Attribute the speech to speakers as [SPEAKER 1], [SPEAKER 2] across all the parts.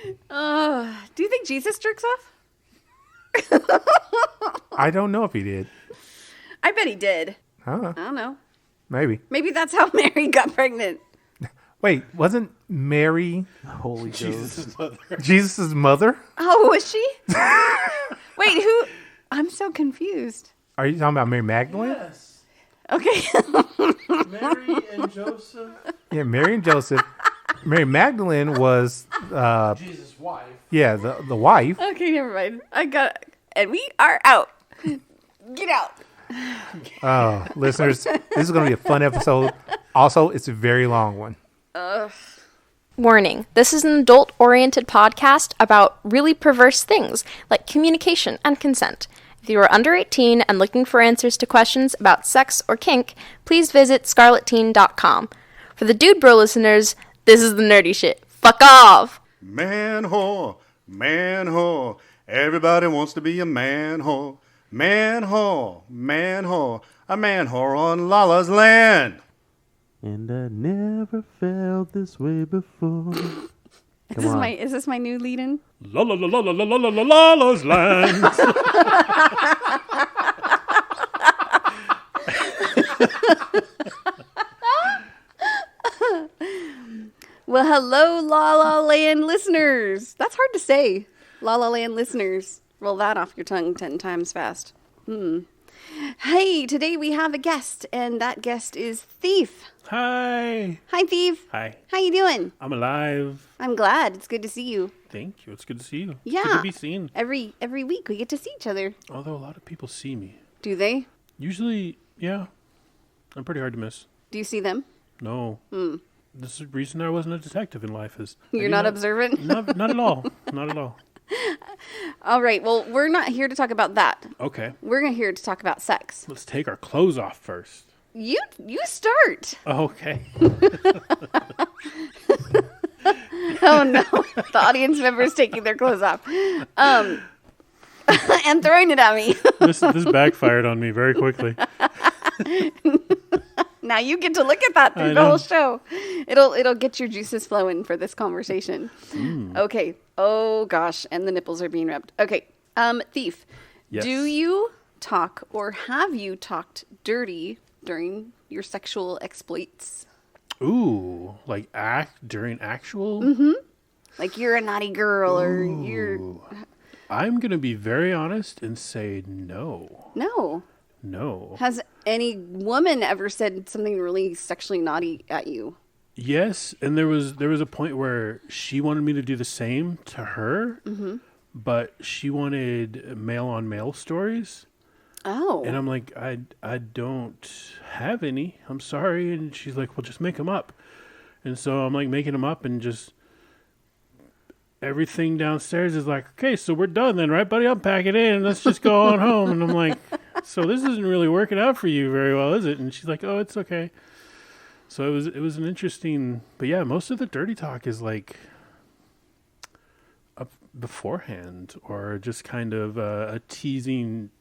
[SPEAKER 1] Do you think Jesus jerks off?
[SPEAKER 2] I don't know if he did.
[SPEAKER 1] I bet he did.
[SPEAKER 2] Huh?
[SPEAKER 1] I don't know.
[SPEAKER 2] Maybe.
[SPEAKER 1] Maybe that's how Mary got pregnant.
[SPEAKER 2] Wait, wasn't Mary
[SPEAKER 3] Holy
[SPEAKER 4] Jesus' mother.
[SPEAKER 2] Jesus' mother?
[SPEAKER 1] Oh, was she? Wait, who? I'm so confused.
[SPEAKER 2] Are you talking about Mary Magdalene?
[SPEAKER 4] Yes.
[SPEAKER 1] Okay.
[SPEAKER 4] Mary and Joseph.
[SPEAKER 2] Yeah, Mary and Joseph. Mary Magdalene was,
[SPEAKER 4] Jesus' wife.
[SPEAKER 2] yeah, the wife.
[SPEAKER 1] Okay, never mind. I got it. And we are out. Get out.
[SPEAKER 2] Oh, listeners, this is going to be a fun episode. Also, it's a very long one.
[SPEAKER 5] Warning, this is an adult-oriented podcast about really perverse things like communication and consent. If you are under 18 and looking for answers to questions about sex or kink, please visit scarletteen.com. For the dude bro listeners, this is the nerdy shit. Fuck off!
[SPEAKER 6] Man whore, man whore. Everybody wants to be a man whore. Man whore, man whore. A man whore on Lala's land.
[SPEAKER 3] And I never felt this way before.
[SPEAKER 1] Is this my new lead-in?
[SPEAKER 4] La la la la la la la la la Lala's land.
[SPEAKER 1] Well, hello, La La Land listeners. That's hard to say. La La Land listeners. Roll that off your tongue 10 times fast. Hey, today we have a guest, and that guest is Thief.
[SPEAKER 4] Hi.
[SPEAKER 1] Hi, Thief.
[SPEAKER 4] Hi.
[SPEAKER 1] How you doing?
[SPEAKER 4] I'm alive.
[SPEAKER 1] I'm glad. It's good to see you.
[SPEAKER 4] Thank you. It's good to see you.
[SPEAKER 1] Yeah.
[SPEAKER 4] It's good to be seen.
[SPEAKER 1] Every week we get to see each other.
[SPEAKER 4] Although a lot of people see me.
[SPEAKER 1] Do they?
[SPEAKER 4] Usually, yeah. I'm pretty hard to miss.
[SPEAKER 1] Do you see them?
[SPEAKER 4] No. This is the reason I wasn't a detective in life is...
[SPEAKER 1] You're not observant?
[SPEAKER 4] Not at all. Not at all.
[SPEAKER 1] All right. Well, we're not here to talk about that.
[SPEAKER 4] Okay.
[SPEAKER 1] We're here to talk about sex.
[SPEAKER 4] Let's take our clothes off first.
[SPEAKER 1] You start.
[SPEAKER 4] Okay.
[SPEAKER 1] Oh no, the audience member is taking their clothes off, and throwing it at me.
[SPEAKER 4] This backfired on me very quickly.
[SPEAKER 1] Now you get to look at that through the whole show. It'll get your juices flowing for this conversation. Okay. Oh gosh, and the nipples are being rubbed. Okay. Thief.
[SPEAKER 4] Yes.
[SPEAKER 1] Do you talk or have you talked dirty during your sexual exploits?
[SPEAKER 4] Ooh, like act during actual?
[SPEAKER 1] Mm-hmm. Like you're a naughty girl or you're...
[SPEAKER 4] I'm going to be very honest and say no.
[SPEAKER 1] No.
[SPEAKER 4] No.
[SPEAKER 1] Has any woman ever said something really sexually naughty at you?
[SPEAKER 4] Yes, and there was a point where she wanted me to do the same to her, but she wanted male-on-male stories.
[SPEAKER 1] Oh.
[SPEAKER 4] And I'm like, I don't have any. I'm sorry. And she's like, well, just make them up. And so I'm like making them up and just everything downstairs is like, okay, so we're done then, right, buddy? I'll pack it in and let's just go on home. And I'm like, so this isn't really working out for you very well, is it? And she's like, oh, it's okay. So it was an interesting, but yeah, most of the dirty talk is like up beforehand or just kind of a teasing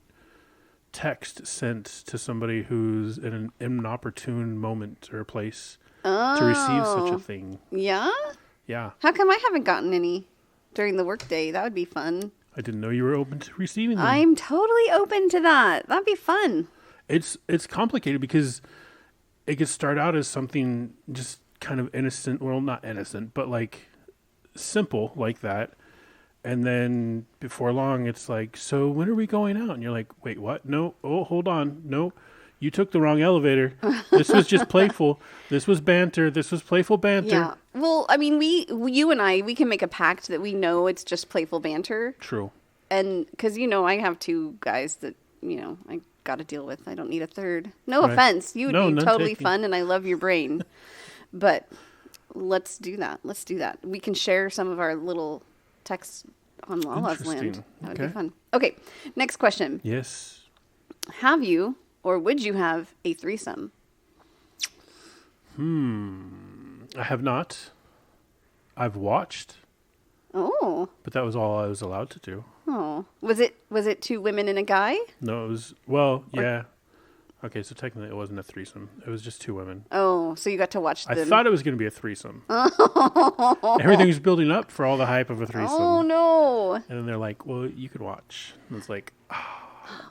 [SPEAKER 4] text sent to somebody who's in an inopportune moment or place to receive such a thing.
[SPEAKER 1] Yeah?
[SPEAKER 4] Yeah.
[SPEAKER 1] How come I haven't gotten any during the workday? That would be fun.
[SPEAKER 4] I didn't know you were open to receiving them.
[SPEAKER 1] I'm totally open to that. That'd be fun.
[SPEAKER 4] It's complicated because it could start out as something just kind of innocent. Well, not innocent, but like simple like that. And then before long, it's like, so when are we going out? And you're like, wait, what? No. Oh, hold on. No, you took the wrong elevator. This was just playful. This was banter. This was playful banter.
[SPEAKER 1] Yeah. Well, I mean, you and I can make a pact that we know it's just playful banter.
[SPEAKER 4] True.
[SPEAKER 1] And because, I have two guys that, I got to deal with. I don't need a third. No
[SPEAKER 4] Right.
[SPEAKER 1] offense. You would
[SPEAKER 4] No,
[SPEAKER 1] be
[SPEAKER 4] none
[SPEAKER 1] totally
[SPEAKER 4] taken.
[SPEAKER 1] fun and I love your brain. But let's do that. Let's do that. We can share some of our little texts on Lala's land.
[SPEAKER 4] Interesting.
[SPEAKER 1] That would
[SPEAKER 4] Okay.
[SPEAKER 1] be fun. Okay. Next question.
[SPEAKER 4] Yes.
[SPEAKER 1] Have you or would you have a threesome?
[SPEAKER 4] I have not. I've watched,
[SPEAKER 1] Oh.
[SPEAKER 4] but that was all I was allowed to do.
[SPEAKER 1] Oh. Was it two women and a guy?
[SPEAKER 4] No, it was, well, yeah. Okay, so technically it wasn't a threesome. It was just 2 women.
[SPEAKER 1] Oh, so you got to watch them.
[SPEAKER 4] I thought it was going to be a threesome. Everything was building up for all the hype of a threesome.
[SPEAKER 1] Oh, no.
[SPEAKER 4] And then they're like, well, you could watch. And it's like,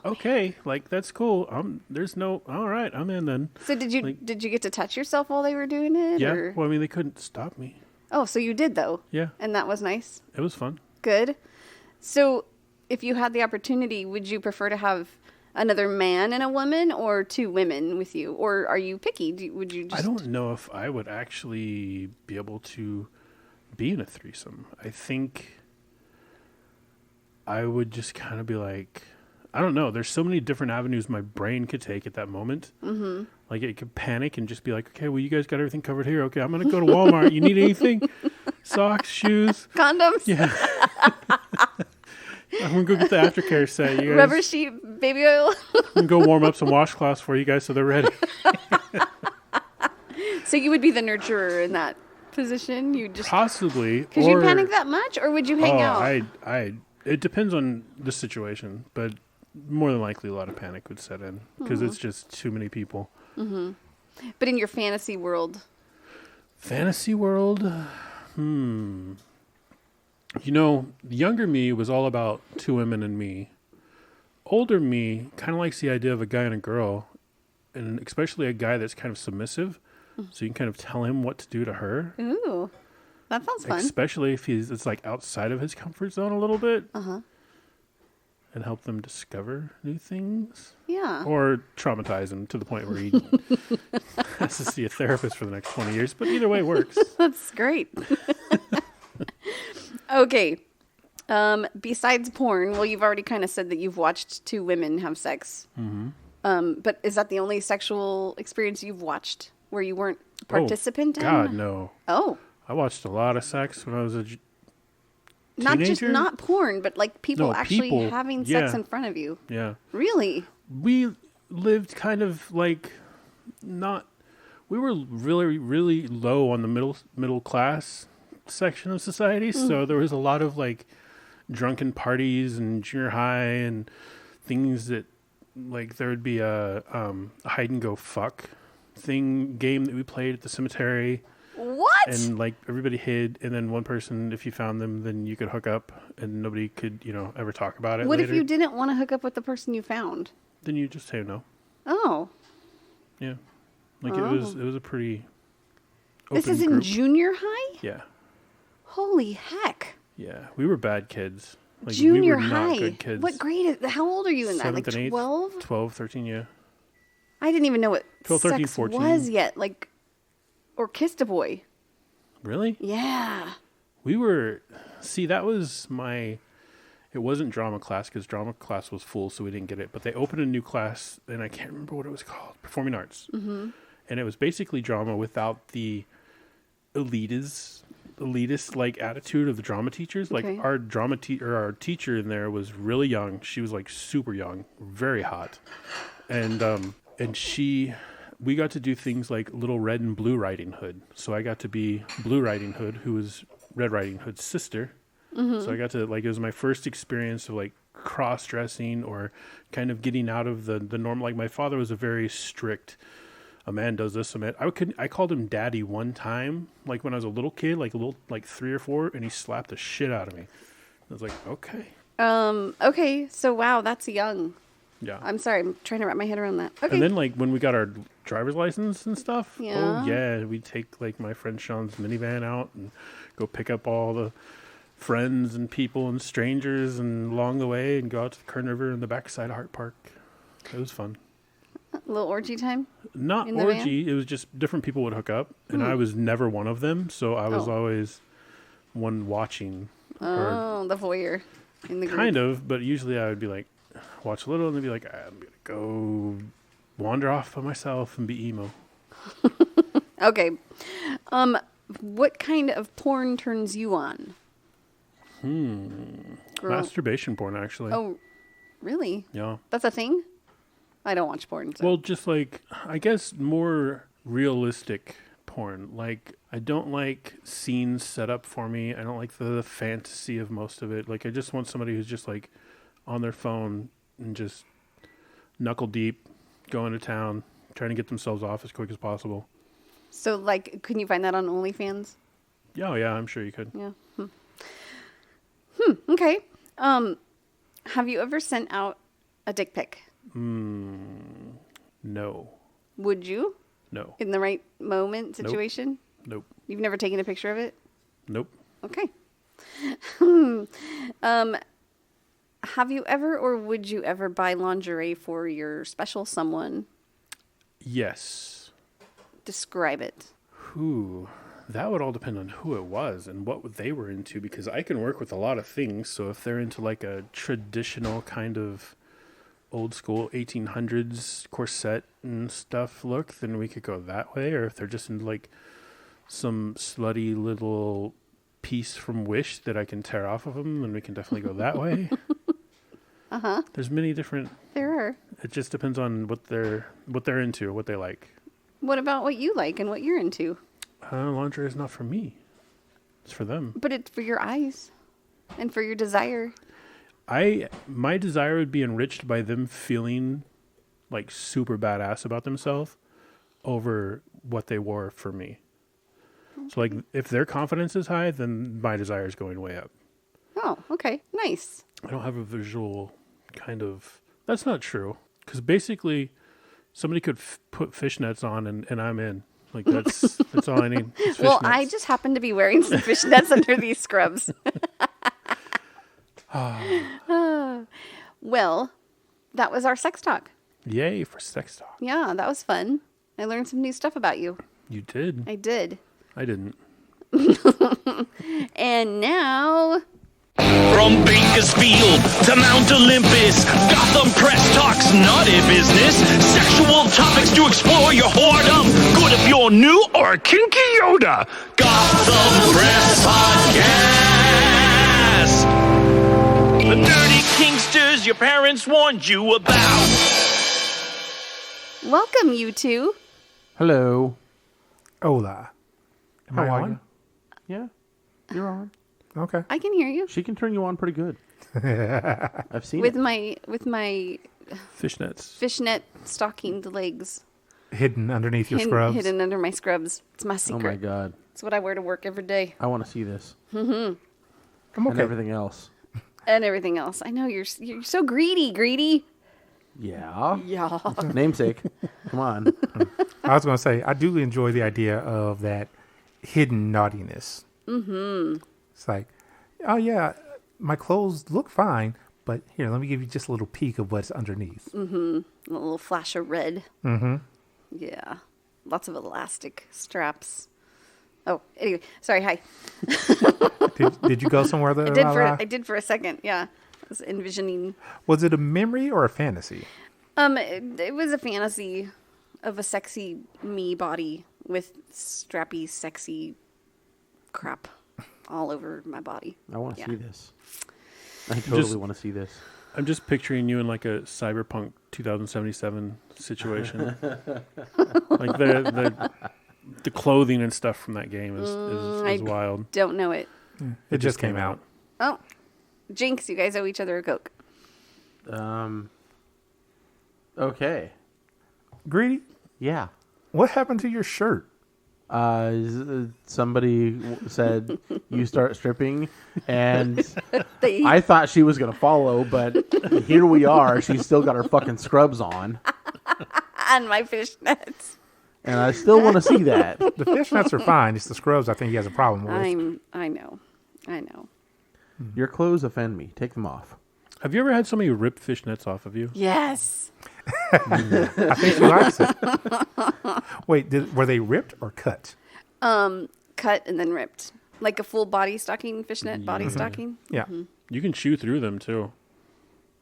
[SPEAKER 4] okay, like, that's cool. There's no, all right, I'm in then.
[SPEAKER 1] So did you get to touch yourself while they were doing it?
[SPEAKER 4] Yeah,
[SPEAKER 1] or?
[SPEAKER 4] well, I mean, they couldn't stop me.
[SPEAKER 1] Oh, so you did, though?
[SPEAKER 4] Yeah.
[SPEAKER 1] And that was nice?
[SPEAKER 4] It was fun.
[SPEAKER 1] Good. So if you had the opportunity, would you prefer to have another man and a woman or 2 women with you? Or are you picky? Would you just...
[SPEAKER 4] I don't know if I would actually be able to be in a threesome. I think I would just kind of be like, I don't know. There's so many different avenues my brain could take at that moment. Mm-hmm. Like it could panic and just be like, okay, well, you guys got everything covered here. Okay, I'm going to go to Walmart. You need anything? Socks, shoes?
[SPEAKER 1] Condoms?
[SPEAKER 4] Yeah. I'm going to go get the aftercare set. You guys,
[SPEAKER 1] Rubber sheet, baby oil?
[SPEAKER 4] I'm going to go warm up some washcloths for you guys so they're ready.
[SPEAKER 1] So you would be the nurturer in that position? You just...
[SPEAKER 4] Possibly.
[SPEAKER 1] Could you panic that much, or would you hang out?
[SPEAKER 4] It depends on the situation, but more than likely a lot of panic would set in because it's just too many people.
[SPEAKER 1] Mm-hmm. But in your fantasy world?
[SPEAKER 4] Fantasy world? You know, the younger me was all about 2 women and me. Older me kind of likes the idea of a guy and a girl, and especially a guy that's kind of submissive, so you can kind of tell him what to do to her.
[SPEAKER 1] Ooh, that sounds fun.
[SPEAKER 4] Especially if it's like outside of his comfort zone a little bit. And help them discover new things.
[SPEAKER 1] Yeah.
[SPEAKER 4] Or traumatize him to the point where he has to see a therapist for the next 20 years. But either way works.
[SPEAKER 1] That's great. Okay. Besides porn, well, you've already kind of said that you've watched 2 women have sex. Mm-hmm. But is that the only sexual experience you've watched where you weren't a participant in?
[SPEAKER 4] God, no.
[SPEAKER 1] Oh.
[SPEAKER 4] I watched a lot of sex when I was a
[SPEAKER 1] not
[SPEAKER 4] teenager?
[SPEAKER 1] just not porn, but like people actually having sex in front of you.
[SPEAKER 4] Yeah.
[SPEAKER 1] Really?
[SPEAKER 4] We lived kind of like we were really, really low on the middle class section of society. So there was a lot of like drunken parties and junior high and things that like there would be a hide and go fuck game that we played at the cemetery.
[SPEAKER 1] What?
[SPEAKER 4] And like everybody hid, and then one person, if you found them, then you could hook up, and nobody could, ever talk about it.
[SPEAKER 1] What
[SPEAKER 4] later.
[SPEAKER 1] if you didn't want to hook up with the person you found?
[SPEAKER 4] Then you just say no.
[SPEAKER 1] Oh.
[SPEAKER 4] Yeah. Like it was a pretty.
[SPEAKER 1] This is
[SPEAKER 4] open
[SPEAKER 1] in
[SPEAKER 4] group.
[SPEAKER 1] junior high?
[SPEAKER 4] Yeah.
[SPEAKER 1] Holy heck.
[SPEAKER 4] Yeah, we were bad kids. Like
[SPEAKER 1] Junior
[SPEAKER 4] we were
[SPEAKER 1] high.
[SPEAKER 4] not good kids.
[SPEAKER 1] What grade how old are you in that? Like
[SPEAKER 4] 7th and 8th?
[SPEAKER 1] 12?
[SPEAKER 4] 12, 13, yeah.
[SPEAKER 1] I didn't even know what
[SPEAKER 4] 12, 13,
[SPEAKER 1] sex
[SPEAKER 4] 14.
[SPEAKER 1] was yet. Like, or kissed a boy.
[SPEAKER 4] Really?
[SPEAKER 1] Yeah.
[SPEAKER 4] That was it wasn't drama class because drama class was full, so we didn't get it. But they opened a new class, and I can't remember what it was called, Performing Arts. Mm-hmm. And it was basically drama without the elitist like attitude of the drama teachers. Like our our teacher in there was really young. She was like super young, very hot. And we got to do things like Little Red and Blue Riding Hood. So I got to be Blue Riding Hood, who was Red Riding Hood's sister. Mm-hmm. So I got to it was my first experience of like cross-dressing or kind of getting out of the norm. Like my father was a very strict, a man does this, a man. I called him daddy one time, like when I was a little kid, like 3 or 4, and he slapped the shit out of me. I was like, okay.
[SPEAKER 1] Okay. So wow, that's young.
[SPEAKER 4] Yeah.
[SPEAKER 1] I'm sorry. I'm trying to wrap my head around that. Okay.
[SPEAKER 4] And then like when we got our driver's license and stuff.
[SPEAKER 1] Yeah.
[SPEAKER 4] Oh yeah. We'd take like my friend Sean's minivan out and go pick up all the friends and people and strangers and along the way and go out to the Kern River in the backside of Hart Park. It was fun.
[SPEAKER 1] A little orgy time?
[SPEAKER 4] Not
[SPEAKER 1] in the
[SPEAKER 4] orgy. It was just different people would hook up and I was never one of them. So I was always one watching.
[SPEAKER 1] Oh, the voyeur in the group.
[SPEAKER 4] Kind of, but usually I would be like, watch a little and then be like, I'm going to go wander off by myself and be emo.
[SPEAKER 1] Okay. What kind of porn turns you on?
[SPEAKER 4] Masturbation porn, actually.
[SPEAKER 1] Oh, really?
[SPEAKER 4] Yeah.
[SPEAKER 1] That's a thing? I don't watch porn. So.
[SPEAKER 4] Well, just like, I guess more realistic porn. Like, I don't like scenes set up for me. I don't like the fantasy of most of it. Like, I just want somebody who's just like on their phone and just knuckle deep, going to town, trying to get themselves off as quick as possible.
[SPEAKER 1] So, like, can you find that on OnlyFans?
[SPEAKER 4] Oh, yeah, I'm sure you could.
[SPEAKER 1] Yeah. Okay. Have you ever sent out a dick pic?
[SPEAKER 4] No.
[SPEAKER 1] Would you?
[SPEAKER 4] No.
[SPEAKER 1] In the right moment, situation?
[SPEAKER 4] Nope.
[SPEAKER 1] You've never taken a picture of it?
[SPEAKER 4] Nope.
[SPEAKER 1] Okay. Have you ever or would you ever buy lingerie for your special someone?
[SPEAKER 4] Yes.
[SPEAKER 1] Describe it.
[SPEAKER 4] Who? That would all depend on who it was and what they were into, because I can work with a lot of things. So if they're into like a traditional kind of old school 1800s corset and stuff look, then we could go that way. Or if they're just into like some slutty little piece from Wish that I can tear off of them, then we can definitely go that way. There's many different.
[SPEAKER 1] There are.
[SPEAKER 4] It just depends on what they're into or what they like.
[SPEAKER 1] What about what you like and what you're into?
[SPEAKER 4] Lingerie is not for me. It's for them.
[SPEAKER 1] But it's for your eyes and for your desire.
[SPEAKER 4] My desire would be enriched by them feeling like super badass about themselves over what they wore for me. So like if their confidence is high, then my desire is going way up.
[SPEAKER 1] Oh, okay. Nice.
[SPEAKER 4] I don't have a visual kind of... That's not true. Because basically, somebody could put fishnets on and I'm in. Like, that's all I need.
[SPEAKER 1] Well, I just happen to be wearing some fishnets under these scrubs. Well, that was our sex talk.
[SPEAKER 4] Yay for sex talk.
[SPEAKER 1] Yeah, that was fun. I learned some new stuff about you.
[SPEAKER 4] You did.
[SPEAKER 1] I did.
[SPEAKER 4] I didn't.
[SPEAKER 1] And now...
[SPEAKER 7] From Bakersfield to Mount Olympus, Gotham Press talks naughty business. Sexual topics to explore your whoredom. Good if you're new or a kinky Yoda. Gotham Press Podcast. The dirty kinksters your parents warned you about.
[SPEAKER 1] Welcome, you two.
[SPEAKER 3] Hello.
[SPEAKER 2] Hola. Am I
[SPEAKER 3] How are
[SPEAKER 2] on?
[SPEAKER 3] you? Yeah, you're on.
[SPEAKER 2] Okay.
[SPEAKER 1] I can hear you.
[SPEAKER 3] She can turn you on pretty good. I've seen
[SPEAKER 1] With
[SPEAKER 3] it.
[SPEAKER 1] my
[SPEAKER 4] Fishnets.
[SPEAKER 1] fishnet stockinged legs
[SPEAKER 2] Hidden underneath your scrubs.
[SPEAKER 1] hidden under my scrubs. It's my
[SPEAKER 3] Oh
[SPEAKER 1] secret.
[SPEAKER 3] my god.
[SPEAKER 1] It's what I wear to work every day.
[SPEAKER 3] I want to see this.
[SPEAKER 2] I'm
[SPEAKER 3] And
[SPEAKER 2] okay.
[SPEAKER 3] everything else.
[SPEAKER 1] And everything else. I know you're so greedy.
[SPEAKER 3] Yeah.
[SPEAKER 1] Yeah.
[SPEAKER 3] Namesake. Come on.
[SPEAKER 2] I was going to say, I do enjoy the idea of that hidden naughtiness. Mm-hmm. It's like, oh yeah, my clothes look fine, but here, let me give you just a little peek of what's underneath.
[SPEAKER 1] A little flash of red. Mm-hmm. Yeah. Lots of elastic straps. Oh, anyway. Sorry, hi.
[SPEAKER 2] Did you go somewhere there?
[SPEAKER 1] I did for a second, yeah. I was envisioning.
[SPEAKER 2] Was it a memory or a fantasy?
[SPEAKER 1] It was a fantasy of a sexy me body with strappy, sexy crap all over my body.
[SPEAKER 3] I want to
[SPEAKER 1] Yeah.
[SPEAKER 3] see this. I totally want to see this.
[SPEAKER 4] I'm just picturing you in like a cyberpunk 2077 situation. Like the clothing and stuff from that game is wild.
[SPEAKER 1] Don't know it.
[SPEAKER 2] It just came out.
[SPEAKER 1] Oh, Jinx, you guys owe each other a Coke.
[SPEAKER 3] Okay.
[SPEAKER 2] Greedy,
[SPEAKER 3] Yeah.
[SPEAKER 2] what happened to your shirt?
[SPEAKER 3] Somebody said you start stripping, and
[SPEAKER 1] They,
[SPEAKER 3] I thought she was gonna follow, but here we are. She's still got her fucking scrubs on,
[SPEAKER 1] and my fishnets.
[SPEAKER 3] and I still want to see that.
[SPEAKER 2] The fishnets are fine. It's the scrubs I think he has a problem with.
[SPEAKER 1] I know.
[SPEAKER 3] Your clothes offend me. Take them off.
[SPEAKER 4] Have you ever had somebody rip fishnets off of you?
[SPEAKER 1] Yes.
[SPEAKER 2] I think she likes it. Wait, were they ripped or cut?
[SPEAKER 1] Cut and then ripped. Like a full body stocking, fishnet body stocking.
[SPEAKER 2] Yeah.
[SPEAKER 4] You can chew through them too.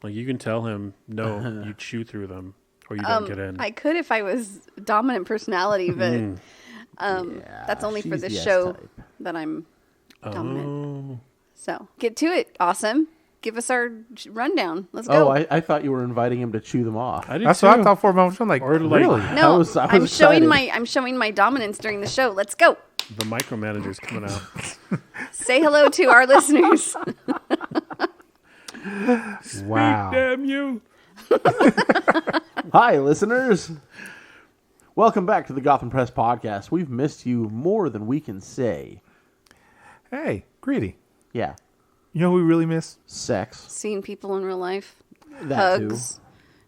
[SPEAKER 4] Like you can tell him, no, you chew through them or you don't get in.
[SPEAKER 1] I could if I was dominant personality, but that's only for
[SPEAKER 3] she's
[SPEAKER 1] the
[SPEAKER 3] the S
[SPEAKER 1] show
[SPEAKER 3] type.
[SPEAKER 1] that I'm dominant.
[SPEAKER 4] Oh.
[SPEAKER 1] So get to it. Awesome. Give us our rundown. Let's go.
[SPEAKER 3] Oh, I thought you were inviting him to chew them off.
[SPEAKER 4] I did
[SPEAKER 2] That's
[SPEAKER 4] too.
[SPEAKER 2] what I thought for a moment. I'm like,
[SPEAKER 4] Or like-
[SPEAKER 2] really?
[SPEAKER 1] no,
[SPEAKER 3] I was
[SPEAKER 1] I'm showing
[SPEAKER 3] excited.
[SPEAKER 1] I'm showing my dominance during the show. Let's go.
[SPEAKER 4] The micromanager's coming out.
[SPEAKER 1] Say hello to our listeners.
[SPEAKER 2] Wow.
[SPEAKER 4] Damn you.
[SPEAKER 3] Hi, listeners. Welcome back to the Gotham Press Podcast. We've missed you more than we can say.
[SPEAKER 2] Hey, Greedy.
[SPEAKER 3] Yeah.
[SPEAKER 2] You know who we really miss?
[SPEAKER 3] Sex.
[SPEAKER 1] Seeing people in real life.
[SPEAKER 3] That
[SPEAKER 1] Hugs.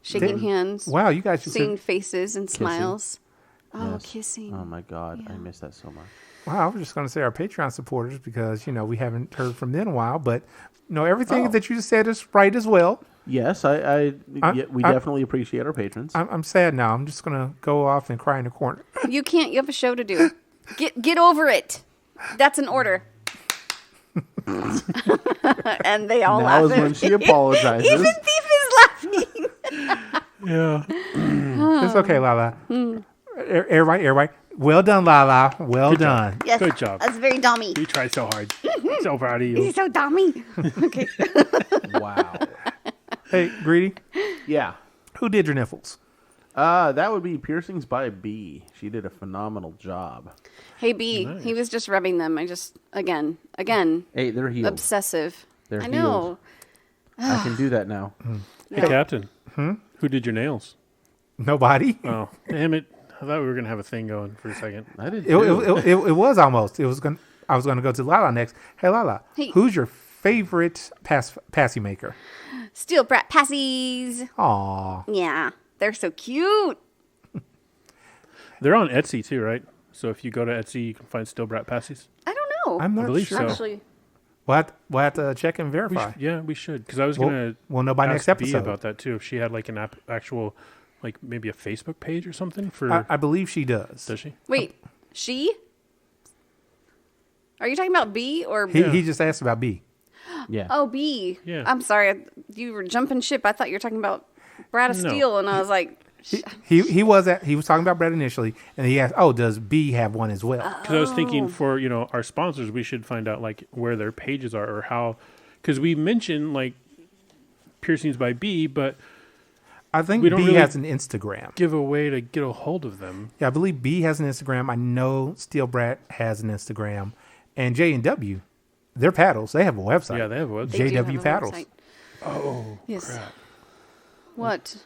[SPEAKER 1] Shaking hands.
[SPEAKER 2] Wow, you guys should
[SPEAKER 1] Seeing
[SPEAKER 2] sit.
[SPEAKER 1] faces and smiles. Oh,
[SPEAKER 3] Yes.
[SPEAKER 1] kissing.
[SPEAKER 3] Oh, my God. I miss that so much.
[SPEAKER 2] Wow, I was just going to say our Patreon supporters because, we haven't heard from them in a while. But, everything that you just said is right as well.
[SPEAKER 3] Yes, we definitely appreciate our patrons.
[SPEAKER 2] I'm sad now. I'm just going to go off and cry in the corner.
[SPEAKER 1] You can't. You have a show to do. Get over it. That's an order. And they all
[SPEAKER 3] now
[SPEAKER 1] laugh.
[SPEAKER 3] is when she apologizes.
[SPEAKER 1] Even Thief is laughing.
[SPEAKER 4] Yeah.
[SPEAKER 2] It's okay, Lala. Everybody. Well done, Lala. Well done.
[SPEAKER 1] Yes,
[SPEAKER 4] Good job.
[SPEAKER 1] That's very dummy.
[SPEAKER 4] You tried so hard. So proud of you.
[SPEAKER 1] He's so dummy. Okay.
[SPEAKER 3] Wow.
[SPEAKER 2] Hey, Greedy,
[SPEAKER 3] Yeah.
[SPEAKER 2] who did your nipples?
[SPEAKER 3] That would be Piercings by B. She did a phenomenal job.
[SPEAKER 1] Hey, B. He was just rubbing them. I just again,
[SPEAKER 3] Hey, they're healed.
[SPEAKER 1] obsessive.
[SPEAKER 3] They're
[SPEAKER 1] I know.
[SPEAKER 3] I can do that now.
[SPEAKER 4] Hey, Captain. Who did your nails?
[SPEAKER 2] Nobody.
[SPEAKER 4] Oh, damn it. I thought we were going to have a thing going for a second.
[SPEAKER 3] I did
[SPEAKER 2] It
[SPEAKER 3] too.
[SPEAKER 2] was almost. I was going to go to Lala next. Hey, Lala,
[SPEAKER 1] Hey.
[SPEAKER 2] who's your favorite passy maker?
[SPEAKER 1] Steel brat passies.
[SPEAKER 2] Aw.
[SPEAKER 1] Yeah, they're so cute.
[SPEAKER 4] They're on Etsy too, right? So if you go to Etsy, you can find Steel Brat Passies.
[SPEAKER 1] I don't know.
[SPEAKER 2] I'm not
[SPEAKER 4] believe
[SPEAKER 2] sure.
[SPEAKER 4] so.
[SPEAKER 1] Actually,
[SPEAKER 2] We'll have to check and
[SPEAKER 4] We
[SPEAKER 2] verify.
[SPEAKER 4] we should. Because I was
[SPEAKER 2] We'll-
[SPEAKER 4] going to
[SPEAKER 2] we'll know by next episode.
[SPEAKER 4] about that too. If she had like an actual, like maybe a Facebook page or something for.
[SPEAKER 2] I believe she does.
[SPEAKER 4] Does she?
[SPEAKER 1] wait, she? Are you talking about B or B?
[SPEAKER 2] He just asked about B.
[SPEAKER 3] Yeah.
[SPEAKER 1] Oh, B.
[SPEAKER 4] Yeah.
[SPEAKER 1] I'm sorry. You were jumping ship. I thought you were talking about Brad of
[SPEAKER 4] No.
[SPEAKER 1] Steel, and I was like,
[SPEAKER 2] He was talking about Brett initially, and he asked, "Oh, does B have one as well?"
[SPEAKER 4] Because I was thinking for our sponsors, we should find out like where their pages are or how, because we mentioned like Piercings by B, but
[SPEAKER 2] I think
[SPEAKER 4] we don't
[SPEAKER 2] B
[SPEAKER 4] really-
[SPEAKER 2] has an Instagram.
[SPEAKER 4] give a way to get a hold of them.
[SPEAKER 2] Yeah, I believe B has an Instagram. I know Steel Brat has an Instagram, and J and W, they're paddles. They have a website.
[SPEAKER 4] Yeah, they have a website.
[SPEAKER 1] they do
[SPEAKER 2] JW
[SPEAKER 1] have a
[SPEAKER 2] Paddles.
[SPEAKER 1] website.
[SPEAKER 4] Oh,
[SPEAKER 1] Yes.
[SPEAKER 4] crap.
[SPEAKER 1] What?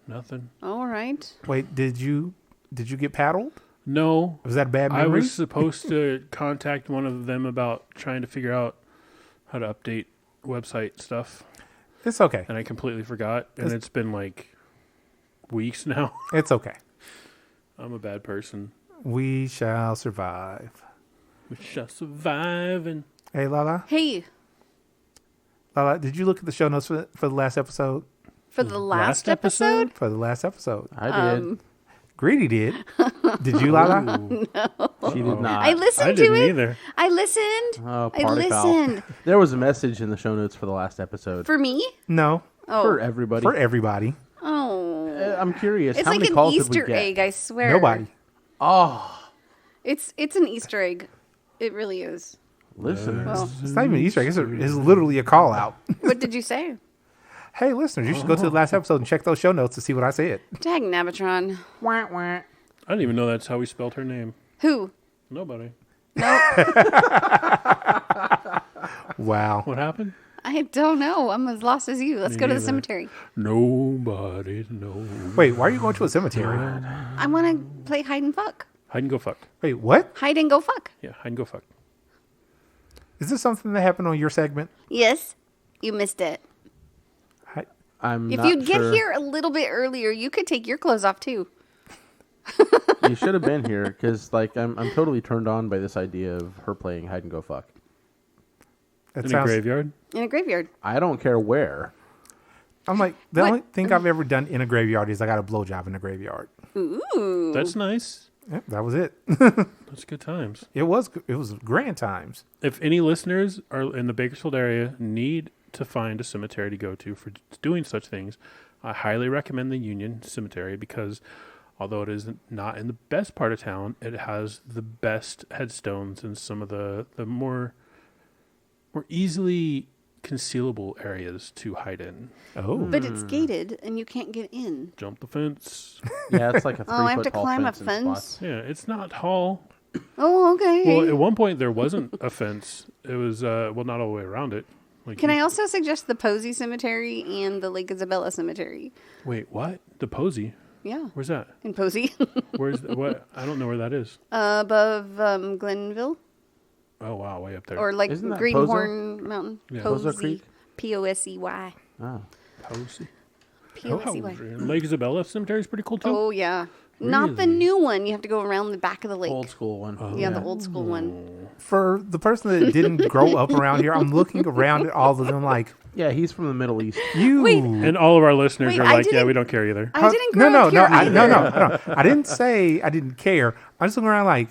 [SPEAKER 4] Nothing.
[SPEAKER 1] All right.
[SPEAKER 2] Wait, did you get paddled?
[SPEAKER 4] No,
[SPEAKER 2] Was that a bad
[SPEAKER 4] I
[SPEAKER 2] memory?
[SPEAKER 4] was supposed to contact one of them about trying to figure out how to update website stuff,
[SPEAKER 2] It's okay.
[SPEAKER 4] and I completely forgot. And it's been like weeks now.
[SPEAKER 2] It's okay.
[SPEAKER 4] I'm a bad person.
[SPEAKER 2] We shall survive.
[SPEAKER 4] We shall survive. And
[SPEAKER 2] Hey, Lala.
[SPEAKER 1] Hey,
[SPEAKER 2] Lala, did you look at the show notes for the last episode?
[SPEAKER 1] for the last
[SPEAKER 4] Last episode?
[SPEAKER 1] episode?
[SPEAKER 2] For the last episode.
[SPEAKER 3] I did.
[SPEAKER 2] Greedy did. Did you, Lala?
[SPEAKER 3] She did not.
[SPEAKER 1] I listened
[SPEAKER 4] I
[SPEAKER 1] to
[SPEAKER 4] didn't
[SPEAKER 1] it.
[SPEAKER 4] either.
[SPEAKER 1] I listened.
[SPEAKER 3] Oh,
[SPEAKER 1] I
[SPEAKER 3] party foul.
[SPEAKER 1] listened.
[SPEAKER 3] There was a message in the show notes for the last episode.
[SPEAKER 1] For me?
[SPEAKER 2] No.
[SPEAKER 1] Oh.
[SPEAKER 3] For everybody.
[SPEAKER 2] For everybody.
[SPEAKER 1] Oh.
[SPEAKER 3] I'm curious.
[SPEAKER 1] It's
[SPEAKER 3] how
[SPEAKER 1] like
[SPEAKER 3] many
[SPEAKER 1] an
[SPEAKER 3] calls did
[SPEAKER 1] Easter
[SPEAKER 3] we get?
[SPEAKER 1] egg, I swear.
[SPEAKER 2] Nobody.
[SPEAKER 3] Oh,
[SPEAKER 1] It's an Easter egg. It really is.
[SPEAKER 3] listeners.
[SPEAKER 1] Well,
[SPEAKER 2] It's not even an Easter egg. It's literally a call out.
[SPEAKER 1] what did you say?
[SPEAKER 2] Hey, listeners, you should go to the last episode and check those show notes to see what I said.
[SPEAKER 1] Dag Nabatron.
[SPEAKER 4] I didn't even know that's how we spelled her name.
[SPEAKER 1] Who?
[SPEAKER 4] Nobody.
[SPEAKER 2] Wow.
[SPEAKER 4] What happened?
[SPEAKER 1] I don't know. I'm as lost as you. Let's
[SPEAKER 4] Me
[SPEAKER 1] go to the
[SPEAKER 4] neither.
[SPEAKER 1] cemetery.
[SPEAKER 4] Nobody knows.
[SPEAKER 2] Wait, why are you going to a cemetery?
[SPEAKER 1] I want to play hide and fuck.
[SPEAKER 4] Hide and go fuck.
[SPEAKER 2] Wait, what?
[SPEAKER 1] Hide and go fuck.
[SPEAKER 4] Yeah, hide and go fuck.
[SPEAKER 2] Is this something that happened on your segment?
[SPEAKER 1] Yes. You missed it.
[SPEAKER 3] I'm
[SPEAKER 1] If
[SPEAKER 3] not
[SPEAKER 1] you'd get
[SPEAKER 3] sure.
[SPEAKER 1] here a little bit earlier, you could take your clothes off too.
[SPEAKER 3] You should have been here because, like, I'm totally turned on by this idea of her playing hide and go fuck.
[SPEAKER 2] That
[SPEAKER 4] In a graveyard?
[SPEAKER 1] In a graveyard.
[SPEAKER 3] I don't care where.
[SPEAKER 2] I'm like, the
[SPEAKER 1] What?
[SPEAKER 2] only thing I've ever done in a graveyard is I got a blowjob in a graveyard.
[SPEAKER 1] Ooh.
[SPEAKER 4] That's nice.
[SPEAKER 2] Yep, that was it.
[SPEAKER 4] That's good times.
[SPEAKER 2] It was grand times.
[SPEAKER 4] If any listeners are in the Bakersfield area need to find a cemetery to go to for doing such things, I highly recommend the Union Cemetery because although it is not in the best part of town, it has the best headstones in some of the more easily concealable areas to hide in.
[SPEAKER 2] Oh,
[SPEAKER 1] But it's gated and you can't get in.
[SPEAKER 4] Jump the fence.
[SPEAKER 3] Yeah, it's like a 3
[SPEAKER 1] Oh, I have
[SPEAKER 3] foot
[SPEAKER 1] to
[SPEAKER 3] tall
[SPEAKER 1] climb a
[SPEAKER 3] fence in
[SPEAKER 1] fence?
[SPEAKER 3] spots.
[SPEAKER 4] Yeah, it's not tall.
[SPEAKER 1] Oh, okay.
[SPEAKER 4] Well, at one point there wasn't a fence. It was not all the way around it. Like
[SPEAKER 1] Can I also suggest the Posey Cemetery and the Lake Isabella Cemetery?
[SPEAKER 4] Wait, what? The Posey?
[SPEAKER 1] Yeah.
[SPEAKER 4] Where's that?
[SPEAKER 1] In Posey.
[SPEAKER 4] Where's what? I don't know where that is.
[SPEAKER 1] Above Glenville.
[SPEAKER 4] Oh wow, way up there.
[SPEAKER 1] Or like
[SPEAKER 3] Isn't that
[SPEAKER 1] Greenhorn Mountain.
[SPEAKER 4] Yeah.
[SPEAKER 3] Pozo Creek?
[SPEAKER 1] Posey.
[SPEAKER 3] Oh.
[SPEAKER 4] Posey.
[SPEAKER 1] Posey.
[SPEAKER 4] Lake Isabella Cemetery is pretty cool too.
[SPEAKER 1] Oh, yeah. Not the
[SPEAKER 4] Really?
[SPEAKER 1] new one. You have to go around the back of the lake.
[SPEAKER 3] Old school one.
[SPEAKER 1] Yeah, the old school one.
[SPEAKER 2] For the person that didn't grow up around here, I'm looking around at all of them like,
[SPEAKER 3] Yeah, he's from the Middle East.
[SPEAKER 2] you.
[SPEAKER 1] Wait.
[SPEAKER 4] And all of our listeners
[SPEAKER 1] Wait,
[SPEAKER 4] are
[SPEAKER 1] I
[SPEAKER 4] like, yeah,
[SPEAKER 1] didn't-
[SPEAKER 4] we don't care either.
[SPEAKER 1] I didn't grow up here either.
[SPEAKER 2] No. I didn't say I didn't care. I'm just looking around like,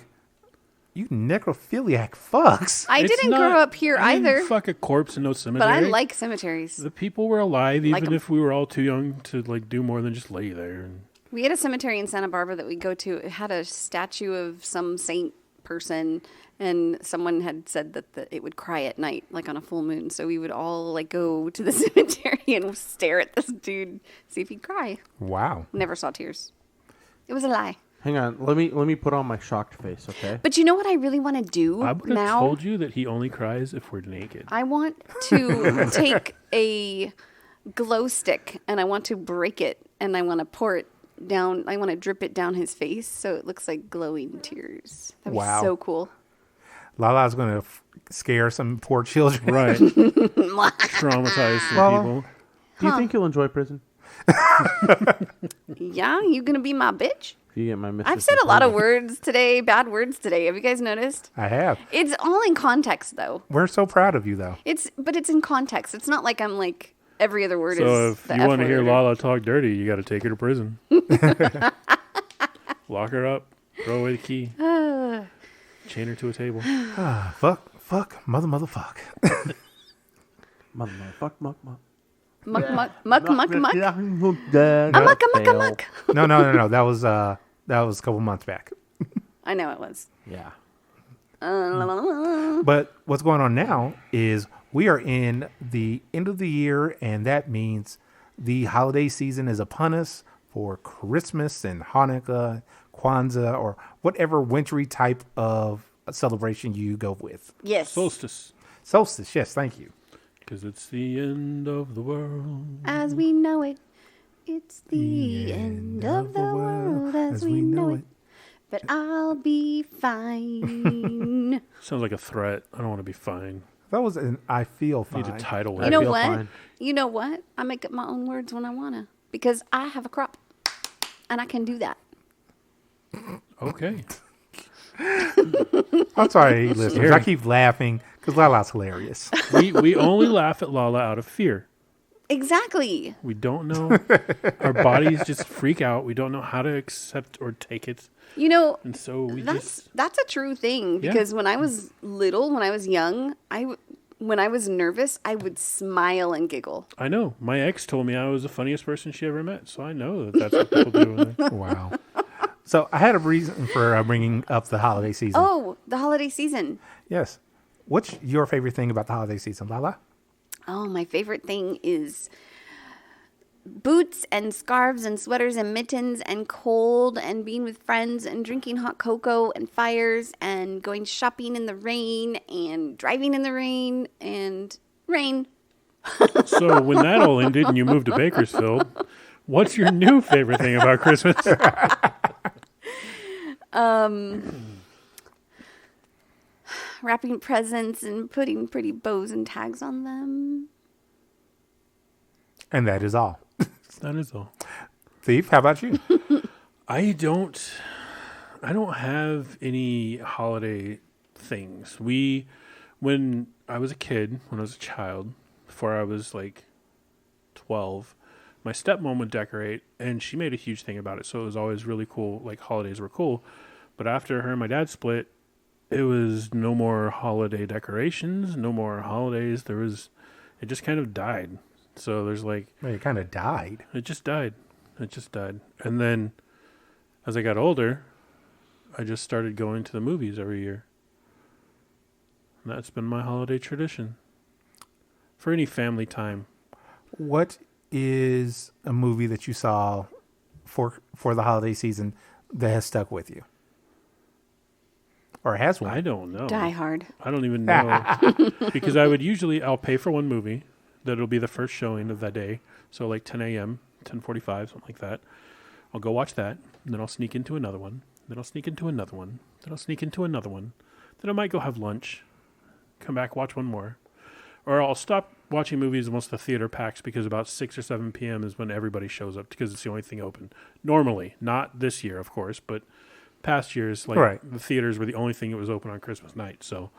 [SPEAKER 2] you necrophiliac fucks.
[SPEAKER 1] I
[SPEAKER 4] It's
[SPEAKER 1] didn't
[SPEAKER 4] not-
[SPEAKER 1] grow up here
[SPEAKER 4] I didn't
[SPEAKER 1] either,
[SPEAKER 4] Fuck a corpse in no cemetery.
[SPEAKER 1] but I like cemeteries.
[SPEAKER 4] The people were alive,
[SPEAKER 1] Like
[SPEAKER 4] even
[SPEAKER 1] 'em.
[SPEAKER 4] if we were all too young to like do more than just lay there. And
[SPEAKER 1] We had a cemetery in Santa Barbara that we go to. It had a statue of some saint person, and someone had said that it would cry at night, like on a full moon. So we would all like go to the cemetery and stare at this dude, see if he'd cry.
[SPEAKER 2] Wow.
[SPEAKER 1] Never saw tears. It was a lie.
[SPEAKER 3] Hang on, let me put on my shocked face, okay?
[SPEAKER 1] But you know what I really want to do
[SPEAKER 4] I would have
[SPEAKER 1] now?
[SPEAKER 4] told you that he only cries if we're naked.
[SPEAKER 1] I want to take a glow stick and I want to break it and I want to pour it down. I want to drip it down his face so it looks like glowing tears. That'd
[SPEAKER 2] Wow.
[SPEAKER 1] be so cool.
[SPEAKER 2] Lala's going to scare some poor children.
[SPEAKER 4] Right. Traumatize some
[SPEAKER 2] Well,
[SPEAKER 4] people.
[SPEAKER 3] Do you think you'll enjoy prison?
[SPEAKER 1] Yeah, you gonna be my bitch?
[SPEAKER 3] If you get my Mr.
[SPEAKER 1] I've said a lot of
[SPEAKER 3] September.
[SPEAKER 1] words today, bad words today. Have you guys noticed?
[SPEAKER 2] I have.
[SPEAKER 1] It's all in context though.
[SPEAKER 2] We're so proud of you, though.
[SPEAKER 1] But it's in context. It's not like I'm like every other word
[SPEAKER 4] So
[SPEAKER 1] is
[SPEAKER 4] if
[SPEAKER 1] the
[SPEAKER 4] you
[SPEAKER 1] F
[SPEAKER 4] want to hear
[SPEAKER 1] word.
[SPEAKER 4] Lala talk dirty, you got to take her to prison. Lock her up. Throw away the key. Chain her to a table.
[SPEAKER 2] Fuck, motherfuck.
[SPEAKER 3] Motherfuck, muck.
[SPEAKER 1] Muck. Amok.
[SPEAKER 2] No. That was a couple months back.
[SPEAKER 1] I know it was.
[SPEAKER 3] Yeah.
[SPEAKER 2] But what's going on now is we are in the end of the year, and that means the holiday season is upon us for Christmas and Hanukkah, Kwanzaa, or whatever wintry type of celebration you go with.
[SPEAKER 1] Yes.
[SPEAKER 4] Solstice.
[SPEAKER 2] Solstice, yes, thank you.
[SPEAKER 4] Because it's the end of the world.
[SPEAKER 1] As we know it, it's the end of the world as we know it. But I'll be fine.
[SPEAKER 4] Sounds like a threat. I don't want to be fine.
[SPEAKER 2] That was an I feel fine.
[SPEAKER 4] Need a tidal wave.
[SPEAKER 1] You know
[SPEAKER 3] feel
[SPEAKER 1] what?
[SPEAKER 3] fine.
[SPEAKER 1] You know what? I make up my own words when I wanna because I have a crop, and I can do that.
[SPEAKER 4] Okay.
[SPEAKER 2] I'm sorry, listeners. I keep laughing because Lala's hilarious.
[SPEAKER 4] we only laugh at Lala out of fear.
[SPEAKER 1] Exactly.
[SPEAKER 4] We don't know. Our bodies just freak out. We don't know how to accept or take it.
[SPEAKER 1] You know,
[SPEAKER 4] And so we
[SPEAKER 1] that's a true thing
[SPEAKER 4] Yeah.
[SPEAKER 1] because when I was little, when I was young, when I was nervous, I would smile and giggle.
[SPEAKER 4] I know. My ex told me I was the funniest person she ever met. So I know that that's what people do.
[SPEAKER 2] Wow. So I had a reason for bringing up the holiday season.
[SPEAKER 1] Oh, the holiday season.
[SPEAKER 2] Yes. What's your favorite thing about the holiday season, Lala?
[SPEAKER 1] Oh, my favorite thing is boots and scarves and sweaters and mittens and cold and being with friends and drinking hot cocoa and fires and going shopping in the rain and driving in the rain and rain.
[SPEAKER 4] So when that all ended and you moved to Bakersfield, what's your new favorite thing about Christmas?
[SPEAKER 1] Wrapping presents and putting pretty bows and tags on them.
[SPEAKER 2] And that is all.
[SPEAKER 4] That is all.
[SPEAKER 2] Thief, how about you?
[SPEAKER 4] I don't have any holiday things. When I was a kid, when I was a child, before I was like 12, my stepmom would decorate and she made a huge thing about it. So it was always really cool. Like holidays were cool. But after her and my dad split, it was no more holiday decorations, no more holidays. It just kind of died. So there's like,
[SPEAKER 2] Well, you kind of died.
[SPEAKER 4] it just died. And then as I got older, I just started going to the movies every year. And that's been my holiday tradition. For any family time.
[SPEAKER 2] What is a movie that you saw for the holiday season that has stuck with you? Or has one?
[SPEAKER 4] I don't know.
[SPEAKER 1] Die Hard.
[SPEAKER 4] I don't even know. Because I'll pay for one movie that'll be the first showing of that day. So like 10 a.m., 10:45, something like that. I'll go watch that, and then I'll sneak into another one. Then I'll sneak into another one. Then I'll sneak into another one. Then I might go have lunch, come back, watch one more. Or I'll stop watching movies once the theater packs because about 6 or 7 p.m. is when everybody shows up because it's the only thing open. Normally, not this year, of course, but past years, like the theaters were the only thing that was open on Christmas night. So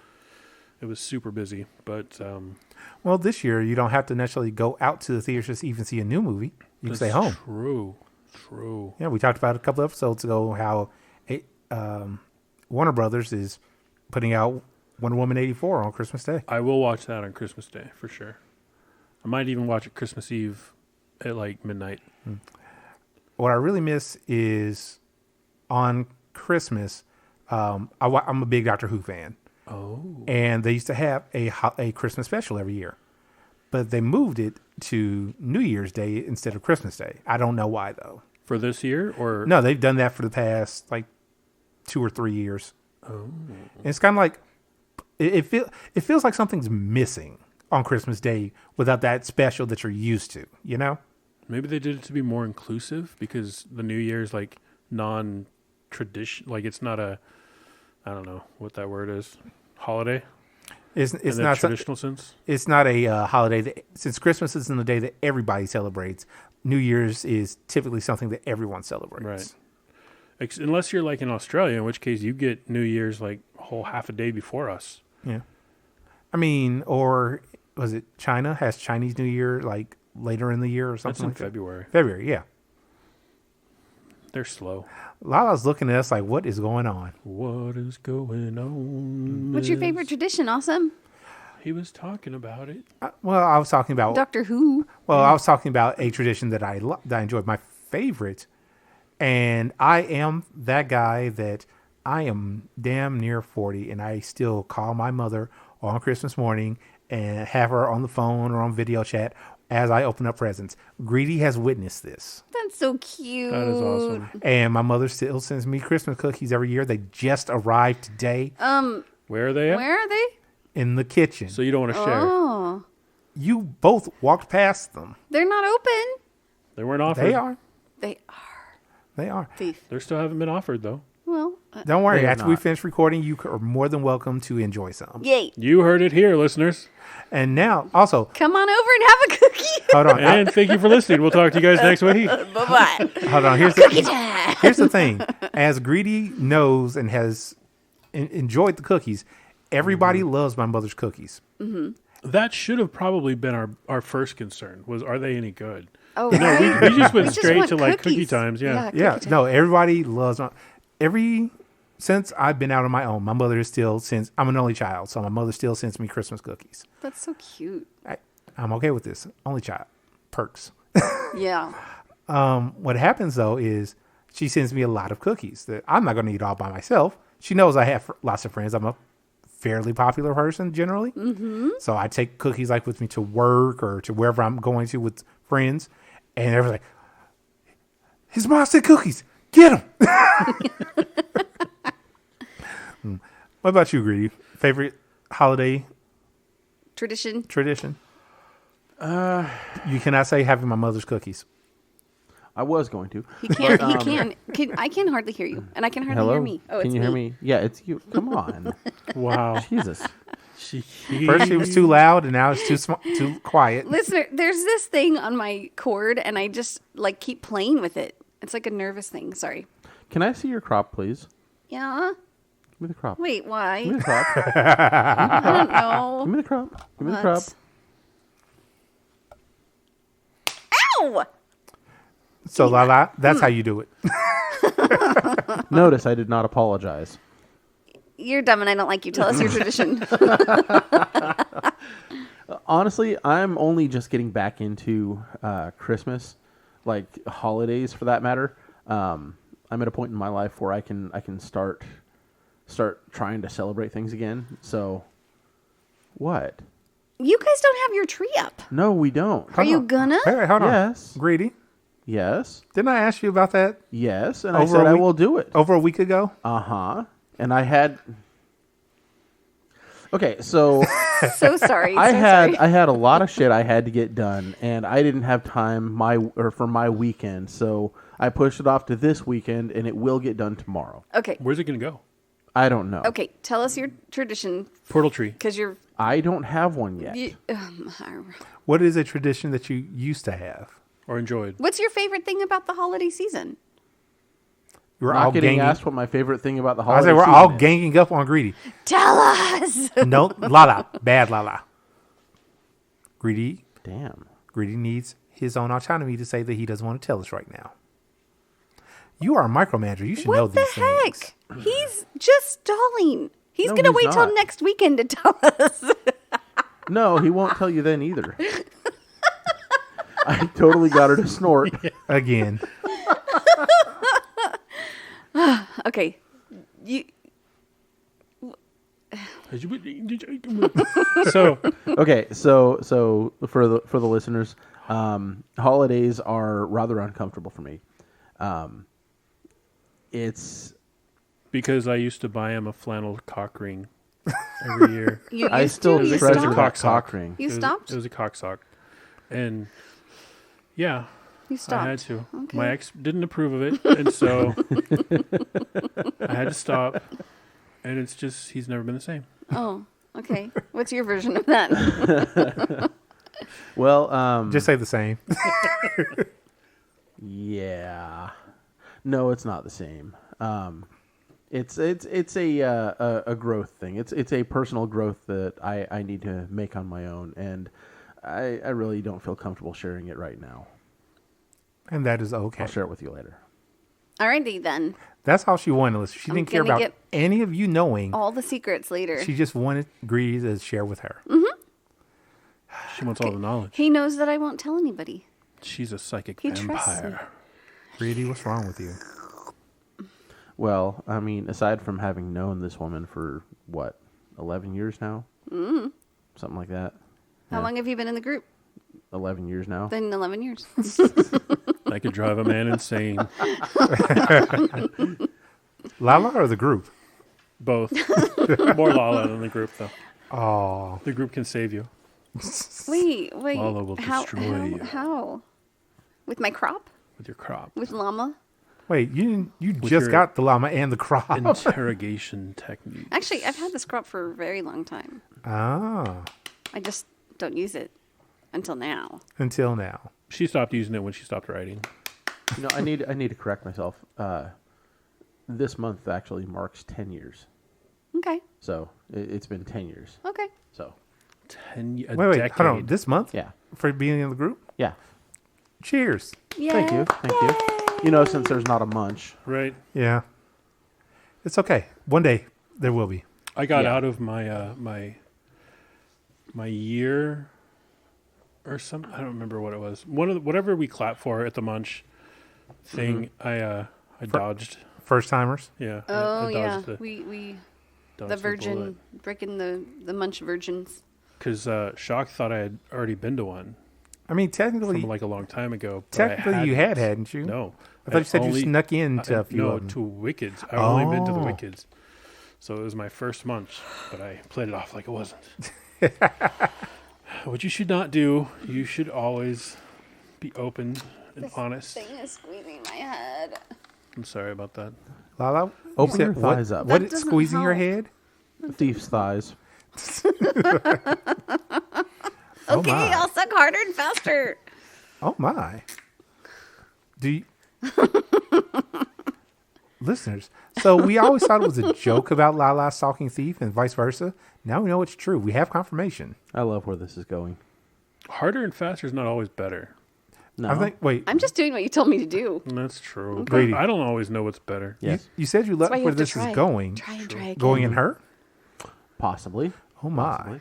[SPEAKER 4] it was super busy. But
[SPEAKER 2] well, this year you don't have to necessarily go out to the theaters to even see a new movie. You can stay home.
[SPEAKER 4] True.
[SPEAKER 2] Yeah, we talked about a couple episodes ago how Warner Brothers is putting out Wonder Woman 84 on Christmas Day.
[SPEAKER 4] I will watch that on Christmas Day for sure. I might even watch it Christmas Eve at like midnight.
[SPEAKER 2] What I really miss is on Christmas. I'm a big Doctor Who fan.
[SPEAKER 4] Oh.
[SPEAKER 2] And they used to have a Christmas special every year. But they moved it to New Year's Day instead of Christmas Day. I don't know why, though.
[SPEAKER 4] For this year? Or
[SPEAKER 2] no, they've done that for the past, 2 or 3 years.
[SPEAKER 4] Oh.
[SPEAKER 2] And it's kind of like, it feels like something's missing on Christmas Day without that special that you're used to, you know?
[SPEAKER 4] Maybe they did it to be more inclusive because the New Year's non-tradition, it's not a, I don't know what that word is, holiday?
[SPEAKER 2] It's
[SPEAKER 4] in
[SPEAKER 2] not
[SPEAKER 4] traditional sense.
[SPEAKER 2] It's not a holiday since Christmas isn't the day that everybody celebrates. New Year's is typically something that everyone celebrates.
[SPEAKER 4] Right. Unless you're in Australia, in which case you get New Year's a whole half a day before us.
[SPEAKER 2] Yeah. I mean, or was it China has Chinese New Year later in the year or something?
[SPEAKER 4] That's in February.
[SPEAKER 2] February, yeah.
[SPEAKER 4] They're slow.
[SPEAKER 2] Lala's looking at us like, what is going on?
[SPEAKER 4] What is going on?
[SPEAKER 1] What's your favorite tradition, Awesome?
[SPEAKER 4] He was talking about it.
[SPEAKER 2] Well, I was talking about
[SPEAKER 1] Doctor Who.
[SPEAKER 2] Well, I was talking about a tradition that I enjoyed. My favorite, and I am that guy that I am damn near 40, and I still call my mother on Christmas morning and have her on the phone or on video chat as I open up presents. Greedy has witnessed this.
[SPEAKER 1] That's so cute.
[SPEAKER 4] That is awesome.
[SPEAKER 2] And my mother still sends me Christmas cookies every year. They just arrived today.
[SPEAKER 4] Where are they at?
[SPEAKER 1] Where are they?
[SPEAKER 2] In the kitchen.
[SPEAKER 4] So you don't want to share.
[SPEAKER 1] Oh.
[SPEAKER 2] You both walked past them.
[SPEAKER 1] They're not open.
[SPEAKER 4] They weren't offered.
[SPEAKER 2] They are.
[SPEAKER 1] They are.
[SPEAKER 2] They are.
[SPEAKER 1] Thief.
[SPEAKER 4] They still haven't been offered, though.
[SPEAKER 1] Well.
[SPEAKER 2] Don't worry.
[SPEAKER 3] They are
[SPEAKER 2] After we
[SPEAKER 3] not.
[SPEAKER 2] finish recording, you are more than welcome to enjoy some.
[SPEAKER 1] Yay.
[SPEAKER 4] You heard it here, listeners.
[SPEAKER 2] And now, also,
[SPEAKER 1] Come on over and have a cookie.
[SPEAKER 2] hold on.
[SPEAKER 4] And thank you for listening. We'll talk to you guys next week.
[SPEAKER 1] Bye-bye.
[SPEAKER 2] Hold on. Here's the thing. As Greedy knows and has enjoyed the cookies, everybody loves my mother's cookies.
[SPEAKER 4] That should have probably been our first concern was, are they any good?
[SPEAKER 1] Oh,
[SPEAKER 4] No,
[SPEAKER 1] right.
[SPEAKER 4] we just went
[SPEAKER 1] We just
[SPEAKER 4] straight
[SPEAKER 1] want
[SPEAKER 4] to cookie
[SPEAKER 1] cookies.
[SPEAKER 4] times. Yeah.
[SPEAKER 2] Yeah.
[SPEAKER 1] cookie time.
[SPEAKER 2] No, everybody loves since I've been out on my own, my mother is still I'm an only child, so my mother still sends me Christmas cookies.
[SPEAKER 1] That's so cute.
[SPEAKER 2] I'm okay with this. Only child. Perks.
[SPEAKER 1] Yeah.
[SPEAKER 2] What happens though is she sends me a lot of cookies that I'm not going to eat all by myself. She knows I have lots of friends. I'm a fairly popular person generally. Mm-hmm. So I take cookies with me to work or to wherever I'm going to with friends. And everyone's like, his mom said cookies. Get them. What about you, Greedy? Favorite holiday
[SPEAKER 1] Tradition.
[SPEAKER 2] tradition? You cannot say having my mother's cookies.
[SPEAKER 3] I was going to.
[SPEAKER 1] He can't. I can hardly hear you, and I can hardly
[SPEAKER 3] Hello?
[SPEAKER 1] hear me. Oh, it's
[SPEAKER 3] Can you hear me? Yeah, it's you. Come on.
[SPEAKER 4] Wow.
[SPEAKER 3] Jesus.
[SPEAKER 2] First it was too loud, and now it's too quiet.
[SPEAKER 1] Listener, there's this thing on my cord, and I just keep playing with it. It's like a nervous thing. Sorry.
[SPEAKER 3] Can I see your crop, please?
[SPEAKER 1] Yeah.
[SPEAKER 3] Give me the crop.
[SPEAKER 1] Wait, why?
[SPEAKER 3] Give me the crop.
[SPEAKER 1] I don't know.
[SPEAKER 3] Give me the crop. Give me the
[SPEAKER 1] What?
[SPEAKER 3] crop.
[SPEAKER 1] Ow!
[SPEAKER 2] So, Lala, that's how you do it.
[SPEAKER 3] Notice I did not apologize.
[SPEAKER 1] You're dumb, and I don't like you. Tell us your tradition.
[SPEAKER 3] Honestly, I'm only just getting back into Christmas, holidays for that matter. I'm at a point in my life where I can start trying to celebrate things again. So, what?
[SPEAKER 1] You guys don't have your tree up.
[SPEAKER 3] No, we don't.
[SPEAKER 1] Are you gonna?
[SPEAKER 2] Wait, hold on.
[SPEAKER 3] Yes.
[SPEAKER 2] Greedy.
[SPEAKER 3] Yes.
[SPEAKER 2] Didn't I ask you about that
[SPEAKER 3] Yes. And I
[SPEAKER 2] Over
[SPEAKER 3] said
[SPEAKER 2] a
[SPEAKER 3] I
[SPEAKER 2] week-
[SPEAKER 3] will do it.
[SPEAKER 2] over a week ago?
[SPEAKER 3] Uh-huh. And I had... Okay, so
[SPEAKER 1] So sorry.
[SPEAKER 3] I
[SPEAKER 1] so
[SPEAKER 3] had
[SPEAKER 1] sorry.
[SPEAKER 3] I had a lot of shit I had to get done, and I didn't have time for my weekend, so I pushed it off to this weekend, and it will get done tomorrow.
[SPEAKER 1] Okay.
[SPEAKER 4] Where's it going to go?
[SPEAKER 3] I don't know.
[SPEAKER 1] Okay. Tell us your tradition.
[SPEAKER 4] Portal tree.
[SPEAKER 1] Because you're.
[SPEAKER 3] I don't have one yet.
[SPEAKER 2] What is a tradition that you used to have?
[SPEAKER 4] Or enjoyed.
[SPEAKER 1] What's your favorite thing about the holiday season?
[SPEAKER 2] We're
[SPEAKER 3] Not
[SPEAKER 2] all
[SPEAKER 3] getting
[SPEAKER 2] ganging.
[SPEAKER 3] asked what my favorite thing about the
[SPEAKER 2] I
[SPEAKER 3] holiday
[SPEAKER 2] say we're
[SPEAKER 3] season
[SPEAKER 2] all
[SPEAKER 3] is.
[SPEAKER 2] ganging up on Greedy.
[SPEAKER 1] Tell us.
[SPEAKER 2] No, Lala, bad Lala. Greedy
[SPEAKER 3] Damn.
[SPEAKER 2] needs his own autonomy to say that he doesn't want to tell us right now. You are a micromanager. You should know
[SPEAKER 1] What the
[SPEAKER 2] these things.
[SPEAKER 1] heck? He's just stalling. He's
[SPEAKER 3] No,
[SPEAKER 1] going to
[SPEAKER 3] he's
[SPEAKER 1] wait till
[SPEAKER 3] not.
[SPEAKER 1] next weekend to tell us.
[SPEAKER 3] No, he won't tell you then either. I totally got her to snort.
[SPEAKER 2] Again.
[SPEAKER 1] Okay. You.
[SPEAKER 4] So,
[SPEAKER 3] Okay, so for the listeners, holidays are rather uncomfortable for me. It's
[SPEAKER 4] because I used to buy him a flannel cock ring every year.
[SPEAKER 1] You
[SPEAKER 3] I
[SPEAKER 1] used
[SPEAKER 3] still
[SPEAKER 1] to? You
[SPEAKER 3] treasure
[SPEAKER 1] stopped?
[SPEAKER 3] that cock ring.
[SPEAKER 1] You
[SPEAKER 4] It was-
[SPEAKER 1] stopped?
[SPEAKER 4] It was a cock sock. And yeah,
[SPEAKER 1] You stopped.
[SPEAKER 4] I had to.
[SPEAKER 1] Okay.
[SPEAKER 4] My ex didn't approve of it, and so I had to stop. And it's just, he's never been the same.
[SPEAKER 1] Oh, okay. What's your version of that?
[SPEAKER 3] Well,
[SPEAKER 2] Just say the same.
[SPEAKER 3] yeah, no, it's not the same. It's a growth thing. It's a personal growth that I need to make on my own, and I really don't feel comfortable sharing it right now.
[SPEAKER 2] And that is okay.
[SPEAKER 3] I'll share it with you later.
[SPEAKER 1] Alrighty then.
[SPEAKER 2] That's how she wanted us. She
[SPEAKER 1] I'm
[SPEAKER 2] didn't care
[SPEAKER 1] gonna
[SPEAKER 2] about
[SPEAKER 1] get
[SPEAKER 2] any of you knowing.
[SPEAKER 1] All the secrets later.
[SPEAKER 2] She just wanted Greedy to share with her.
[SPEAKER 4] She wants all the knowledge.
[SPEAKER 1] He knows that I won't tell anybody.
[SPEAKER 4] She's a psychic
[SPEAKER 1] He trusts me.
[SPEAKER 4] vampire.
[SPEAKER 2] Greedy, what's wrong with you?
[SPEAKER 3] Well, I mean, aside from having known this woman for, 11 years now? Mm-hmm. Something like that.
[SPEAKER 1] How
[SPEAKER 3] Yeah.
[SPEAKER 1] long have you been in the group?
[SPEAKER 3] 11 years now.
[SPEAKER 1] Been 11 years.
[SPEAKER 4] I could drive a man insane.
[SPEAKER 2] Lala or the group?
[SPEAKER 4] Both. More Lala than the group, though.
[SPEAKER 2] Oh,
[SPEAKER 4] The group can save you.
[SPEAKER 1] Wait.
[SPEAKER 4] Lala will
[SPEAKER 1] how,
[SPEAKER 4] destroy
[SPEAKER 1] how,
[SPEAKER 4] you.
[SPEAKER 1] how? With my crop?
[SPEAKER 4] With your crop.
[SPEAKER 1] With llama?
[SPEAKER 2] wait, you
[SPEAKER 4] With
[SPEAKER 2] just
[SPEAKER 4] your-
[SPEAKER 2] got the llama and the crop.
[SPEAKER 4] Interrogation technique.
[SPEAKER 1] Actually, I've had this crop for a very long time.
[SPEAKER 2] Ah,
[SPEAKER 1] I just don't use it until now.
[SPEAKER 2] until now.
[SPEAKER 4] She stopped using it when she stopped writing.
[SPEAKER 3] You know, I need to correct myself. This month actually marks 10 years.
[SPEAKER 1] Okay.
[SPEAKER 3] So it's been 10 years.
[SPEAKER 1] Okay.
[SPEAKER 3] So
[SPEAKER 4] A
[SPEAKER 2] Wait,
[SPEAKER 4] decade.
[SPEAKER 2] hold on. This month?
[SPEAKER 3] yeah,
[SPEAKER 2] For being in the group?
[SPEAKER 3] yeah.
[SPEAKER 2] Cheers.
[SPEAKER 3] Thank you. You know, since there's not a munch.
[SPEAKER 4] Right.
[SPEAKER 2] Yeah. It's okay. One day there will be.
[SPEAKER 4] I got
[SPEAKER 3] Yeah.
[SPEAKER 4] out of my my year or something. I don't remember what it was. Whatever we clap for at the munch thing. I dodged.
[SPEAKER 2] First timers.
[SPEAKER 4] Yeah.
[SPEAKER 1] Oh,
[SPEAKER 4] I
[SPEAKER 1] yeah.
[SPEAKER 4] dodged
[SPEAKER 1] We
[SPEAKER 4] dodged
[SPEAKER 1] the virgin, breaking the munch virgins.
[SPEAKER 4] Because Shock thought I had already been to one
[SPEAKER 2] I mean, technically,
[SPEAKER 4] from like a long time ago. But I
[SPEAKER 2] technically you hadn't you?
[SPEAKER 4] No.
[SPEAKER 2] I thought you said
[SPEAKER 4] only-
[SPEAKER 2] you snuck into a few
[SPEAKER 4] No,
[SPEAKER 2] of them.
[SPEAKER 4] to Wickeds. I've only been to the
[SPEAKER 2] Oh.
[SPEAKER 4] Wickeds. So it was my first munch, but I played it off like it wasn't. What you should not do, you should always be open and honest.
[SPEAKER 1] Thing is squeezing my head.
[SPEAKER 4] I'm sorry about that.
[SPEAKER 2] Lala, you
[SPEAKER 3] Open
[SPEAKER 2] said
[SPEAKER 3] your
[SPEAKER 2] what-
[SPEAKER 3] thighs up.
[SPEAKER 2] What
[SPEAKER 1] That
[SPEAKER 2] is
[SPEAKER 1] doesn't
[SPEAKER 2] squeezing your
[SPEAKER 1] help.
[SPEAKER 2] head?
[SPEAKER 3] Thief's thighs.
[SPEAKER 2] Oh
[SPEAKER 1] Okay,
[SPEAKER 2] my.
[SPEAKER 1] I'll suck harder and faster.
[SPEAKER 2] Oh my. Do you... Listeners, so we always thought it was a joke about Lala stalking Thief and vice versa. Now we know it's true. We have confirmation.
[SPEAKER 3] I love where this is going.
[SPEAKER 4] Harder and faster is not always better.
[SPEAKER 3] No.
[SPEAKER 2] I think. Wait,
[SPEAKER 1] I'm just doing what you told me to do.
[SPEAKER 4] That's true.
[SPEAKER 2] Grady.
[SPEAKER 4] I don't always know what's better.
[SPEAKER 3] Yes.
[SPEAKER 2] you said you
[SPEAKER 1] That's why
[SPEAKER 2] loved
[SPEAKER 1] you
[SPEAKER 2] where
[SPEAKER 1] have to
[SPEAKER 2] this
[SPEAKER 1] try.
[SPEAKER 2] is going.
[SPEAKER 1] Try and try again.
[SPEAKER 2] Going in her?
[SPEAKER 3] Possibly.
[SPEAKER 2] Oh my.
[SPEAKER 3] Possibly.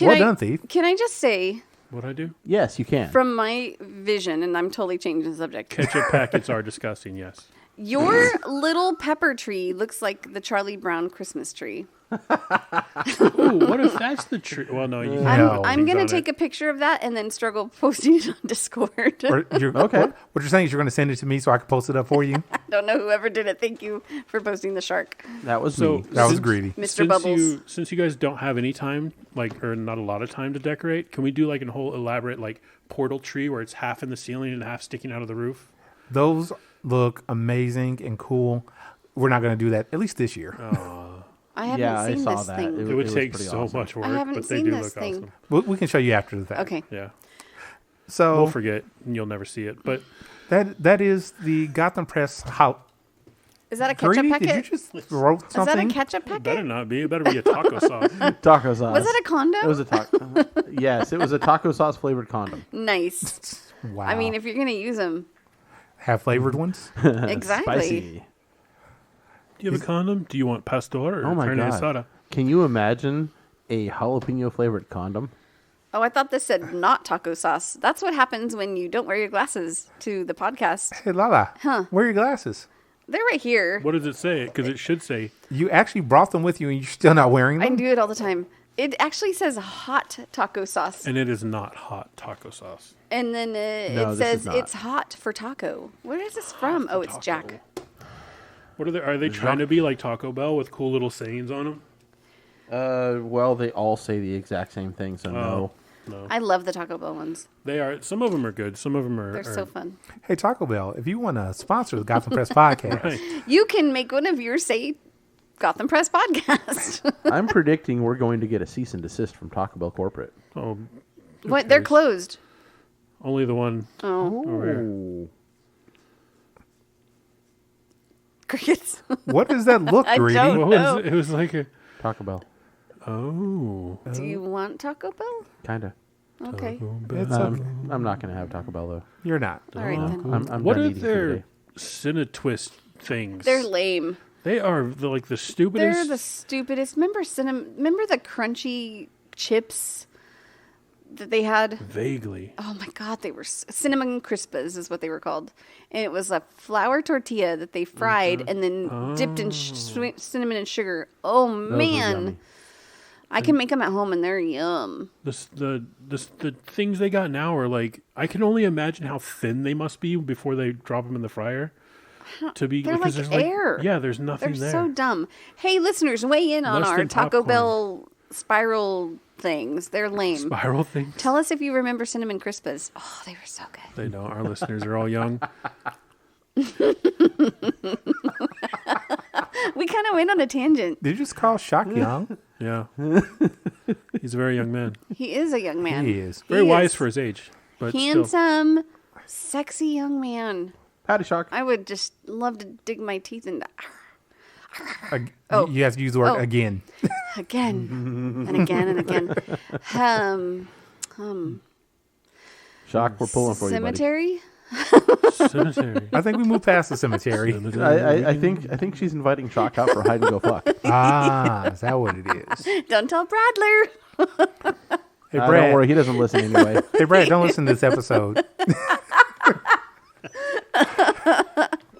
[SPEAKER 2] Well done, Thief.
[SPEAKER 1] Can I just say,
[SPEAKER 4] What I do?
[SPEAKER 3] Yes, you can.
[SPEAKER 1] from my vision, and I'm totally changing the subject.
[SPEAKER 4] Ketchup packets are disgusting, yes.
[SPEAKER 1] Your little pepper tree looks like the Charlie Brown Christmas tree.
[SPEAKER 4] Ooh, what if that's the tree? Well, no, you can't.
[SPEAKER 2] No.
[SPEAKER 1] I'm going to take a picture of that and then struggle posting it on Discord.
[SPEAKER 2] Or
[SPEAKER 3] Okay.
[SPEAKER 2] What you're saying is you're going to send it to me so I can post it up for you?
[SPEAKER 1] Don't know whoever did it. Thank you for posting the shark.
[SPEAKER 3] That was
[SPEAKER 4] So
[SPEAKER 3] me.
[SPEAKER 2] That was
[SPEAKER 4] since-
[SPEAKER 2] greedy.
[SPEAKER 1] Mr. Bubbles.
[SPEAKER 4] Since you guys don't have any time, or not a lot of time to decorate, can we do like a whole elaborate portal tree where it's half in the ceiling and half sticking out of the roof?
[SPEAKER 2] Those look amazing and cool. We're not going to do that, at least this year.
[SPEAKER 1] I haven't
[SPEAKER 3] Yeah, I
[SPEAKER 1] seen
[SPEAKER 3] saw
[SPEAKER 1] this
[SPEAKER 3] that.
[SPEAKER 1] thing.
[SPEAKER 3] It
[SPEAKER 4] It would
[SPEAKER 3] was
[SPEAKER 4] take
[SPEAKER 3] pretty
[SPEAKER 4] so
[SPEAKER 3] awesome.
[SPEAKER 4] much work,
[SPEAKER 1] I haven't
[SPEAKER 4] but they
[SPEAKER 1] seen
[SPEAKER 4] do
[SPEAKER 1] this
[SPEAKER 4] look
[SPEAKER 1] thing.
[SPEAKER 4] awesome.
[SPEAKER 2] We can show you after the fact.
[SPEAKER 1] Okay.
[SPEAKER 4] Yeah.
[SPEAKER 2] So
[SPEAKER 4] We'll forget, and you'll never see it. But
[SPEAKER 2] that is the Gotham Press
[SPEAKER 1] Is that a ketchup
[SPEAKER 2] Greedy,
[SPEAKER 1] packet?
[SPEAKER 2] did you just throw
[SPEAKER 1] Is that a
[SPEAKER 2] something?
[SPEAKER 1] ketchup
[SPEAKER 4] it better
[SPEAKER 1] packet?
[SPEAKER 4] not be. It better be a taco sauce.
[SPEAKER 3] Taco sauce.
[SPEAKER 1] Was it a condom?
[SPEAKER 3] It was a taco. Yes, it was a taco sauce flavored condom.
[SPEAKER 1] Nice.
[SPEAKER 2] Wow.
[SPEAKER 1] I mean, if you're going to use them.
[SPEAKER 2] Have flavored ones?
[SPEAKER 1] Exactly.
[SPEAKER 3] Spicy.
[SPEAKER 4] Do you have a condom? Do you want pastor or
[SPEAKER 3] Oh my
[SPEAKER 4] carne
[SPEAKER 3] god!
[SPEAKER 4] asada?
[SPEAKER 3] Can you imagine a jalapeno flavored condom?
[SPEAKER 1] Oh, I thought this said not taco sauce. That's what happens when you don't wear your glasses to the podcast.
[SPEAKER 2] Hey, Lala. Where are your glasses?
[SPEAKER 1] They're right here.
[SPEAKER 4] What does it say? Because it should say
[SPEAKER 2] You actually brought them with you and you're still not wearing
[SPEAKER 1] I
[SPEAKER 2] them?
[SPEAKER 1] do it all the time. It actually says hot taco sauce.
[SPEAKER 4] and it is not hot taco sauce.
[SPEAKER 1] And then
[SPEAKER 3] No,
[SPEAKER 1] it
[SPEAKER 3] this is
[SPEAKER 1] says
[SPEAKER 3] not.
[SPEAKER 1] it's hot for taco. Where is this from? Oh, it's
[SPEAKER 4] taco.
[SPEAKER 1] Jack.
[SPEAKER 4] What are they trying to be like Taco Bell with cool little sayings on them?
[SPEAKER 3] Well, they all say the exact same thing, so no.
[SPEAKER 4] No,
[SPEAKER 1] I love the Taco Bell ones.
[SPEAKER 4] they are. Some of them are good. Some of them are.
[SPEAKER 1] They're so fun.
[SPEAKER 2] Hey, Taco Bell, if you want to sponsor the Gotham Press podcast,
[SPEAKER 4] Right.
[SPEAKER 1] You can make one of yours say Gotham Press podcast.
[SPEAKER 3] I'm predicting we're going to get a cease and desist from Taco Bell corporate.
[SPEAKER 4] Oh,
[SPEAKER 1] What? They're
[SPEAKER 4] cares?
[SPEAKER 1] closed.
[SPEAKER 4] only the one
[SPEAKER 1] Oh,
[SPEAKER 4] over here.
[SPEAKER 3] Ooh.
[SPEAKER 1] crickets.
[SPEAKER 2] what does that look,
[SPEAKER 1] I
[SPEAKER 2] Greedy?
[SPEAKER 1] don't-
[SPEAKER 4] What was
[SPEAKER 1] No.
[SPEAKER 4] it? It was like a.
[SPEAKER 3] Taco Bell.
[SPEAKER 4] Oh.
[SPEAKER 1] Do you want Taco Bell?
[SPEAKER 3] Kinda.
[SPEAKER 1] Okay.
[SPEAKER 2] It's okay.
[SPEAKER 3] I'm not going to have Taco Bell, though.
[SPEAKER 2] You're not.
[SPEAKER 1] All right then.
[SPEAKER 3] I'm
[SPEAKER 4] What
[SPEAKER 3] done
[SPEAKER 4] are
[SPEAKER 3] eating for the
[SPEAKER 4] their
[SPEAKER 3] day.
[SPEAKER 4] Cinetwist things?
[SPEAKER 1] They're lame.
[SPEAKER 4] They are like the stupidest.
[SPEAKER 1] They're the stupidest. Remember the crunchy chips that they had?
[SPEAKER 4] Vaguely.
[SPEAKER 1] Oh my god, they were cinnamon crispas is what they were called, and it was a flour tortilla that they fried and then dipped in cinnamon and sugar. Oh
[SPEAKER 3] Those were
[SPEAKER 1] man,
[SPEAKER 3] yummy.
[SPEAKER 1] I can make them at home and they're yum.
[SPEAKER 4] The things they got now are like, I can only imagine how thin they must be before they drop them in the fryer. To be
[SPEAKER 1] They're
[SPEAKER 4] because
[SPEAKER 1] like
[SPEAKER 4] there's
[SPEAKER 1] air.
[SPEAKER 4] yeah, there's nothing
[SPEAKER 1] They're
[SPEAKER 4] there.
[SPEAKER 1] so dumb. Hey, listeners, weigh in on
[SPEAKER 4] Less
[SPEAKER 1] our
[SPEAKER 4] than
[SPEAKER 1] Taco
[SPEAKER 4] popcorn.
[SPEAKER 1] Bell spiral things. They're lame.
[SPEAKER 4] Spiral things.
[SPEAKER 1] Tell us if you remember cinnamon crispas. Oh, they were so good.
[SPEAKER 4] They don't. Our listeners are all young.
[SPEAKER 1] We kind of went on a tangent.
[SPEAKER 2] Did you just call Shock Young?
[SPEAKER 4] Yeah. He's a very young man.
[SPEAKER 1] He is a young man.
[SPEAKER 2] He is.
[SPEAKER 4] Very
[SPEAKER 1] He
[SPEAKER 4] wise
[SPEAKER 1] is.
[SPEAKER 4] for his age. But still.
[SPEAKER 1] Handsome, sexy young man.
[SPEAKER 3] Howdy, Shock.
[SPEAKER 1] I would just love to dig my teeth into
[SPEAKER 2] Oh. You have to use the word
[SPEAKER 1] Oh.
[SPEAKER 2] again.
[SPEAKER 1] again and again and again.
[SPEAKER 3] Shock, we're pulling for
[SPEAKER 1] Cemetery.
[SPEAKER 4] Cemetery.
[SPEAKER 2] I think we moved past the cemetery.
[SPEAKER 3] you, buddy. I think she's inviting Shock out for hide and go fuck.
[SPEAKER 2] Ah, is that what it is?
[SPEAKER 1] Don't tell Bradler.
[SPEAKER 2] Hey,
[SPEAKER 3] Don't
[SPEAKER 2] Brad.
[SPEAKER 3] worry, he doesn't listen anyway.
[SPEAKER 2] Hey, Brad, don't listen to this episode.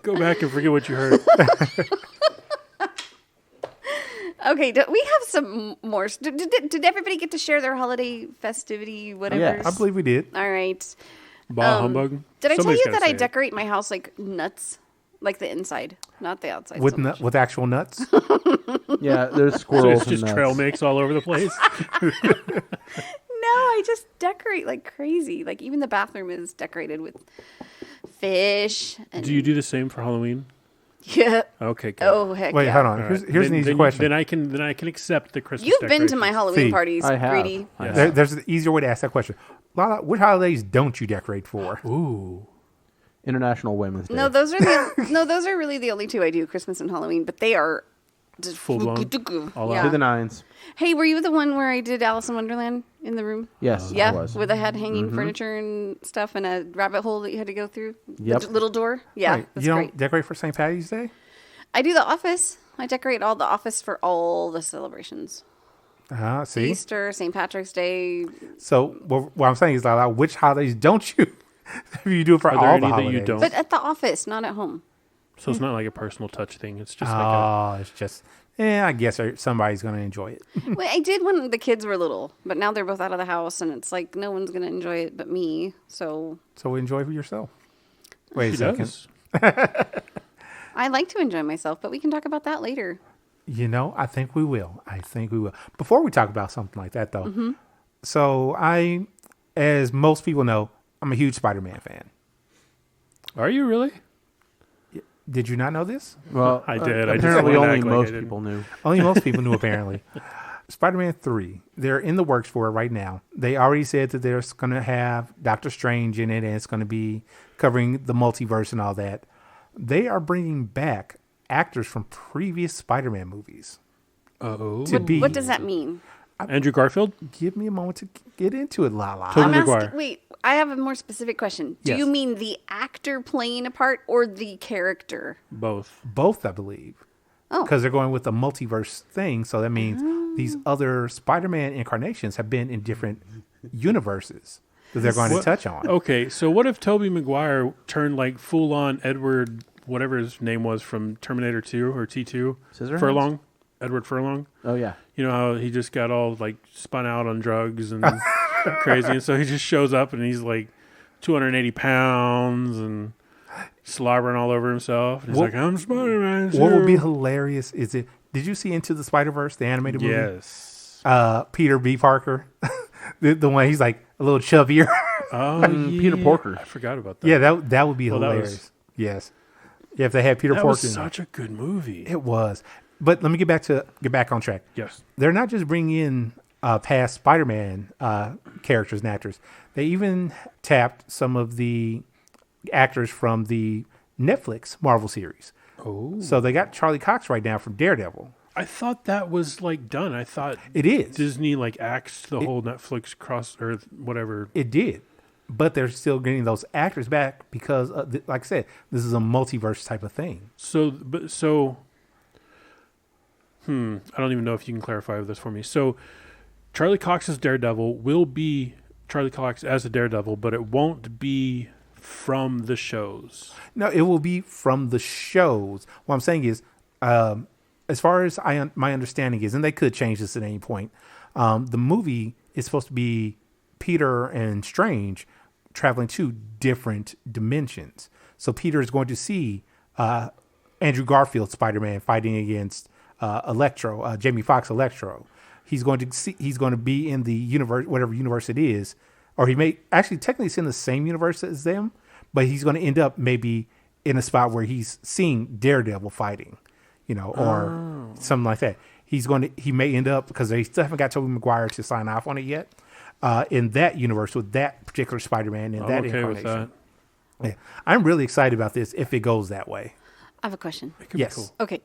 [SPEAKER 4] Go back and forget what you heard.
[SPEAKER 1] Okay, we have some more. Did everybody get to share their holiday festivity, whatever?
[SPEAKER 3] Yes.
[SPEAKER 2] I believe we did.
[SPEAKER 1] All right.
[SPEAKER 4] Bah humbug.
[SPEAKER 1] Did I
[SPEAKER 4] Somebody's
[SPEAKER 1] tell you
[SPEAKER 4] gotta
[SPEAKER 1] that I
[SPEAKER 4] say it.
[SPEAKER 1] decorate my house like nuts? Like the inside, not the outside.
[SPEAKER 2] With
[SPEAKER 1] so much.
[SPEAKER 2] with actual nuts.
[SPEAKER 3] Yeah, there's
[SPEAKER 4] So
[SPEAKER 3] squirrels
[SPEAKER 4] it's just
[SPEAKER 3] and
[SPEAKER 4] trail
[SPEAKER 3] nuts.
[SPEAKER 4] mix all over the place.
[SPEAKER 1] No, I just decorate like crazy. Like even the bathroom is decorated with fish. And
[SPEAKER 4] Do you do the same for Halloween?
[SPEAKER 1] Yeah.
[SPEAKER 4] Okay. Good.
[SPEAKER 1] Oh heck
[SPEAKER 2] Wait,
[SPEAKER 1] yeah.
[SPEAKER 2] hold on.
[SPEAKER 4] All right.
[SPEAKER 2] Here's an easy
[SPEAKER 4] then,
[SPEAKER 2] question.
[SPEAKER 4] Then I can accept the Christmas.
[SPEAKER 1] You've been to my
[SPEAKER 4] decorations.
[SPEAKER 1] Halloween
[SPEAKER 2] See,
[SPEAKER 1] parties,
[SPEAKER 3] I have.
[SPEAKER 1] Greedy.
[SPEAKER 3] I have.
[SPEAKER 2] There's an easier way to ask that question. Lala, which holidays don't you decorate for?
[SPEAKER 4] Ooh.
[SPEAKER 3] International Women's Day.
[SPEAKER 1] No, those are those are really the only two I do, Christmas and Halloween. But they are just
[SPEAKER 4] Full blown? All out?
[SPEAKER 3] To the nines.
[SPEAKER 1] Hey, were you the one where I did Alice in Wonderland in the room?
[SPEAKER 3] Yes,
[SPEAKER 1] Yeah,
[SPEAKER 3] I was.
[SPEAKER 1] with a head hanging furniture and stuff, and a rabbit hole that you had to go through.
[SPEAKER 3] Yep.
[SPEAKER 1] The little door. Yeah,
[SPEAKER 2] Wait,
[SPEAKER 1] that's
[SPEAKER 2] you don't
[SPEAKER 1] great.
[SPEAKER 2] decorate for St. Patty's Day?
[SPEAKER 1] I do the office. I decorate all the office for all the celebrations.
[SPEAKER 2] See?
[SPEAKER 1] Easter, St. Patrick's Day.
[SPEAKER 2] So what I'm saying is, Lala, which holidays don't you? You do it for
[SPEAKER 4] Are there
[SPEAKER 2] all
[SPEAKER 4] any
[SPEAKER 2] the
[SPEAKER 4] that
[SPEAKER 2] holidays.
[SPEAKER 4] you don't?
[SPEAKER 1] But at the office, not at home.
[SPEAKER 4] So it's not like a personal touch thing. It's just like
[SPEAKER 2] Oh, it's just, I guess somebody's going to enjoy it.
[SPEAKER 1] Well, I did when the kids were little, but now they're both out of the house, and it's like no one's going to enjoy it but me. So
[SPEAKER 2] So enjoy for yourself. Wait a
[SPEAKER 4] She
[SPEAKER 2] second.
[SPEAKER 4] does.
[SPEAKER 1] I like to enjoy myself, but we can talk about that later.
[SPEAKER 2] You know, I think we will. Before we talk about something like that, though, so as most people know, I'm a huge Spider-Man fan.
[SPEAKER 4] Are you really?
[SPEAKER 2] Did you not know this?
[SPEAKER 3] Well,
[SPEAKER 4] I did. I just
[SPEAKER 3] apparently,
[SPEAKER 4] wanted to
[SPEAKER 3] only
[SPEAKER 4] act like I
[SPEAKER 3] most
[SPEAKER 4] didn't.
[SPEAKER 3] people knew.
[SPEAKER 2] Only most people knew, apparently. Spider-Man 3, they're in the works for it right now. They already said that they're going to have Doctor Strange in it, and it's going to be covering the multiverse and all that.
[SPEAKER 3] They are bringing back actors from previous Spider-Man movies.
[SPEAKER 4] Oh.
[SPEAKER 1] What does that mean?
[SPEAKER 4] Andrew Garfield?
[SPEAKER 3] Give me a moment to get into it, Lala.
[SPEAKER 4] Tobey
[SPEAKER 1] I'm
[SPEAKER 4] Maguire.
[SPEAKER 1] asking, wait, I have a more specific question. Do
[SPEAKER 3] Yes.
[SPEAKER 1] you mean the actor playing a part or the character?
[SPEAKER 4] Both.
[SPEAKER 3] Both, I believe.
[SPEAKER 1] Oh.
[SPEAKER 3] Because they're going with the multiverse thing. So that means these other Spider-Man incarnations have been in different universes that they're going to touch on.
[SPEAKER 4] Okay, so what if Tobey Maguire turned like full on Edward, whatever his name was from Terminator 2 or T2?
[SPEAKER 3] Scissorhands?
[SPEAKER 4] Furlong? Edward Furlong?
[SPEAKER 3] Oh, yeah.
[SPEAKER 4] You know how he just got all like spun out on drugs and crazy, and so he just shows up and he's like 280 pounds and slobbering all over himself. And he's like, I'm Spider-Man.
[SPEAKER 3] What would be
[SPEAKER 4] too."
[SPEAKER 3] hilarious is it. Did you see Into the Spider-Verse, the animated movie?
[SPEAKER 4] Yes.
[SPEAKER 3] Peter B. Parker, the one he's like a little chubbier.
[SPEAKER 4] Oh,
[SPEAKER 3] Peter Porker.
[SPEAKER 4] I forgot about that.
[SPEAKER 3] Yeah, that would be
[SPEAKER 4] Well, that
[SPEAKER 3] hilarious.
[SPEAKER 4] was-
[SPEAKER 3] Yes. Yeah, if they had Peter
[SPEAKER 4] that
[SPEAKER 3] Porker.
[SPEAKER 4] was
[SPEAKER 3] in there.
[SPEAKER 4] such a good movie.
[SPEAKER 3] It was. But let me get back on track.
[SPEAKER 4] Yes.
[SPEAKER 3] They're not just bringing in past Spider-Man characters and actors. They even tapped some of the actors from the Netflix Marvel series.
[SPEAKER 4] Oh.
[SPEAKER 3] So they got Charlie Cox right now from Daredevil.
[SPEAKER 4] I thought that was like done. I thought
[SPEAKER 3] It is.
[SPEAKER 4] Disney like axed the whole Netflix cross or whatever.
[SPEAKER 3] It did. But they're still getting those actors back because, like I said, this is a multiverse type of thing.
[SPEAKER 4] I don't even know if you can clarify this for me. So, Charlie Cox's Daredevil will be Charlie Cox as a Daredevil, but it won't be from the shows.
[SPEAKER 3] No, it will be from the shows. What I'm saying is, as far as my understanding is, and they could change this at any point, the movie is supposed to be Peter and Strange traveling to different dimensions. So Peter is going to see Andrew Garfield Spider-Man fighting against Electro, Jamie Foxx Electro. He's going to be in the universe, whatever universe it is, or he may actually technically it's in the same universe as them, but he's going to end up maybe in a spot where he's seeing Daredevil fighting, or something like that. He may end up, because they still haven't got Tobey Maguire to sign off on it yet, in that universe with that particular Spider-Man and that
[SPEAKER 4] okay with
[SPEAKER 3] incarnation.
[SPEAKER 4] that.
[SPEAKER 3] Yeah. I'm really excited about this if it goes that way.
[SPEAKER 1] I have a question.
[SPEAKER 4] It could
[SPEAKER 3] Yes.
[SPEAKER 4] be cool.
[SPEAKER 1] Okay.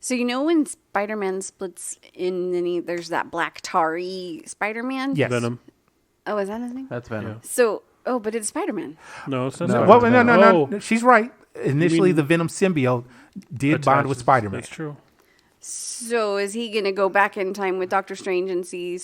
[SPEAKER 1] So when Spider-Man splits in, there's that black tarry Spider-Man?
[SPEAKER 3] Yes.
[SPEAKER 4] Venom.
[SPEAKER 1] Oh, is that his name?
[SPEAKER 3] That's Venom.
[SPEAKER 1] So, but it's Spider-Man.
[SPEAKER 4] No, it's not.
[SPEAKER 3] No.
[SPEAKER 4] Venom.
[SPEAKER 3] Well, no.
[SPEAKER 4] Oh,
[SPEAKER 3] She's right. Initially,
[SPEAKER 4] mean-
[SPEAKER 3] the Venom symbiote did bond with
[SPEAKER 4] attaches-
[SPEAKER 3] Spider-Man.
[SPEAKER 4] That's true.
[SPEAKER 1] So is he going to go back in time with Doctor Strange and see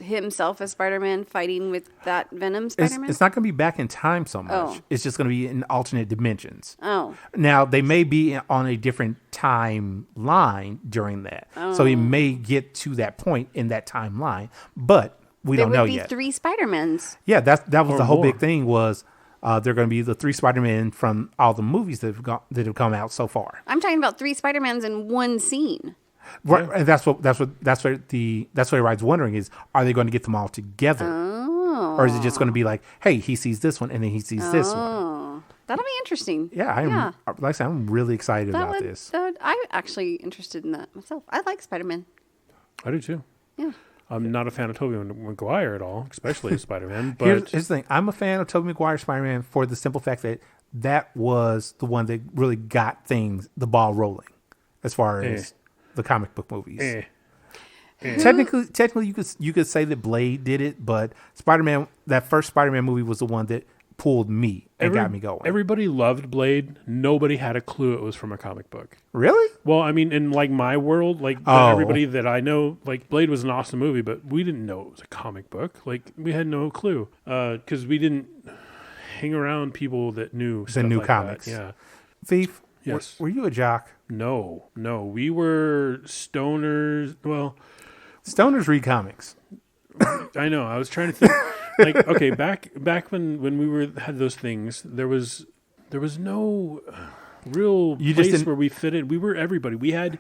[SPEAKER 1] himself as Spider-Man fighting with that Venom Spider-Man?
[SPEAKER 3] It's not going to be back in time so much.
[SPEAKER 1] Oh.
[SPEAKER 3] It's just going to be in alternate dimensions.
[SPEAKER 1] Oh.
[SPEAKER 3] Now, they may be on a different timeline during that. So he may get to that point in that timeline, but we
[SPEAKER 1] There
[SPEAKER 3] don't
[SPEAKER 1] would
[SPEAKER 3] know
[SPEAKER 1] be
[SPEAKER 3] yet.
[SPEAKER 1] 3 Spider-Mans.
[SPEAKER 3] Yeah, that was
[SPEAKER 4] Or
[SPEAKER 3] the whole
[SPEAKER 4] more.
[SPEAKER 3] big thing was they're going to be the 3 Spider-Men from all the movies that have come out so far.
[SPEAKER 1] I'm talking about 3 Spider-Mans in one scene.
[SPEAKER 3] Right, and that's what everybody's wondering is, are they going to get them all together, or is it just going to be like, hey, he sees this one and then he sees this one?
[SPEAKER 1] Oh, that'll be interesting.
[SPEAKER 3] Yeah, like I said, I'm really excited about this.
[SPEAKER 1] I'm actually interested in that myself. I like Spider-Man.
[SPEAKER 4] I do too.
[SPEAKER 1] Yeah.
[SPEAKER 4] I'm not a fan of Tobey Maguire at all, especially as Spider-Man. But
[SPEAKER 3] Here's the thing: I'm a fan of Tobey Maguire Spider-Man for the simple fact that was the one that really got the ball rolling, as far as the comic book movies. Technically, you could say that Blade did it, but Spider-Man, that first Spider-Man movie, was the one that pulled me and got me going.
[SPEAKER 4] Everybody loved Blade. Nobody had a clue it was from a comic book.
[SPEAKER 3] Really?
[SPEAKER 4] Well, I mean, in like my world, like everybody that I know, like Blade was an awesome movie, but we didn't know it was a comic book. Like we had no clue because we didn't hang around people that knew stuff
[SPEAKER 3] knew
[SPEAKER 4] like
[SPEAKER 3] comics.
[SPEAKER 4] That. Yeah.
[SPEAKER 3] Thief?
[SPEAKER 4] Yes.
[SPEAKER 3] Were you a jock?
[SPEAKER 4] No, we were stoners. Well,
[SPEAKER 3] Stoners read comics.
[SPEAKER 4] I know. I was trying to think. Like, okay, back when we had those things, there was no real place where we fit in. We were everybody. We had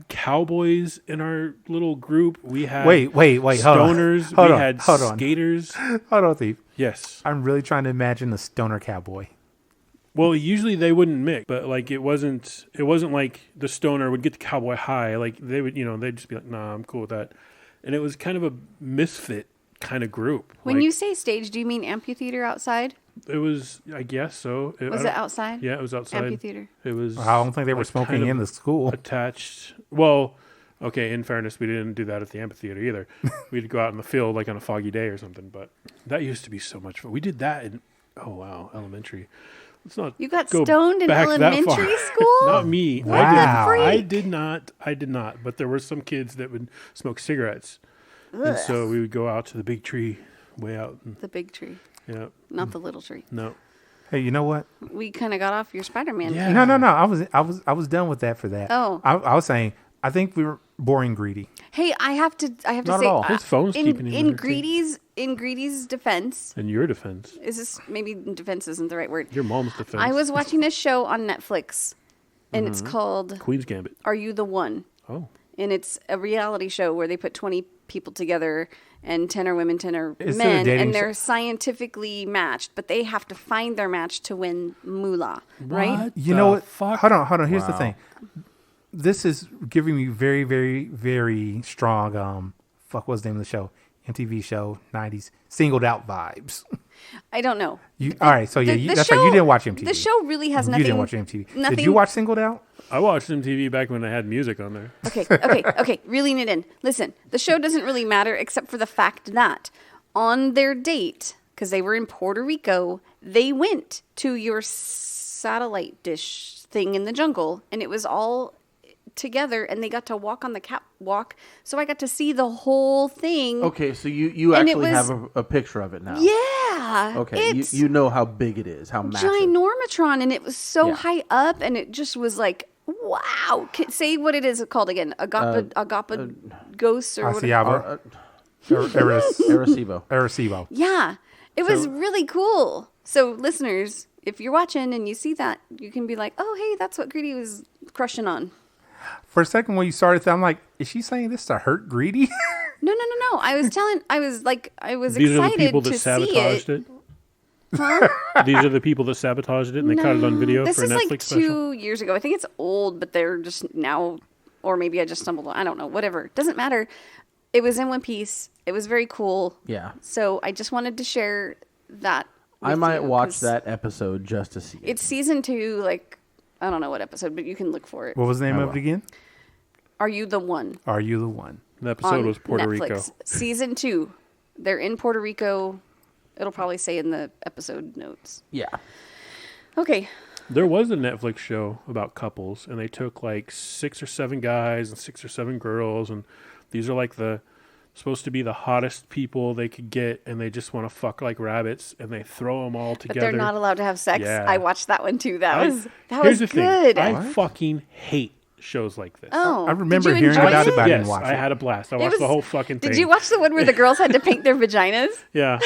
[SPEAKER 4] cowboys in our little group. We had
[SPEAKER 3] wait,
[SPEAKER 4] stoners.
[SPEAKER 3] Hold
[SPEAKER 4] we
[SPEAKER 3] on.
[SPEAKER 4] had
[SPEAKER 3] Hold on.
[SPEAKER 4] skaters.
[SPEAKER 3] Hold on, Thief.
[SPEAKER 4] Yes.
[SPEAKER 3] I'm really trying to imagine a stoner cowboy.
[SPEAKER 4] Well, usually they wouldn't mix, but like it wasn't like the stoner would get the cowboy high. Like they would, they'd just be like, "Nah, I'm cool with that." And it was kind of a misfit kind of group.
[SPEAKER 1] When you say stage, do you mean amphitheater outside?
[SPEAKER 4] It was, I guess so.
[SPEAKER 1] Was it outside?
[SPEAKER 4] Yeah, it was outside.
[SPEAKER 1] Amphitheater.
[SPEAKER 4] It was.
[SPEAKER 2] I don't think they were smoking in the school.
[SPEAKER 4] Attached. Well, okay. In fairness, we didn't do that at the amphitheater either. We'd go out in the field like on a foggy day or something. But that used to be so much fun. We did that in elementary. Let's not.
[SPEAKER 1] You got
[SPEAKER 4] go
[SPEAKER 1] stoned in
[SPEAKER 4] back that
[SPEAKER 1] elementary
[SPEAKER 4] far.
[SPEAKER 1] school?
[SPEAKER 4] Not me.
[SPEAKER 2] Wow.
[SPEAKER 4] I did not. But there were some kids that would smoke cigarettes, and so we would go out to the big tree, way out.
[SPEAKER 1] The big tree,
[SPEAKER 4] Yeah.
[SPEAKER 1] not the little tree.
[SPEAKER 4] No.
[SPEAKER 2] Hey, you know what?
[SPEAKER 1] We kind of got off your Spider-Man.
[SPEAKER 4] Yeah.
[SPEAKER 2] No. I was done with that for that.
[SPEAKER 1] Oh.
[SPEAKER 2] I was saying I think we were boring greedy.
[SPEAKER 1] Hey, I have to
[SPEAKER 3] Not
[SPEAKER 1] say,
[SPEAKER 3] at all.
[SPEAKER 4] His phone's keeping him
[SPEAKER 1] in
[SPEAKER 4] entertained.
[SPEAKER 1] Greedy's defense,
[SPEAKER 4] In your defense,
[SPEAKER 1] is this maybe defense isn't the right word?
[SPEAKER 4] your mom's defense.
[SPEAKER 1] I was watching a show on Netflix, and it's called
[SPEAKER 4] Queen's Gambit.
[SPEAKER 1] "Are You the One?"
[SPEAKER 4] Oh.
[SPEAKER 1] And it's a reality show where they put 20 people together, and 10 are women, 10 are
[SPEAKER 2] Is it a
[SPEAKER 1] men,
[SPEAKER 2] dating
[SPEAKER 1] and they're
[SPEAKER 2] show?
[SPEAKER 1] scientifically matched, but they have to find their match to win moolah, right?
[SPEAKER 2] You know what?
[SPEAKER 4] Fuck?
[SPEAKER 2] Hold on. Here's the
[SPEAKER 3] Wow.
[SPEAKER 2] thing. This is giving me very, very, very strong. What was the name of the show? MTV show, 90s, Singled Out vibes.
[SPEAKER 1] I don't know.
[SPEAKER 2] All right, so yeah, that's right. You didn't watch MTV.
[SPEAKER 1] The show really has nothing.
[SPEAKER 2] You didn't watch MTV.
[SPEAKER 1] Nothing.
[SPEAKER 2] Did you watch Singled Out?
[SPEAKER 4] I watched MTV back when they had music on there.
[SPEAKER 1] Okay. Reeling it in. Listen, the show doesn't really matter except for the fact that on their date, because they were in Puerto Rico, they went to your satellite dish thing in the jungle, and it was all together, and they got to walk on the catwalk. So I got to see the whole thing.
[SPEAKER 3] Okay, so you
[SPEAKER 1] And it
[SPEAKER 3] actually
[SPEAKER 1] was-
[SPEAKER 3] have a picture of it now.
[SPEAKER 1] Yeah.
[SPEAKER 3] Okay,
[SPEAKER 1] It's
[SPEAKER 3] you know how big it is, how massive.
[SPEAKER 1] ginormatron, and it was so
[SPEAKER 3] Yeah.
[SPEAKER 1] high up, and it just was like, wow. Say what it is called again. Agapa ghosts or whatever.
[SPEAKER 2] Asiaba.
[SPEAKER 3] Arecibo.
[SPEAKER 2] Arecibo.
[SPEAKER 1] Yeah. It was really cool. So listeners, if you're watching and you see that, you can be like, oh, hey, that's what Greedy was crushing on.
[SPEAKER 2] For a second when you started that, I'm like, is she saying this to hurt Greedy?
[SPEAKER 1] No. I was
[SPEAKER 4] These are the
[SPEAKER 1] excited
[SPEAKER 4] people that
[SPEAKER 1] to see
[SPEAKER 4] sabotaged
[SPEAKER 1] it.
[SPEAKER 4] it. These are the people that sabotaged it and they caught it on video
[SPEAKER 1] This
[SPEAKER 4] for a
[SPEAKER 1] is
[SPEAKER 4] Netflix
[SPEAKER 1] like
[SPEAKER 4] special.
[SPEAKER 1] 2 years ago. I think it's old, but they're just now, or maybe I just stumbled on, I don't know, whatever. Doesn't matter. It was in one piece. It was very cool.
[SPEAKER 3] Yeah.
[SPEAKER 1] So I just wanted to share that
[SPEAKER 3] I
[SPEAKER 1] with
[SPEAKER 3] might
[SPEAKER 1] you,
[SPEAKER 3] watch
[SPEAKER 1] 'cause
[SPEAKER 3] that episode just to see it.
[SPEAKER 1] It's season 2, like, I don't know what episode, but you can look for it.
[SPEAKER 2] What was the name of it again?
[SPEAKER 1] Are You the One?
[SPEAKER 2] Are You the One?
[SPEAKER 4] The episode
[SPEAKER 1] On
[SPEAKER 4] was Puerto
[SPEAKER 1] Netflix.
[SPEAKER 4] Rico.
[SPEAKER 1] Season 2. They're in Puerto Rico. It'll probably say in the episode notes.
[SPEAKER 3] Yeah.
[SPEAKER 1] Okay.
[SPEAKER 4] There was a Netflix show about couples, and they took like 6 or 7 guys and 6 or 7 girls, and these are like supposed to be the hottest people they could get, and they just want to fuck like rabbits, and they throw them all
[SPEAKER 1] But
[SPEAKER 4] together.
[SPEAKER 1] they're not allowed to have sex.
[SPEAKER 4] Yeah.
[SPEAKER 1] I watched that one too. That was
[SPEAKER 4] Here's the
[SPEAKER 1] good.
[SPEAKER 4] thing. I fucking hate shows like this.
[SPEAKER 1] Oh,
[SPEAKER 2] I remember
[SPEAKER 1] did you
[SPEAKER 2] hearing
[SPEAKER 1] enjoy
[SPEAKER 2] about it, but I
[SPEAKER 4] Yes,
[SPEAKER 2] didn't watch
[SPEAKER 4] I
[SPEAKER 2] it.
[SPEAKER 4] had a blast. I
[SPEAKER 1] It
[SPEAKER 4] watched
[SPEAKER 1] was-
[SPEAKER 4] the whole fucking thing.
[SPEAKER 1] Did you watch the one where the girls had to paint their vaginas?
[SPEAKER 4] Yeah,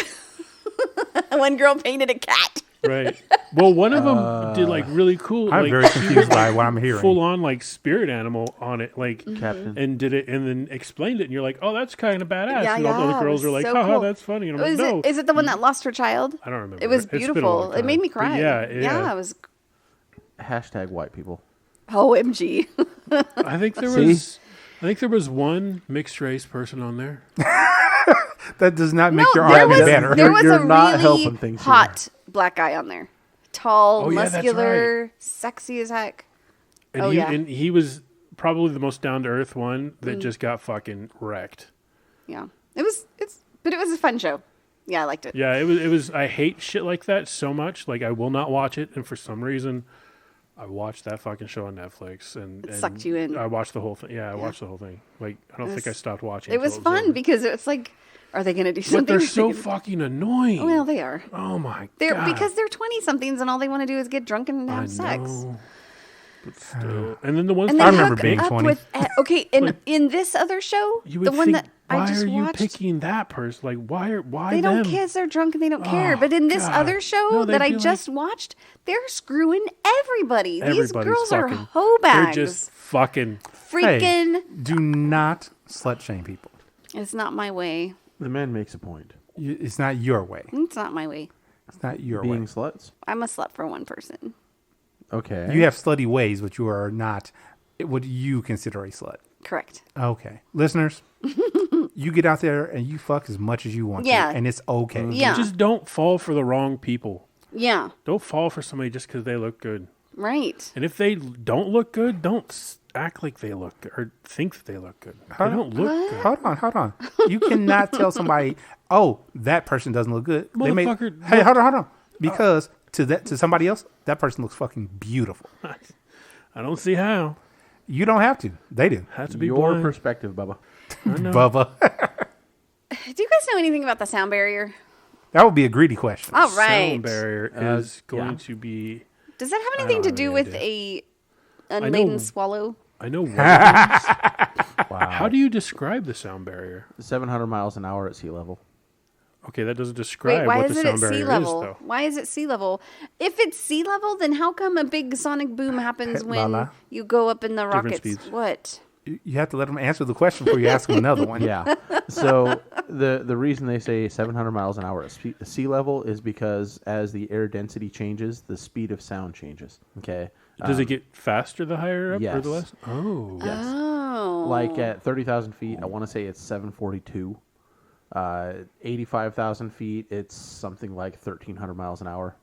[SPEAKER 1] One girl painted a cat.
[SPEAKER 4] right. Well, one of them did like really cool.
[SPEAKER 2] I'm
[SPEAKER 4] like,
[SPEAKER 2] very confused by what I'm hearing.
[SPEAKER 4] full on like spirit animal on it, like
[SPEAKER 3] Captain.
[SPEAKER 4] and did it and then explained it, and you're like, oh, that's kind of badass.
[SPEAKER 1] Yeah,
[SPEAKER 4] and all the
[SPEAKER 1] yeah,
[SPEAKER 4] other girls
[SPEAKER 1] it
[SPEAKER 4] are
[SPEAKER 1] was
[SPEAKER 4] like,
[SPEAKER 1] so
[SPEAKER 4] haha,
[SPEAKER 1] cool.
[SPEAKER 4] that's funny. And I'm
[SPEAKER 1] Is
[SPEAKER 4] like, no,
[SPEAKER 1] it the one that lost her child?
[SPEAKER 4] I don't remember.
[SPEAKER 1] It was
[SPEAKER 4] It's been a
[SPEAKER 1] beautiful.
[SPEAKER 4] long
[SPEAKER 1] It made me
[SPEAKER 4] time.
[SPEAKER 1] cry.
[SPEAKER 4] But yeah.
[SPEAKER 1] It was.
[SPEAKER 3] Hashtag white people.
[SPEAKER 1] OMG.
[SPEAKER 4] I think there
[SPEAKER 3] See?
[SPEAKER 4] was one mixed race person on there.
[SPEAKER 2] That does not make your
[SPEAKER 1] there
[SPEAKER 2] argument
[SPEAKER 1] was,
[SPEAKER 2] better.
[SPEAKER 1] there was
[SPEAKER 3] You're
[SPEAKER 1] a
[SPEAKER 3] not
[SPEAKER 1] really
[SPEAKER 3] helping things
[SPEAKER 1] hot black guy on there. Tall,
[SPEAKER 4] Oh, yeah, that's
[SPEAKER 1] muscular, sexy as heck.
[SPEAKER 4] And
[SPEAKER 1] Oh,
[SPEAKER 4] he,
[SPEAKER 1] yeah.
[SPEAKER 4] and he was probably the most down to earth one that
[SPEAKER 1] Mm.
[SPEAKER 4] just got fucking wrecked.
[SPEAKER 1] Yeah. But it was a fun show. Yeah, I liked it.
[SPEAKER 4] Yeah, it was. I hate shit like that so much. Like, I will not watch it, and for some reason, I watched that fucking show on Netflix, and
[SPEAKER 1] sucked you in.
[SPEAKER 4] I watched the whole thing. Yeah, I watched the whole thing. Like, I don't think I stopped watching.
[SPEAKER 1] It was
[SPEAKER 4] until
[SPEAKER 1] fun
[SPEAKER 4] over.
[SPEAKER 1] because it's like, are they going to do something?
[SPEAKER 4] But they're
[SPEAKER 1] Are they
[SPEAKER 4] so
[SPEAKER 1] gonna-
[SPEAKER 4] fucking annoying.
[SPEAKER 1] Well, they are.
[SPEAKER 4] Oh my
[SPEAKER 1] They're
[SPEAKER 4] god.
[SPEAKER 1] because they're 20-somethings and all they want to do is get drunk and
[SPEAKER 4] I
[SPEAKER 1] have sex.
[SPEAKER 4] know, but still. And then the ones
[SPEAKER 1] And they
[SPEAKER 2] I remember
[SPEAKER 1] hook
[SPEAKER 2] being
[SPEAKER 1] up
[SPEAKER 2] 20.
[SPEAKER 1] with okay. In this other show,
[SPEAKER 4] you would
[SPEAKER 1] the one
[SPEAKER 4] think,
[SPEAKER 1] that I
[SPEAKER 4] why
[SPEAKER 1] just
[SPEAKER 4] are you
[SPEAKER 1] watched,
[SPEAKER 4] picking that person? Like, why
[SPEAKER 1] they don't
[SPEAKER 4] them?
[SPEAKER 1] kiss. They're drunk and they don't care.
[SPEAKER 4] Oh,
[SPEAKER 1] But in this
[SPEAKER 4] God.
[SPEAKER 1] other show
[SPEAKER 4] No, they'd
[SPEAKER 1] that I
[SPEAKER 4] be like-
[SPEAKER 1] just watched, they're screwing everybody. These
[SPEAKER 4] Everybody's
[SPEAKER 1] girls
[SPEAKER 4] fucking.
[SPEAKER 1] are hoe bags.
[SPEAKER 4] They're just fucking.
[SPEAKER 1] freaking.
[SPEAKER 2] Hey, do not slut shame people.
[SPEAKER 1] It's not my way.
[SPEAKER 3] The man makes a point.
[SPEAKER 2] It's not your way.
[SPEAKER 1] It's not my way.
[SPEAKER 2] It's not your
[SPEAKER 3] Being
[SPEAKER 2] way.
[SPEAKER 3] sluts.
[SPEAKER 1] I'm a slut for one person.
[SPEAKER 3] Okay.
[SPEAKER 2] You have slutty ways, but you are not what you consider a slut.
[SPEAKER 1] Correct.
[SPEAKER 2] Okay. Listeners, you get out there and you fuck as much as you want
[SPEAKER 1] Yeah.
[SPEAKER 2] to, and it's okay.
[SPEAKER 1] Yeah.
[SPEAKER 4] Just don't fall for the wrong people.
[SPEAKER 1] Yeah.
[SPEAKER 4] Don't fall for somebody just because they look good.
[SPEAKER 1] Right.
[SPEAKER 4] And if they don't look good, don't act like they look good or think that they look good. They don't look good.
[SPEAKER 2] Hold on. You cannot tell somebody, oh, that person doesn't look good.
[SPEAKER 4] Motherfucker,
[SPEAKER 2] Hey,
[SPEAKER 4] look.
[SPEAKER 2] hold on. Because to somebody else, that person looks fucking beautiful.
[SPEAKER 4] I don't see how.
[SPEAKER 2] You don't have to. They do.
[SPEAKER 4] Have to be
[SPEAKER 3] Your
[SPEAKER 4] blind.
[SPEAKER 3] perspective, Bubba.
[SPEAKER 4] I know.
[SPEAKER 2] Bubba.
[SPEAKER 1] Do you guys know anything about the sound barrier?
[SPEAKER 2] That would be a greedy question.
[SPEAKER 1] All right.
[SPEAKER 4] Sound barrier is going to be.
[SPEAKER 1] Does that have anything to
[SPEAKER 4] have
[SPEAKER 1] do
[SPEAKER 4] any
[SPEAKER 1] with
[SPEAKER 4] idea.
[SPEAKER 1] a unladen
[SPEAKER 4] know-
[SPEAKER 1] swallow?
[SPEAKER 4] I know what it is.
[SPEAKER 3] Wow.
[SPEAKER 4] How do you describe the sound barrier?
[SPEAKER 3] 700 miles an hour at sea level.
[SPEAKER 4] Okay, that doesn't
[SPEAKER 1] Wait,
[SPEAKER 4] describe
[SPEAKER 1] why
[SPEAKER 4] what
[SPEAKER 1] is
[SPEAKER 4] the
[SPEAKER 1] it at
[SPEAKER 4] sound barrier
[SPEAKER 1] sea
[SPEAKER 4] is,
[SPEAKER 1] level?
[SPEAKER 4] though.
[SPEAKER 1] Why is it sea level? If it's sea level, then how come a big sonic boom happens when
[SPEAKER 2] Lala.
[SPEAKER 1] you go up in the
[SPEAKER 4] Different
[SPEAKER 1] rockets?
[SPEAKER 4] speeds.
[SPEAKER 1] What?
[SPEAKER 2] You have to let them answer the question before you ask them another one.
[SPEAKER 3] Yeah. So the reason they say 700 miles an hour at sea level is because as the air density changes, the speed of sound changes. Okay.
[SPEAKER 4] Does it get faster the higher up or
[SPEAKER 3] yes.
[SPEAKER 4] the less? Oh.
[SPEAKER 3] Yes.
[SPEAKER 1] Oh.
[SPEAKER 3] Like at 30,000 feet, I want to say it's 742. 85,000 feet, it's something like 1,300 miles an hour.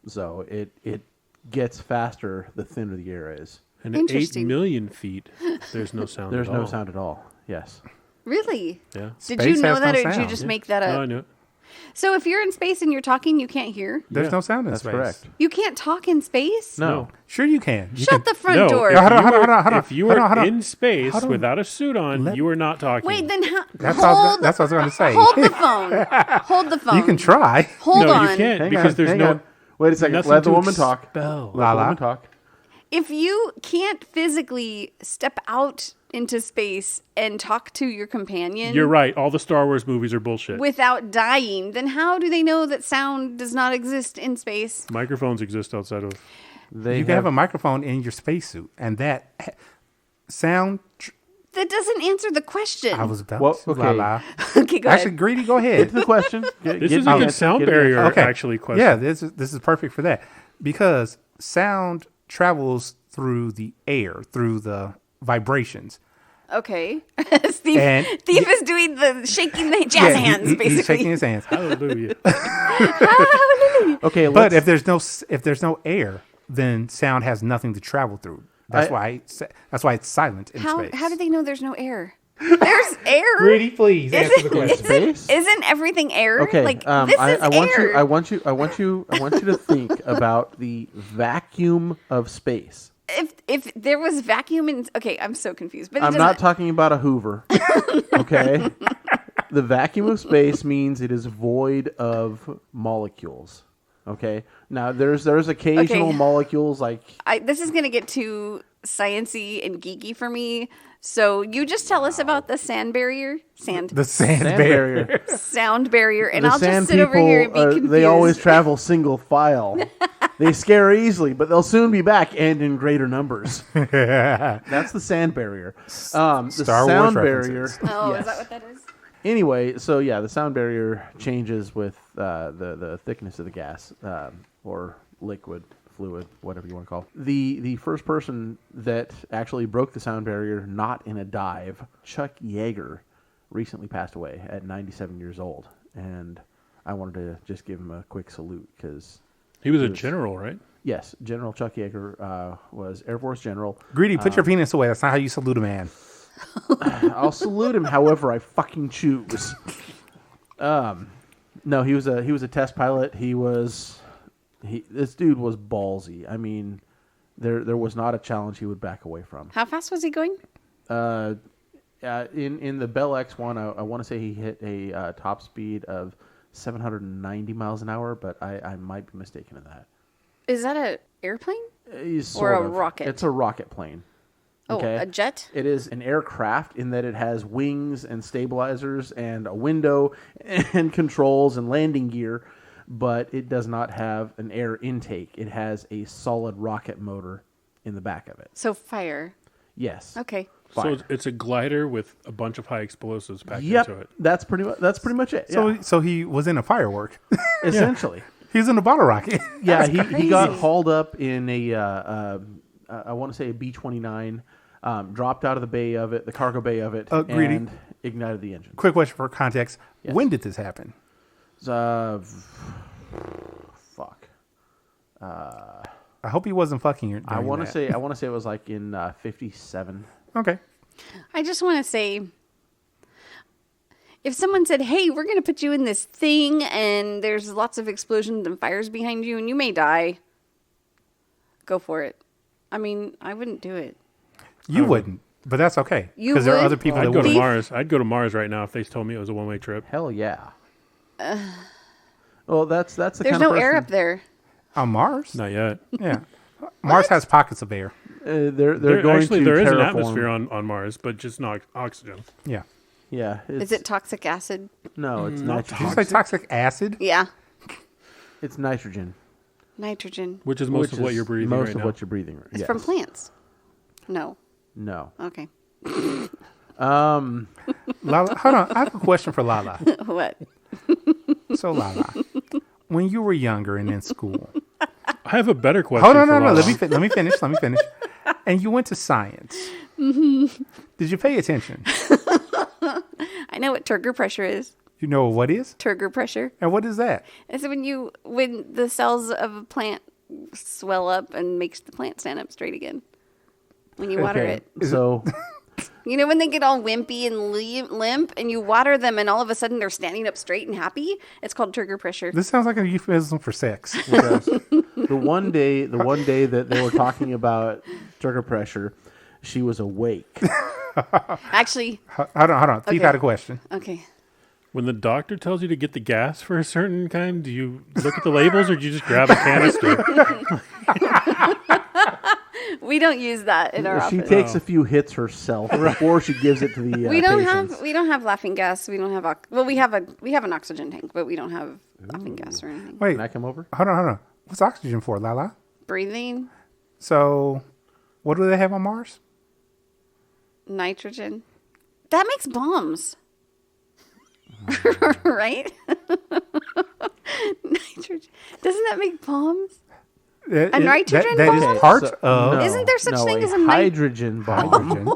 [SPEAKER 3] So it gets faster the thinner the air is.
[SPEAKER 4] And at 8
[SPEAKER 1] Interesting.
[SPEAKER 4] million feet, there's no sound
[SPEAKER 3] There's
[SPEAKER 4] at all.
[SPEAKER 3] no sound at all. Yes.
[SPEAKER 1] Really?
[SPEAKER 4] Yeah.
[SPEAKER 1] Did
[SPEAKER 2] Space
[SPEAKER 1] you know
[SPEAKER 2] has
[SPEAKER 1] that,
[SPEAKER 2] no
[SPEAKER 1] or did you
[SPEAKER 2] sound.
[SPEAKER 1] just
[SPEAKER 2] Yeah.
[SPEAKER 1] make that
[SPEAKER 4] No,
[SPEAKER 1] up?
[SPEAKER 4] I knew it.
[SPEAKER 1] So if you're in space and you're talking, you can't hear.
[SPEAKER 2] There's
[SPEAKER 4] Yeah.
[SPEAKER 2] no sound in
[SPEAKER 3] That's
[SPEAKER 2] space.
[SPEAKER 3] correct.
[SPEAKER 1] You can't talk in space.
[SPEAKER 3] No.
[SPEAKER 2] Sure you can. You
[SPEAKER 1] Shut
[SPEAKER 2] can,
[SPEAKER 1] the front
[SPEAKER 4] No,
[SPEAKER 1] door.
[SPEAKER 4] if
[SPEAKER 2] Hold on,
[SPEAKER 4] you
[SPEAKER 2] hold on,
[SPEAKER 4] were-
[SPEAKER 2] hold on.
[SPEAKER 4] If you
[SPEAKER 2] Hold
[SPEAKER 4] were
[SPEAKER 2] on, hold on.
[SPEAKER 4] in space
[SPEAKER 2] Hold on.
[SPEAKER 4] without a suit on,
[SPEAKER 2] Let-
[SPEAKER 4] you are not talking.
[SPEAKER 1] Wait, then how?
[SPEAKER 2] That's
[SPEAKER 1] hold,
[SPEAKER 2] what I was going to say.
[SPEAKER 1] hold the phone. Hold the phone.
[SPEAKER 2] You can try.
[SPEAKER 1] Hold
[SPEAKER 4] no,
[SPEAKER 1] on.
[SPEAKER 4] you can't
[SPEAKER 3] Hang
[SPEAKER 4] because
[SPEAKER 3] on,
[SPEAKER 4] there's
[SPEAKER 3] hang
[SPEAKER 4] no.
[SPEAKER 3] on. Wait a second.
[SPEAKER 4] nothing
[SPEAKER 3] Let the
[SPEAKER 4] to
[SPEAKER 3] woman talk.
[SPEAKER 4] expel.
[SPEAKER 3] Let the
[SPEAKER 2] Lala.
[SPEAKER 3] woman talk.
[SPEAKER 1] If you can't physically step out into space and talk to your companion
[SPEAKER 4] You're right. All the Star Wars movies are bullshit.
[SPEAKER 1] without dying, then how do they know that sound does not exist in space?
[SPEAKER 4] Microphones exist outside of.
[SPEAKER 2] You can have a microphone in your spacesuit, and that sound.
[SPEAKER 1] That doesn't answer the question.
[SPEAKER 2] I was about
[SPEAKER 3] Well,
[SPEAKER 2] to.
[SPEAKER 3] okay.
[SPEAKER 2] La, la.
[SPEAKER 1] Okay, go
[SPEAKER 2] Actually,
[SPEAKER 1] ahead.
[SPEAKER 2] Greedy, go
[SPEAKER 3] Get
[SPEAKER 2] ahead.
[SPEAKER 3] to the question.
[SPEAKER 4] This is a good sound barrier actually question.
[SPEAKER 2] Yeah, this is perfect for that because sound travels through the air, through the vibrations.
[SPEAKER 1] Okay. Steve
[SPEAKER 2] And-
[SPEAKER 1] is doing the shaking the jazz hands,
[SPEAKER 2] He's
[SPEAKER 1] basically.
[SPEAKER 2] shaking his hands.
[SPEAKER 4] Hallelujah.
[SPEAKER 3] Okay,
[SPEAKER 2] But
[SPEAKER 3] let's,
[SPEAKER 2] if there's no air, then sound has nothing to travel through. That's why it's silent in space.
[SPEAKER 1] How do they know there's no air? There's air.
[SPEAKER 2] Greedy, please answer the question.
[SPEAKER 1] Isn't everything air?
[SPEAKER 3] okay.
[SPEAKER 1] Like
[SPEAKER 3] I want
[SPEAKER 1] air.
[SPEAKER 3] you to think about the vacuum of space.
[SPEAKER 1] If there was vacuum in, okay, I'm so confused. But it
[SPEAKER 3] I'm
[SPEAKER 1] doesn't-
[SPEAKER 3] not talking about a Hoover. Okay. The vacuum of space means it is void of molecules. Okay. Now there's occasional
[SPEAKER 1] Okay.
[SPEAKER 3] molecules like
[SPEAKER 1] this is gonna get too sciencey and geeky for me. So you just tell us about the sand barrier,
[SPEAKER 2] The sand
[SPEAKER 3] sand
[SPEAKER 2] barrier.
[SPEAKER 3] barrier.
[SPEAKER 1] sound barrier, and
[SPEAKER 3] The
[SPEAKER 1] I'll
[SPEAKER 3] sand
[SPEAKER 1] just sit over here and be
[SPEAKER 3] people,
[SPEAKER 1] confused.
[SPEAKER 3] they always travel single file. They scare easily, but they'll soon be back and in greater numbers. That's the sand barrier. The
[SPEAKER 2] Star Wars
[SPEAKER 3] sound
[SPEAKER 2] references.
[SPEAKER 3] barrier.
[SPEAKER 1] Oh,
[SPEAKER 3] yes.
[SPEAKER 1] is that what that is?
[SPEAKER 3] Anyway, so yeah, the sound barrier changes with the thickness of the gas or liquid, fluid, whatever you want to call it. The first person that actually broke the sound barrier, not in a dive, Chuck Yeager, recently passed away at 97 years old. And I wanted to just give him a quick salute because...
[SPEAKER 4] He was a general, right?
[SPEAKER 3] Yes, General Chuck Yeager was Air Force General.
[SPEAKER 2] Greedy, put your penis away. That's not how you salute a man.
[SPEAKER 3] I'll salute him however I fucking choose. No, he was a test pilot. This dude was ballsy. I mean, there was not a challenge he would back away from.
[SPEAKER 1] How fast was he going?
[SPEAKER 3] In the Bell X1, I want to say he hit a top speed of 790 miles an hour, but I might be mistaken in that.
[SPEAKER 1] Is that an airplane?
[SPEAKER 3] He's sort
[SPEAKER 1] Or a
[SPEAKER 3] of.
[SPEAKER 1] rocket?
[SPEAKER 3] It's a rocket plane.
[SPEAKER 1] Oh,
[SPEAKER 3] Okay.
[SPEAKER 1] a jet?
[SPEAKER 3] It is an aircraft in that it has wings and stabilizers and a window and controls and landing gear, but it does not have an air intake. It has a solid rocket motor in the back of it.
[SPEAKER 1] So fire.
[SPEAKER 3] Yes.
[SPEAKER 1] Okay.
[SPEAKER 3] Fire.
[SPEAKER 4] So it's a glider with a bunch of high explosives packed
[SPEAKER 3] Yep.
[SPEAKER 4] into it.
[SPEAKER 3] That's pretty much it. Yeah.
[SPEAKER 2] So he was in a firework.
[SPEAKER 3] Essentially.
[SPEAKER 2] He was in a bottle rocket.
[SPEAKER 3] Yeah, he got
[SPEAKER 1] crazy.
[SPEAKER 3] hauled up in a I want to say a B-29, dropped out of the bay of it, the cargo bay of it,
[SPEAKER 2] Greedy.
[SPEAKER 3] and ignited the engine.
[SPEAKER 2] Quick question for context.
[SPEAKER 3] Yes.
[SPEAKER 2] When did this happen?
[SPEAKER 3] Fuck.
[SPEAKER 2] I hope he wasn't fucking you.
[SPEAKER 3] I want to say it was like in 57.
[SPEAKER 2] Okay.
[SPEAKER 1] I just want to say, if someone said, hey, we're going to put you in this thing and there's lots of explosions and fires behind you and you may die, go for it. I mean, I wouldn't do it.
[SPEAKER 2] You wouldn't, but that's okay.
[SPEAKER 1] You
[SPEAKER 2] Because there are
[SPEAKER 1] would?
[SPEAKER 2] other people
[SPEAKER 4] I'd
[SPEAKER 2] that
[SPEAKER 4] go to
[SPEAKER 2] would.
[SPEAKER 4] Mars. I'd go to Mars right now if they told me it was a one-way trip.
[SPEAKER 3] Hell yeah. Well, that's the
[SPEAKER 1] There's
[SPEAKER 3] kind
[SPEAKER 1] no
[SPEAKER 3] of
[SPEAKER 1] air
[SPEAKER 3] person-
[SPEAKER 1] up there.
[SPEAKER 2] On Mars?
[SPEAKER 4] Not yet.
[SPEAKER 2] Yeah. Mars has pockets of air.
[SPEAKER 3] They're
[SPEAKER 4] There,
[SPEAKER 3] going
[SPEAKER 4] actually,
[SPEAKER 3] to
[SPEAKER 4] there is an
[SPEAKER 3] terraform-
[SPEAKER 4] atmosphere on Mars, but just not oxygen.
[SPEAKER 2] Yeah.
[SPEAKER 3] Yeah.
[SPEAKER 1] Is it toxic acid?
[SPEAKER 3] No, it's
[SPEAKER 2] Did you
[SPEAKER 3] nitrogen.
[SPEAKER 2] say toxic acid?
[SPEAKER 1] Yeah.
[SPEAKER 3] It's nitrogen.
[SPEAKER 1] Nitrogen.
[SPEAKER 4] Which is most
[SPEAKER 3] which
[SPEAKER 4] of what
[SPEAKER 3] is
[SPEAKER 4] you're breathing
[SPEAKER 3] most
[SPEAKER 4] right
[SPEAKER 3] of
[SPEAKER 4] now.
[SPEAKER 3] what you're breathing.
[SPEAKER 1] It's
[SPEAKER 3] Yes.
[SPEAKER 1] from plants. No.
[SPEAKER 3] No.
[SPEAKER 1] Okay.
[SPEAKER 2] Lala, hold on. I have a question for Lala.
[SPEAKER 1] What?
[SPEAKER 2] So, Lala, when you were younger and in school,
[SPEAKER 4] I have a better question.
[SPEAKER 2] hold on,
[SPEAKER 4] for
[SPEAKER 2] no.
[SPEAKER 4] Lala.
[SPEAKER 2] Let me finish. And you went to science. Mm-hmm. Did you pay attention?
[SPEAKER 1] I know what turgor pressure is.
[SPEAKER 2] You know what is?
[SPEAKER 1] Turgor pressure.
[SPEAKER 2] And what is that?
[SPEAKER 1] It's when the cells of a plant swell up and makes the plant stand up straight again. When you water it.
[SPEAKER 3] So
[SPEAKER 1] You know when they get all wimpy and limp and you water them and all of a sudden they're standing up straight and happy? It's called turgor pressure.
[SPEAKER 2] This sounds like a euphemism for sex.
[SPEAKER 3] the one day that they were talking about turgor pressure, she was awake.
[SPEAKER 1] Actually,
[SPEAKER 2] Hold on. Thief
[SPEAKER 1] Okay.
[SPEAKER 2] had a question.
[SPEAKER 1] okay.
[SPEAKER 4] When the doctor tells you to get the gas for a certain kind, do you look at the labels or do you just grab a canister?
[SPEAKER 1] We don't use that in our
[SPEAKER 3] She
[SPEAKER 1] office.
[SPEAKER 3] takes a few hits herself before she gives it to the
[SPEAKER 1] we don't
[SPEAKER 3] patients.
[SPEAKER 1] have laughing gas. We don't have we have an oxygen tank, but we don't have laughing gas or anything.
[SPEAKER 2] Wait,
[SPEAKER 3] Can I come over?
[SPEAKER 2] hold on. What's oxygen for, Lala?
[SPEAKER 1] Breathing,
[SPEAKER 2] So, what do they have on Mars?
[SPEAKER 1] nitrogen. That makes bombs. Right? Nitrogen. Doesn't that make bombs? nitrogen
[SPEAKER 2] that
[SPEAKER 1] bomb?
[SPEAKER 2] is part
[SPEAKER 3] So-
[SPEAKER 2] of
[SPEAKER 3] no,
[SPEAKER 1] Isn't there such
[SPEAKER 3] no,
[SPEAKER 1] thing
[SPEAKER 3] a
[SPEAKER 1] as a
[SPEAKER 3] hydrogen bomb?
[SPEAKER 2] hydrogen.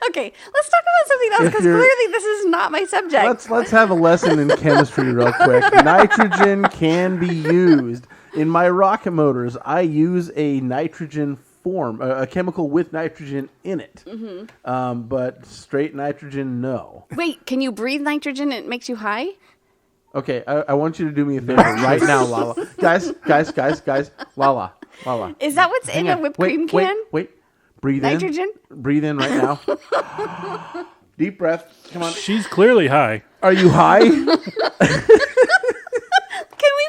[SPEAKER 1] Okay, let's talk about something else
[SPEAKER 3] If
[SPEAKER 1] because
[SPEAKER 3] you're-
[SPEAKER 1] clearly this is not my subject.
[SPEAKER 3] Let's have a lesson in chemistry real quick. Nitrogen can be used. In my rocket motors, I use a nitrogen form, a chemical with nitrogen in it.
[SPEAKER 1] Mm-hmm.
[SPEAKER 3] But straight nitrogen, no.
[SPEAKER 1] Wait, can you breathe nitrogen and it makes you high?
[SPEAKER 3] Okay, I want you to do me a favor right now, Lala. Guys, Lala.
[SPEAKER 1] Is that what's
[SPEAKER 3] Hang
[SPEAKER 1] in a
[SPEAKER 3] on.
[SPEAKER 1] whipped
[SPEAKER 3] Wait,
[SPEAKER 1] cream can?
[SPEAKER 3] Wait. Breathe
[SPEAKER 1] Nitrogen?
[SPEAKER 3] in. Breathe in right now. Deep breath. Come on.
[SPEAKER 4] She's clearly high.
[SPEAKER 3] Are you high?
[SPEAKER 1] Can we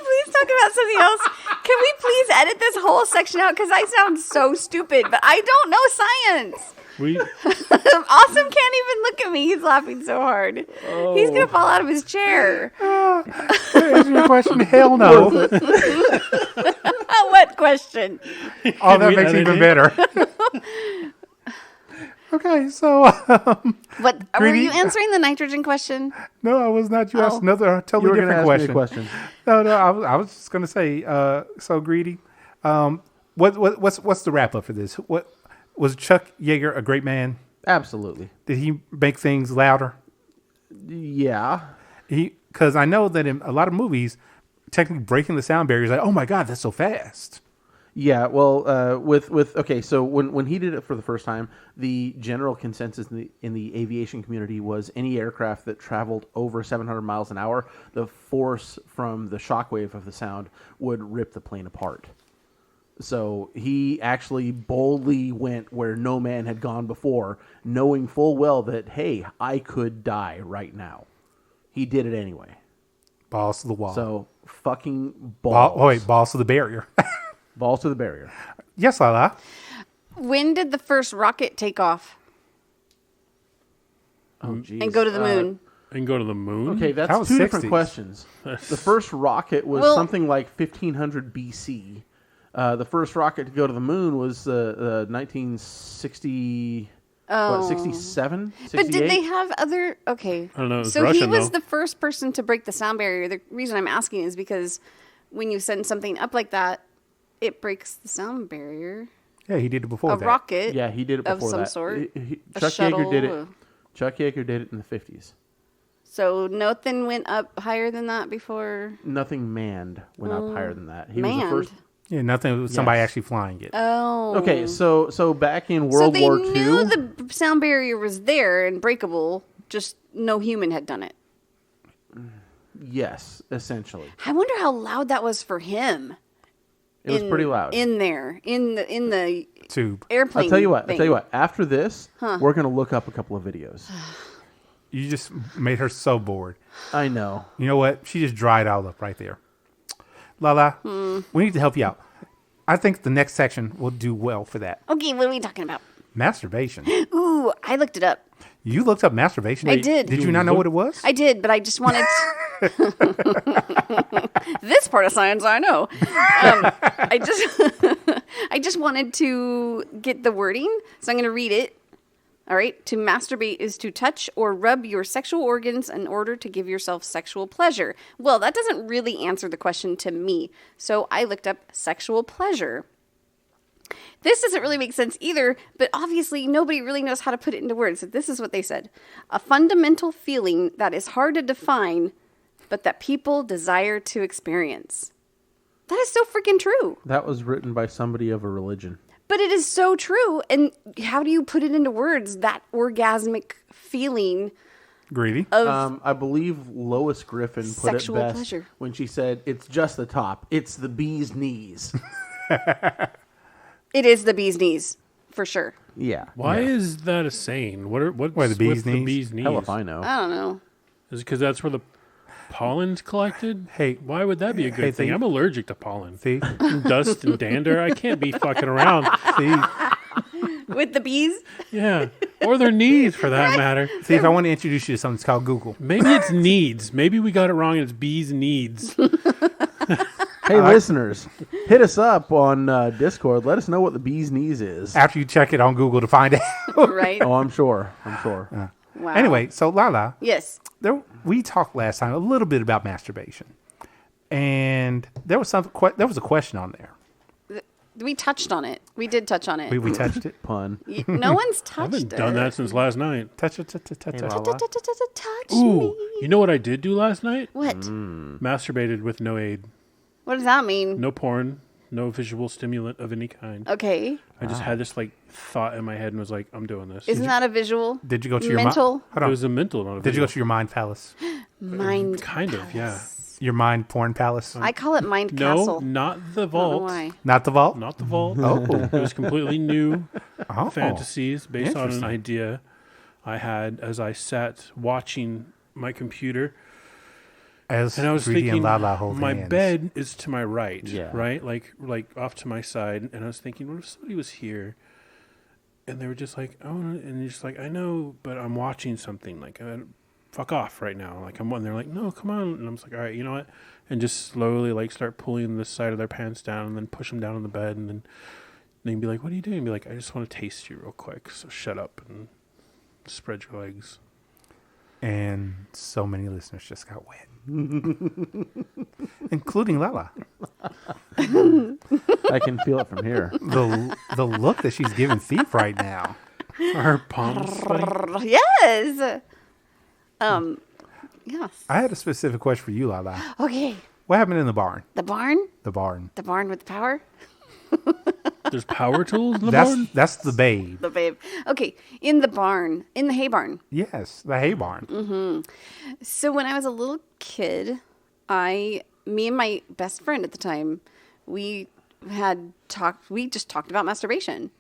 [SPEAKER 1] please talk about something else? Can we please edit this whole section out? Because I sound so stupid, but I don't know science.
[SPEAKER 4] We
[SPEAKER 1] Awesome can't even look at me. He's laughing so hard. He's going to fall out of his chair.
[SPEAKER 2] Answer your question. Hell no.
[SPEAKER 1] What question?
[SPEAKER 2] Oh, that
[SPEAKER 4] we
[SPEAKER 2] makes it
[SPEAKER 4] edit
[SPEAKER 2] even
[SPEAKER 4] it?
[SPEAKER 2] better. Okay, so
[SPEAKER 1] What were
[SPEAKER 2] Greedy?
[SPEAKER 1] you answering the nitrogen question?
[SPEAKER 2] no, I was not. You asked another
[SPEAKER 3] You
[SPEAKER 2] totally
[SPEAKER 3] were going to
[SPEAKER 2] different
[SPEAKER 3] ask me a
[SPEAKER 2] question.
[SPEAKER 3] question.
[SPEAKER 2] No, I was just gonna say. So Greedy. What's the wrap up for this? What was Chuck Yeager a great man?
[SPEAKER 3] Absolutely.
[SPEAKER 2] Did he make things louder?
[SPEAKER 3] Yeah.
[SPEAKER 2] Because I know that in a lot of movies, technically breaking the sound barrier is like, oh my god, that's so fast.
[SPEAKER 3] Yeah, well, okay, so when he did it for the first time, the general consensus in the aviation community was any aircraft that traveled over 700 miles an hour, the force from the shockwave of the sound would rip the plane apart. So he actually boldly went where no man had gone before, knowing full well that, hey, I could die right now. He did it anyway.
[SPEAKER 2] Balls to the wall.
[SPEAKER 3] So fucking balls.
[SPEAKER 2] Balls to the barrier.
[SPEAKER 3] Balls to the barrier.
[SPEAKER 2] Yes, Lala.
[SPEAKER 1] When did the first rocket take off
[SPEAKER 3] Oh, geez.
[SPEAKER 1] and go to the moon?
[SPEAKER 4] and go to the moon.
[SPEAKER 3] Okay, that's
[SPEAKER 2] That was
[SPEAKER 3] two different
[SPEAKER 2] 60s.
[SPEAKER 3] questions. The first rocket was
[SPEAKER 1] Well-
[SPEAKER 3] something like 1500 BC. The first rocket to go to the moon was 1960. What, 67?
[SPEAKER 1] But did they
[SPEAKER 3] 68?
[SPEAKER 1] have other? Okay.
[SPEAKER 4] I don't know, it was
[SPEAKER 1] So
[SPEAKER 4] Russian,
[SPEAKER 1] he was
[SPEAKER 4] though.
[SPEAKER 1] the first person to break the sound barrier. The reason I'm asking is because when you send something up like that, it breaks the sound barrier.
[SPEAKER 2] Yeah, he did it before
[SPEAKER 1] A
[SPEAKER 2] that.
[SPEAKER 1] rocket.
[SPEAKER 3] Yeah, he did it
[SPEAKER 1] of
[SPEAKER 3] before
[SPEAKER 1] some
[SPEAKER 3] that.
[SPEAKER 1] sort. A
[SPEAKER 3] Chuck Yeager did
[SPEAKER 1] shuttle.
[SPEAKER 3] it. Chuck Yeager did it in the 50s.
[SPEAKER 1] So nothing went up higher than that before.
[SPEAKER 3] Nothing manned went up higher than that. He was
[SPEAKER 1] Manned.
[SPEAKER 3] the first.
[SPEAKER 2] Yeah, nothing with somebody
[SPEAKER 3] Yes.
[SPEAKER 2] actually flying it.
[SPEAKER 1] Oh.
[SPEAKER 3] Okay, so back in
[SPEAKER 1] So
[SPEAKER 3] World
[SPEAKER 1] they
[SPEAKER 3] War
[SPEAKER 1] knew
[SPEAKER 3] II.
[SPEAKER 1] the sound barrier was there and breakable, just no human had done it.
[SPEAKER 3] Yes, essentially.
[SPEAKER 1] I wonder how loud that was for him.
[SPEAKER 3] It was pretty loud.
[SPEAKER 1] in there in the
[SPEAKER 2] Tube.
[SPEAKER 1] airplane.
[SPEAKER 3] I'll tell you what.
[SPEAKER 1] thing.
[SPEAKER 3] I'll tell you what. After this, we're gonna look up a couple of videos.
[SPEAKER 2] You just made her so bored.
[SPEAKER 3] I know.
[SPEAKER 2] You know what? She just dried all up right there. Lala, we need to help you out. I think the next section will do well for that.
[SPEAKER 1] Okay, what are we talking about?
[SPEAKER 2] Masturbation.
[SPEAKER 1] Ooh, I looked it up.
[SPEAKER 2] You looked up masturbation?
[SPEAKER 1] I did.
[SPEAKER 2] Did you not know what it was?
[SPEAKER 1] I did, but I just wanted this part of science I know. I just wanted to get the wording, so I'm going to read it. All right. To masturbate is to touch or rub your sexual organs in order to give yourself sexual pleasure. Well, that doesn't really answer the question to me. So I looked up sexual pleasure. This doesn't really make sense either, but obviously nobody really knows how to put it into words. So this is what they said. A fundamental feeling that is hard to define, but that people desire to experience. That is so freaking true.
[SPEAKER 3] That was written by somebody of a religion.
[SPEAKER 1] But it is so true. And how do you put it into words, that orgasmic feeling
[SPEAKER 2] Greedy.
[SPEAKER 1] of
[SPEAKER 3] I believe Lois Griffin put
[SPEAKER 1] Sexual
[SPEAKER 3] it best
[SPEAKER 1] pleasure.
[SPEAKER 3] when she said, "It's just the top. It's the bee's knees."
[SPEAKER 1] it is the bee's knees, for sure.
[SPEAKER 3] Yeah.
[SPEAKER 4] Why
[SPEAKER 3] yeah.
[SPEAKER 4] is that a saying? What's
[SPEAKER 2] Why, the bee's
[SPEAKER 4] with the
[SPEAKER 2] knees?
[SPEAKER 4] bee's knees?
[SPEAKER 3] Hell if I know.
[SPEAKER 1] I don't know.
[SPEAKER 4] Is it because that's where the pollen's collected?
[SPEAKER 2] Hey.
[SPEAKER 4] Why would that be a good
[SPEAKER 2] Hey,
[SPEAKER 4] thing?
[SPEAKER 2] think-
[SPEAKER 4] I'm allergic to pollen.
[SPEAKER 2] See?
[SPEAKER 4] Dust and dander. I can't be fucking around.
[SPEAKER 2] See?
[SPEAKER 1] With the bees?
[SPEAKER 4] Yeah. Or their knees, for that matter.
[SPEAKER 2] See, if I want to introduce you to something, it's called Google.
[SPEAKER 4] Maybe it's needs. Maybe we got it wrong and it's bees needs.
[SPEAKER 3] Hey, listeners, hit us up on Discord. Let us know what the bee's knees is.
[SPEAKER 2] After you check it on Google to find out.
[SPEAKER 1] Right?
[SPEAKER 3] Oh, I'm sure. I'm sure.
[SPEAKER 1] Wow.
[SPEAKER 2] Anyway, so Lala,
[SPEAKER 1] Yes.
[SPEAKER 2] we talked last time a little bit about masturbation. And there was there was a question on there.
[SPEAKER 1] We touched on it. We did touch on it.
[SPEAKER 2] We touched it.
[SPEAKER 3] Pun.
[SPEAKER 1] No one's
[SPEAKER 4] I
[SPEAKER 1] touched
[SPEAKER 4] haven't
[SPEAKER 1] it.
[SPEAKER 4] done that since last night.
[SPEAKER 2] Touch it.
[SPEAKER 3] Lala.
[SPEAKER 1] Touch
[SPEAKER 4] Ooh,
[SPEAKER 1] me.
[SPEAKER 4] you know what I did do last night?
[SPEAKER 1] What?
[SPEAKER 4] Masturbated with no aid.
[SPEAKER 1] What does that mean?
[SPEAKER 4] No porn. No visual stimulant of any kind.
[SPEAKER 1] Okay.
[SPEAKER 4] I just had this like thought in my head and was like, I'm doing this.
[SPEAKER 1] Isn't that a visual?
[SPEAKER 2] Did you go to your
[SPEAKER 1] Mental?
[SPEAKER 2] mind?
[SPEAKER 4] It
[SPEAKER 2] Hold
[SPEAKER 4] was
[SPEAKER 2] on.
[SPEAKER 4] a mental, not a
[SPEAKER 2] Did you go
[SPEAKER 4] visual.
[SPEAKER 2] to your mind palace?
[SPEAKER 1] Mind
[SPEAKER 4] Kind of, yeah.
[SPEAKER 2] Your mind porn palace?
[SPEAKER 1] I call it Mind
[SPEAKER 4] No,
[SPEAKER 1] Castle.
[SPEAKER 4] not the
[SPEAKER 1] I don't know
[SPEAKER 4] vault.
[SPEAKER 1] why.
[SPEAKER 2] Not the vault?
[SPEAKER 4] Not the vault.
[SPEAKER 2] Oh.
[SPEAKER 4] It was completely new
[SPEAKER 2] Oh.
[SPEAKER 4] fantasies based on an
[SPEAKER 2] Interesting.
[SPEAKER 4] idea I had as I sat watching my computer.
[SPEAKER 2] As
[SPEAKER 4] And I was
[SPEAKER 2] Greedy
[SPEAKER 4] thinking,
[SPEAKER 2] and Lala hold
[SPEAKER 4] my
[SPEAKER 2] hands.
[SPEAKER 4] bed is to my right,
[SPEAKER 3] Yeah.
[SPEAKER 4] right? Like off to my side. And I was thinking, what if somebody was here? And they were just like, oh, and you're just like, I know, but I'm watching something. Like, fuck off right now. Like, and they're like, no, come on. And I'm just like, all right, you know what? And just slowly, like, start pulling the side of their pants down and then push them down on the bed. And then they'd be like, what are you doing? And be like, I just want to taste you real quick. So shut up and spread your legs.
[SPEAKER 2] And so many listeners just got wet. Including Lala.
[SPEAKER 3] I can feel it from here.
[SPEAKER 2] The look that she's giving Thief right now.
[SPEAKER 4] Her palms.
[SPEAKER 1] Yes. Yes.
[SPEAKER 2] I had a specific question for you, Lala.
[SPEAKER 1] Okay.
[SPEAKER 2] What happened in the barn?
[SPEAKER 1] The barn?
[SPEAKER 2] The barn.
[SPEAKER 1] The barn with the power?
[SPEAKER 4] There's power tools in the barn?
[SPEAKER 2] That's the babe.
[SPEAKER 1] The babe. Okay. In the barn. In the hay barn.
[SPEAKER 2] Yes, the hay barn.
[SPEAKER 1] Mm-hmm. So when I was a little kid, me and my best friend at the time, we just talked about masturbation.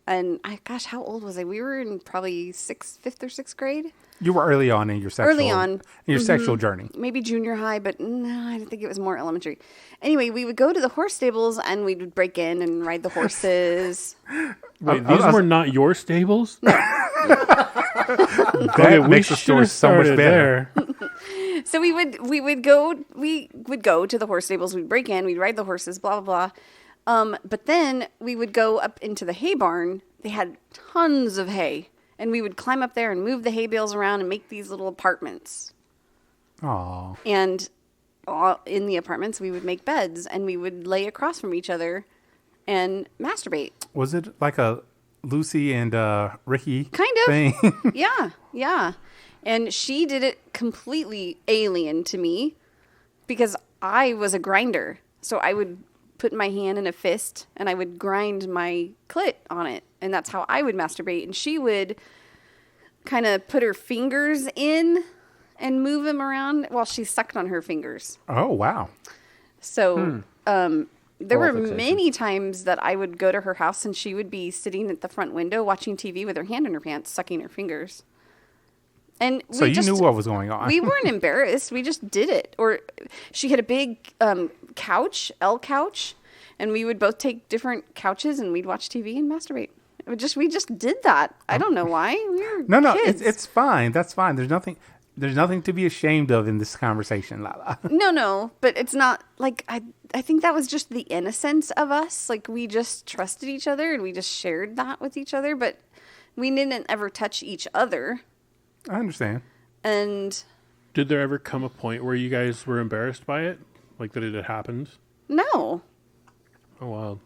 [SPEAKER 1] And gosh, how old was I? We were in probably fifth or sixth grade.
[SPEAKER 2] You were early on in your sexual journey.
[SPEAKER 1] Maybe junior high, but no, I think it was more elementary. Anyway, we would go to the horse stables and we would break in and ride the horses.
[SPEAKER 4] Wait, these were not your stables?
[SPEAKER 2] That
[SPEAKER 4] Okay, we
[SPEAKER 2] makes the story
[SPEAKER 4] should've
[SPEAKER 2] so much
[SPEAKER 4] started
[SPEAKER 2] better.
[SPEAKER 1] So we would go to the horse stables. We'd break in. We'd ride the horses. Blah blah blah. But then we would go up into the hay barn. They had tons of hay, And we would climb up there and move the hay bales around and make these little apartments.
[SPEAKER 2] Aw.
[SPEAKER 1] And in the apartments, we would make beds and we would lay across from each other and masturbate.
[SPEAKER 2] Was it like a Lucy and Ricky
[SPEAKER 1] Kind of.
[SPEAKER 2] thing?
[SPEAKER 1] Yeah. And she did it completely alien to me because I was a grinder. So I would put my hand in a fist and I would grind my clit on it. And that's how I would masturbate. And she would kind of put her fingers in and move them around while she sucked on her fingers.
[SPEAKER 2] Oh, wow.
[SPEAKER 1] So there were
[SPEAKER 3] Fixation.
[SPEAKER 1] many times that I would go to her house and she would be sitting at the front window watching TV with her hand in her pants, sucking her fingers. And
[SPEAKER 2] So
[SPEAKER 1] we
[SPEAKER 2] you
[SPEAKER 1] just,
[SPEAKER 2] knew what was going on.
[SPEAKER 1] we weren't embarrassed. We just did it. Or she had a big couch, L couch, and we would both take different couches and we'd watch TV and masturbate. We just did that. I don't know why. We were
[SPEAKER 2] No,
[SPEAKER 1] kids.
[SPEAKER 2] it's fine. That's fine. There's nothing to be ashamed of in this conversation, Lala.
[SPEAKER 1] No, but it's not like I think that was just the innocence of us. Like we just trusted each other and we just shared that with each other, but we didn't ever touch each other.
[SPEAKER 2] I understand.
[SPEAKER 1] And
[SPEAKER 4] Did there ever come a point where you guys were embarrassed by it? Like that it had happened?
[SPEAKER 1] no,
[SPEAKER 4] Oh, wow.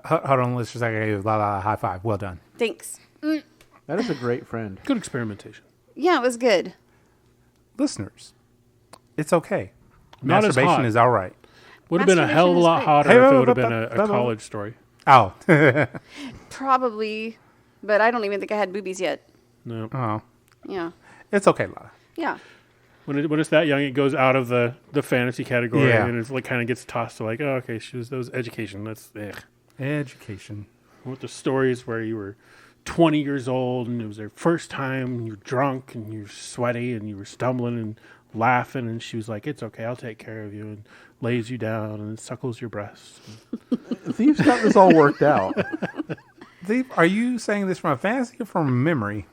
[SPEAKER 2] Hold on, let's just give Lala a high five. Well done.
[SPEAKER 1] thanks.
[SPEAKER 3] That is a great friend.
[SPEAKER 4] Good experimentation.
[SPEAKER 1] Yeah, it was good.
[SPEAKER 2] Listeners, it's okay.
[SPEAKER 4] Not as
[SPEAKER 2] Masturbation
[SPEAKER 4] hot.
[SPEAKER 2] is all right.
[SPEAKER 4] Would have been a hell of a
[SPEAKER 1] Masturbation is
[SPEAKER 4] lot
[SPEAKER 1] great.
[SPEAKER 4] hotter
[SPEAKER 2] Hey,
[SPEAKER 4] if it would have been a college story.
[SPEAKER 2] Oh.
[SPEAKER 1] Probably, but I don't even think I had boobies yet.
[SPEAKER 4] No.
[SPEAKER 2] Oh.
[SPEAKER 1] Yeah.
[SPEAKER 2] It's okay, Lala.
[SPEAKER 1] Yeah.
[SPEAKER 4] When it's that young, it goes out of the fantasy category
[SPEAKER 2] Yeah.
[SPEAKER 4] and it's like kind of gets tossed to like, oh, okay, that was education. That's
[SPEAKER 2] Education.
[SPEAKER 4] With the stories where you were 20 years old and it was their first time and you're drunk and you're sweaty and you were stumbling and laughing and she was like, it's okay, I'll take care of you, and lays you down and suckles your breasts.
[SPEAKER 3] Thief's got this all worked out.
[SPEAKER 2] Thief, are you saying this from a fantasy or from a memory?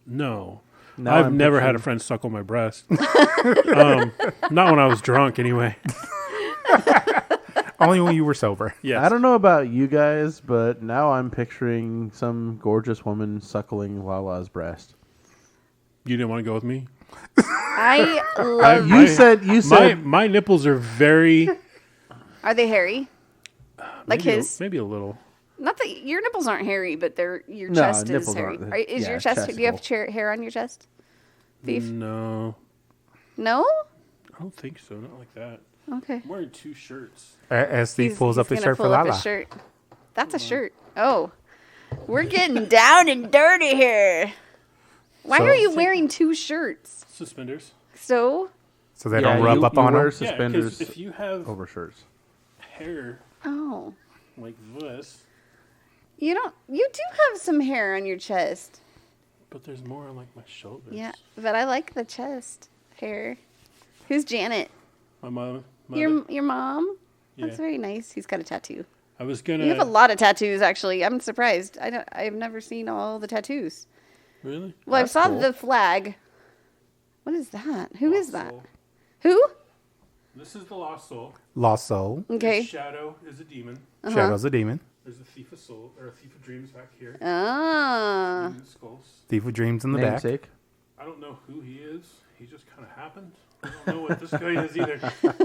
[SPEAKER 4] No.
[SPEAKER 3] Now
[SPEAKER 4] I've
[SPEAKER 3] I'm
[SPEAKER 4] never had a
[SPEAKER 3] picturing-
[SPEAKER 4] friend suckle my breast. Not when I was drunk anyway.
[SPEAKER 2] Only when you were sober.
[SPEAKER 4] Yes.
[SPEAKER 3] I don't know about you guys, but now I'm picturing some gorgeous woman suckling Lala's breast.
[SPEAKER 4] You didn't want to go with me?
[SPEAKER 1] I love.
[SPEAKER 3] You said
[SPEAKER 4] My nipples are very...
[SPEAKER 1] Are they hairy? Like
[SPEAKER 4] maybe
[SPEAKER 1] his?
[SPEAKER 4] Maybe a little.
[SPEAKER 1] Not that your nipples aren't hairy, but your
[SPEAKER 3] No,
[SPEAKER 1] chest is
[SPEAKER 3] nipples
[SPEAKER 1] hairy.
[SPEAKER 3] aren't.
[SPEAKER 1] Is
[SPEAKER 3] Yeah,
[SPEAKER 1] your chest? Do you have
[SPEAKER 3] chesticle.
[SPEAKER 1] hair on your chest? Thief?
[SPEAKER 4] No.
[SPEAKER 1] No.
[SPEAKER 4] I don't think so. Not like that.
[SPEAKER 1] Okay.
[SPEAKER 4] I'm wearing 2 shirts.
[SPEAKER 2] As Thief pulls up his
[SPEAKER 1] gonna
[SPEAKER 2] shirt for
[SPEAKER 1] pull up
[SPEAKER 2] Lala.
[SPEAKER 1] his shirt. That's a shirt. Oh, we're getting down and dirty here. Why
[SPEAKER 2] So-
[SPEAKER 1] are you wearing 2 shirts?
[SPEAKER 4] Suspenders.
[SPEAKER 1] So,
[SPEAKER 2] So they don't rub up
[SPEAKER 3] you
[SPEAKER 2] on
[SPEAKER 3] wear
[SPEAKER 2] them.
[SPEAKER 3] suspenders
[SPEAKER 4] Yeah, because if you have
[SPEAKER 3] over shirts.
[SPEAKER 4] hair
[SPEAKER 1] oh,
[SPEAKER 4] like this,
[SPEAKER 1] you don't. You do have some hair on your chest.
[SPEAKER 4] but there's more on like my shoulders.
[SPEAKER 1] Yeah, but I like the chest hair. Who's Janet?
[SPEAKER 4] My mom.
[SPEAKER 1] Your mom?
[SPEAKER 4] Yeah.
[SPEAKER 1] That's very nice. He's got a tattoo.
[SPEAKER 4] I was gonna.
[SPEAKER 1] You have a lot of tattoos, actually. I'm surprised. I've never seen all the tattoos.
[SPEAKER 4] Really?
[SPEAKER 1] Well,
[SPEAKER 3] That's
[SPEAKER 1] I saw
[SPEAKER 3] cool.
[SPEAKER 1] the flag. What is that? Who is that?
[SPEAKER 4] Soul.
[SPEAKER 1] Who?
[SPEAKER 4] This is the lost soul.
[SPEAKER 2] Lost soul.
[SPEAKER 1] Okay.
[SPEAKER 4] The shadow is a demon.
[SPEAKER 2] Shadow's a demon.
[SPEAKER 4] There's a thief of soul or a thief of dreams back here.
[SPEAKER 1] Ah.
[SPEAKER 4] Demon skulls.
[SPEAKER 2] Thief with dreams in the back.
[SPEAKER 3] Namesake.
[SPEAKER 4] I don't know who he is. He just kind of happened. I don't know what this guy is either.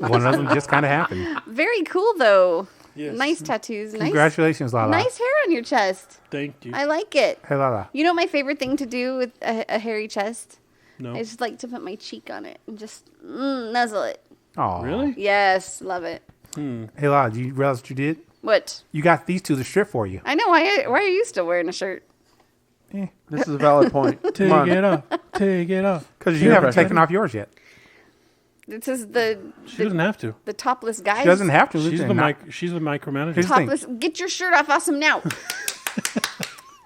[SPEAKER 2] One of them just kind of happened.
[SPEAKER 1] Very cool, though.
[SPEAKER 4] Yes.
[SPEAKER 1] Nice tattoos.
[SPEAKER 2] Congratulations, Lala.
[SPEAKER 1] Nice hair on your chest.
[SPEAKER 4] Thank you.
[SPEAKER 1] I like it.
[SPEAKER 2] Hey, Lala.
[SPEAKER 1] You know my favorite thing to do with a hairy chest?
[SPEAKER 4] No.
[SPEAKER 1] I just like to put my cheek on it and just nuzzle it.
[SPEAKER 2] Aw.
[SPEAKER 4] Really?
[SPEAKER 1] Yes, love it.
[SPEAKER 2] Hey, Lala, do you realize what you did?
[SPEAKER 1] What?
[SPEAKER 2] You got these two to strip for you.
[SPEAKER 1] I know. Why are you still wearing a shirt?
[SPEAKER 3] This is a valid point. Come
[SPEAKER 4] Take
[SPEAKER 3] on.
[SPEAKER 4] it up. Take it up.
[SPEAKER 2] Because you
[SPEAKER 3] Peer
[SPEAKER 2] haven't
[SPEAKER 3] pressure.
[SPEAKER 2] taken off yours yet.
[SPEAKER 1] This is the
[SPEAKER 4] She doesn't have to.
[SPEAKER 1] the topless guys.
[SPEAKER 2] She doesn't have to.
[SPEAKER 4] She's
[SPEAKER 2] Listen,
[SPEAKER 4] the she's the micromanager.
[SPEAKER 2] Here's the thing.
[SPEAKER 1] Topless. Get your shirt off awesome now.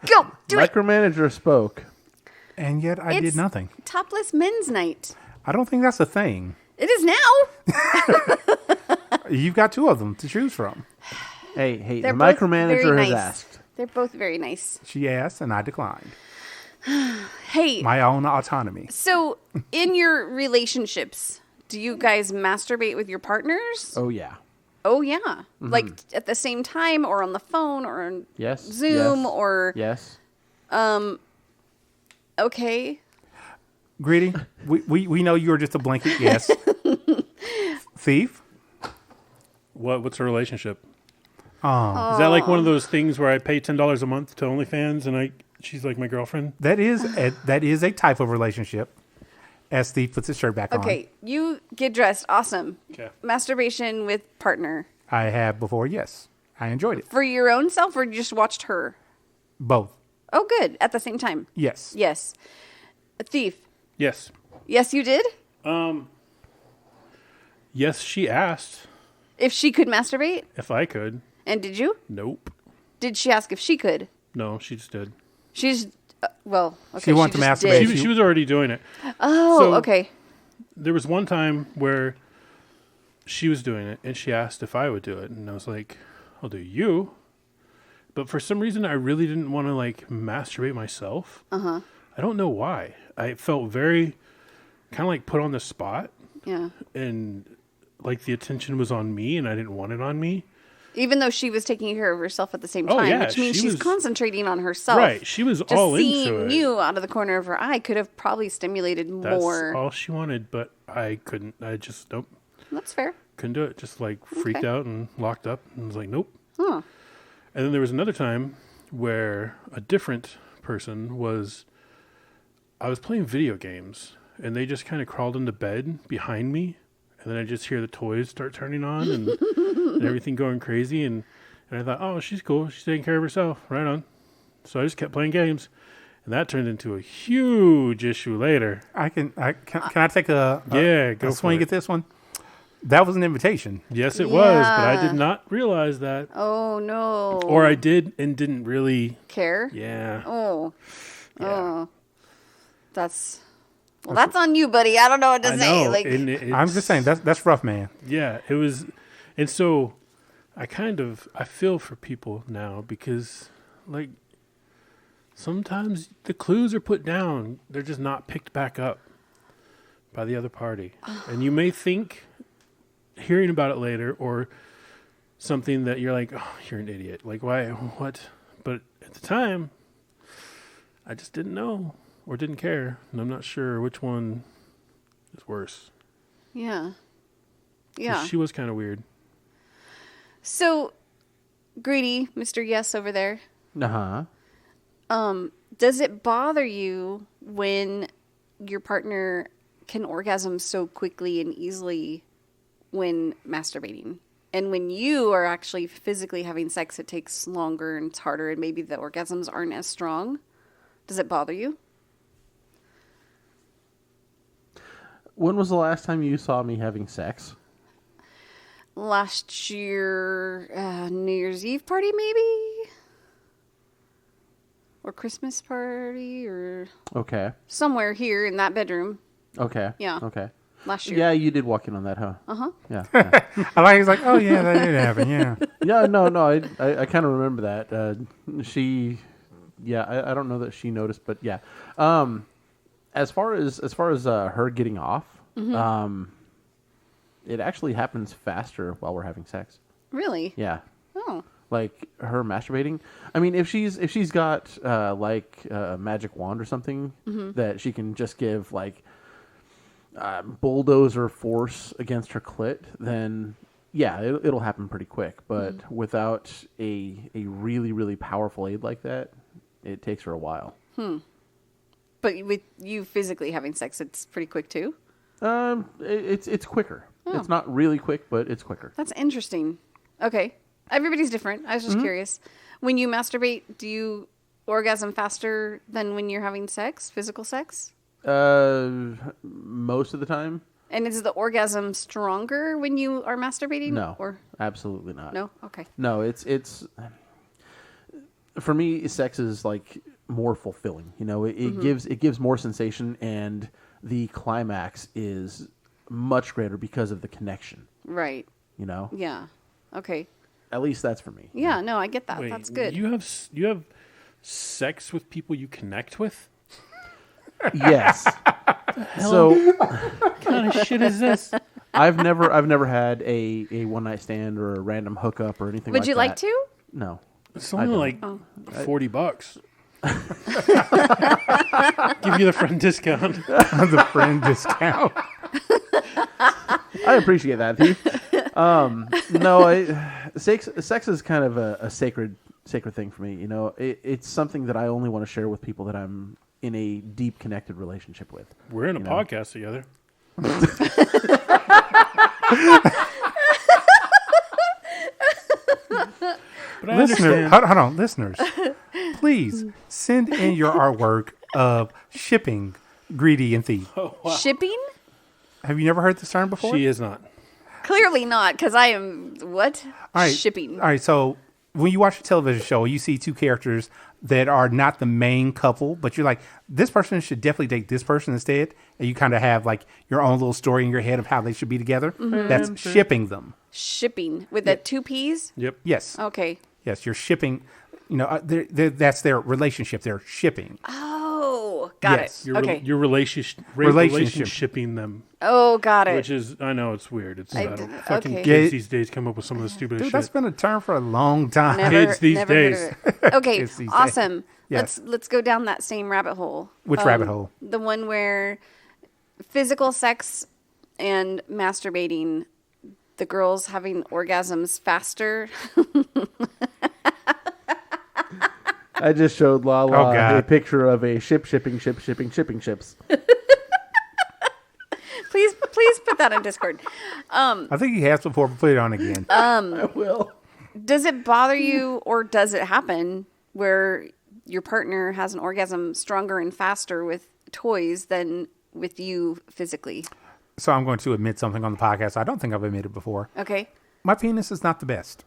[SPEAKER 1] Go. Do it.
[SPEAKER 3] Micromanager spoke.
[SPEAKER 2] And yet I
[SPEAKER 1] It's-
[SPEAKER 2] did nothing.
[SPEAKER 1] Topless men's night.
[SPEAKER 2] I don't think that's a thing.
[SPEAKER 1] It is now.
[SPEAKER 2] You've got 2 of them to choose from.
[SPEAKER 3] Hey,
[SPEAKER 1] They're
[SPEAKER 3] the
[SPEAKER 1] both
[SPEAKER 3] micromanager
[SPEAKER 1] very
[SPEAKER 3] has
[SPEAKER 1] nice.
[SPEAKER 3] asked.
[SPEAKER 1] They're both very nice.
[SPEAKER 2] She asked, and I declined.
[SPEAKER 1] Hey,
[SPEAKER 2] My own autonomy.
[SPEAKER 1] so in your relationships, do you guys masturbate with your partners?
[SPEAKER 3] Oh, yeah.
[SPEAKER 1] Oh yeah, like at the same time, or on the phone, or on
[SPEAKER 3] Yes.
[SPEAKER 1] Zoom,
[SPEAKER 3] yes,
[SPEAKER 1] or
[SPEAKER 3] Yes.
[SPEAKER 1] Okay.
[SPEAKER 2] Greedy, we know you're just a blanket yes. Thief?
[SPEAKER 4] What's her relationship?
[SPEAKER 2] Oh.
[SPEAKER 4] Is that like one of those things where I pay $10 a month to OnlyFans and she's like my girlfriend?
[SPEAKER 2] That is a type of relationship. As Steve puts his shirt back on.
[SPEAKER 1] Okay, you get dressed. Awesome.
[SPEAKER 4] Okay.
[SPEAKER 1] Masturbation with partner.
[SPEAKER 2] I have before, yes. I enjoyed it.
[SPEAKER 1] For your own self, or you just watched her?
[SPEAKER 2] Both.
[SPEAKER 1] Oh, good. At the same time.
[SPEAKER 2] Yes.
[SPEAKER 1] Yes. A thief.
[SPEAKER 4] Yes.
[SPEAKER 1] Yes, you did?
[SPEAKER 4] Yes, she asked
[SPEAKER 1] If she could masturbate?
[SPEAKER 4] if I could.
[SPEAKER 1] And did you?
[SPEAKER 4] Nope.
[SPEAKER 1] Did she ask if she could?
[SPEAKER 4] No, she just did.
[SPEAKER 1] She's, well, okay.
[SPEAKER 2] She wanted to
[SPEAKER 1] just
[SPEAKER 2] masturbate.
[SPEAKER 1] did.
[SPEAKER 4] She was already doing it.
[SPEAKER 1] Oh,
[SPEAKER 4] So-
[SPEAKER 1] okay.
[SPEAKER 4] There was one time where she was doing it and she asked if I would do it. And I was like, I'll do you. But for some reason, I really didn't want to like masturbate myself.
[SPEAKER 1] Uh-huh.
[SPEAKER 4] I don't know why. I felt very kind of like put on the spot
[SPEAKER 1] Yeah.
[SPEAKER 4] and like the attention was on me and I didn't want it on me.
[SPEAKER 1] Even though she was taking care of herself at the same
[SPEAKER 4] Oh,
[SPEAKER 1] time,
[SPEAKER 4] yeah,
[SPEAKER 1] which means
[SPEAKER 4] she
[SPEAKER 1] she's
[SPEAKER 4] was-
[SPEAKER 1] concentrating on herself.
[SPEAKER 4] Right. She was
[SPEAKER 1] Just
[SPEAKER 4] all
[SPEAKER 1] seeing
[SPEAKER 4] into it.
[SPEAKER 1] you out of the corner of her eye could have probably stimulated
[SPEAKER 4] That's
[SPEAKER 1] more.
[SPEAKER 4] all she wanted, but I couldn't. I just, nope.
[SPEAKER 1] That's fair.
[SPEAKER 4] Couldn't do it. Just like freaked
[SPEAKER 1] Okay.
[SPEAKER 4] out and locked up and was like, nope.
[SPEAKER 1] Huh.
[SPEAKER 4] And then there was another time where a different person I was playing video games and they just kind of crawled into bed behind me. And then I just hear the toys start turning on and, and everything going crazy. And I thought, oh, she's cool. She's taking care of herself. Right on. So I just kept playing games. And that turned into a huge issue later.
[SPEAKER 2] Can I take a
[SPEAKER 4] Go
[SPEAKER 2] swing
[SPEAKER 4] for it.
[SPEAKER 2] at this one? That was an invitation.
[SPEAKER 4] Yes, it was, but I
[SPEAKER 1] Yeah.
[SPEAKER 4] did not realize that.
[SPEAKER 1] Oh, no.
[SPEAKER 4] Or I did and didn't really.
[SPEAKER 1] Care?
[SPEAKER 4] Yeah.
[SPEAKER 1] Oh.
[SPEAKER 4] Yeah.
[SPEAKER 1] Oh. That's on you, buddy. I don't know what to
[SPEAKER 4] I
[SPEAKER 1] say.
[SPEAKER 4] know.
[SPEAKER 1] Like,
[SPEAKER 4] and
[SPEAKER 2] I'm just saying that's rough, man.
[SPEAKER 4] Yeah, it was. And so I feel for people now because, like, sometimes the clues are put down. They're just not picked back up by the other party. And you may think, hearing about it later, or something that you're like, oh, you're an idiot. Like, why? What? But at the time, I just didn't know or didn't care. And I'm not sure which one is worse.
[SPEAKER 1] yeah.
[SPEAKER 4] 'Cause
[SPEAKER 1] Yeah.
[SPEAKER 4] She was kind of weird.
[SPEAKER 1] So, Greedy, Mr. Yes over there,
[SPEAKER 3] Uh-huh.
[SPEAKER 1] does it bother you when your partner can orgasm so quickly and easily when masturbating? And when you are actually physically having sex, it takes longer and it's harder and maybe the orgasms aren't as strong? Does it bother you?
[SPEAKER 3] When was the last time you saw me having sex?
[SPEAKER 1] Last year, New Year's Eve party maybe? Or Christmas party or
[SPEAKER 3] Okay.
[SPEAKER 1] somewhere here in that bedroom
[SPEAKER 3] Okay.
[SPEAKER 1] Yeah.
[SPEAKER 3] Okay.
[SPEAKER 1] last year.
[SPEAKER 3] Yeah, you did walk in on that, huh?
[SPEAKER 1] Uh-huh.
[SPEAKER 3] Yeah. Yeah.
[SPEAKER 2] I like. He's like, oh yeah, that did happen. Yeah.
[SPEAKER 3] Yeah, no, I kind of remember that. I don't know that she noticed, but yeah. As far as her getting off, it actually happens faster while we're having sex.
[SPEAKER 1] Really?
[SPEAKER 3] Yeah.
[SPEAKER 1] Oh.
[SPEAKER 3] Like her masturbating. I mean, if she's got like a magic wand or something that she can just give like bulldozer force against her clit, then yeah, it'll happen pretty quick. But without a really really powerful aid like that, it takes her a while.
[SPEAKER 1] But with you physically having sex, it's pretty quick too?
[SPEAKER 3] It's quicker.
[SPEAKER 1] Oh.
[SPEAKER 3] It's not really quick, but it's quicker.
[SPEAKER 1] That's interesting. Okay. Everybody's different. I was just curious. When you masturbate, do you orgasm faster than when you're having sex, physical sex?
[SPEAKER 3] Most of the time,
[SPEAKER 1] And is the orgasm stronger when you are masturbating?
[SPEAKER 3] no,
[SPEAKER 1] Or
[SPEAKER 3] absolutely not.
[SPEAKER 1] no? Okay.
[SPEAKER 3] No, it's for me, sex is like more fulfilling. You know, it gives more sensation, and the climax is much greater because of the connection.
[SPEAKER 1] Right.
[SPEAKER 3] You know,
[SPEAKER 1] Yeah. Okay.
[SPEAKER 3] at least that's for me.
[SPEAKER 1] Yeah, no, I get that.
[SPEAKER 4] Wait,
[SPEAKER 1] That's good.
[SPEAKER 4] You have sex with people you connect with?
[SPEAKER 3] Yes. So
[SPEAKER 4] What kind of shit is this?
[SPEAKER 3] I've never had a one night stand or a random hookup or anything.
[SPEAKER 1] Would you like to?
[SPEAKER 3] No.
[SPEAKER 4] It's only like $40. Give you the friend discount.
[SPEAKER 2] The friend discount.
[SPEAKER 3] I appreciate that, Heath. No, sex is kind of a sacred thing for me. You know, it's something that I only want to share with people that I'm in a deep connected relationship with.
[SPEAKER 4] We're in a podcast together. But I
[SPEAKER 2] Listeners,
[SPEAKER 4] understand.
[SPEAKER 2] hold on, listeners, please send in your artwork of shipping Greedy and Thief.
[SPEAKER 1] Shipping?
[SPEAKER 2] Have you never heard this term before?
[SPEAKER 4] She is not.
[SPEAKER 1] Clearly not, because I am what?
[SPEAKER 2] All right,
[SPEAKER 1] Shipping.
[SPEAKER 2] All right, so when you watch a television show, you see two characters that are not the main couple, but you're like, this person should definitely date this person instead, and you kind of have like your own little story in your head of how they should be together. That's shipping them.
[SPEAKER 1] Shipping with the 2 P's?
[SPEAKER 4] Yep.
[SPEAKER 2] Yes.
[SPEAKER 1] Okay.
[SPEAKER 2] Yes, you're shipping. You know, that's their relationship. They're shipping.
[SPEAKER 1] Oh, got
[SPEAKER 2] Yes.
[SPEAKER 1] it. Okay.
[SPEAKER 4] You're
[SPEAKER 2] Relationship.
[SPEAKER 4] relationshipping them,
[SPEAKER 1] Oh, got it.
[SPEAKER 4] which is, I know it's weird. It's fucking
[SPEAKER 1] okay.
[SPEAKER 4] kids these days come up with some of the stupidest
[SPEAKER 2] Dude,
[SPEAKER 4] shit.
[SPEAKER 2] that's been a term for a long time.
[SPEAKER 1] Never,
[SPEAKER 4] Kids these
[SPEAKER 1] never heard
[SPEAKER 4] days.
[SPEAKER 1] of it. Okay,
[SPEAKER 2] Kids these days.
[SPEAKER 1] awesome.
[SPEAKER 2] Yes.
[SPEAKER 1] Let's go down that same rabbit hole.
[SPEAKER 2] Which rabbit hole?
[SPEAKER 1] The one where physical sex and masturbating, the girls having orgasms faster.
[SPEAKER 3] I just showed Lala
[SPEAKER 2] Oh, God.
[SPEAKER 3] a picture of a shipping ships.
[SPEAKER 1] Please put that in Discord.
[SPEAKER 2] I think he has before, but put it on again.
[SPEAKER 3] I will.
[SPEAKER 1] Does it bother you, or does it happen where your partner has an orgasm stronger and faster with toys than with you physically?
[SPEAKER 2] So I'm going to admit something on the podcast I don't think I've admitted before.
[SPEAKER 1] Okay.
[SPEAKER 2] My penis is not the best.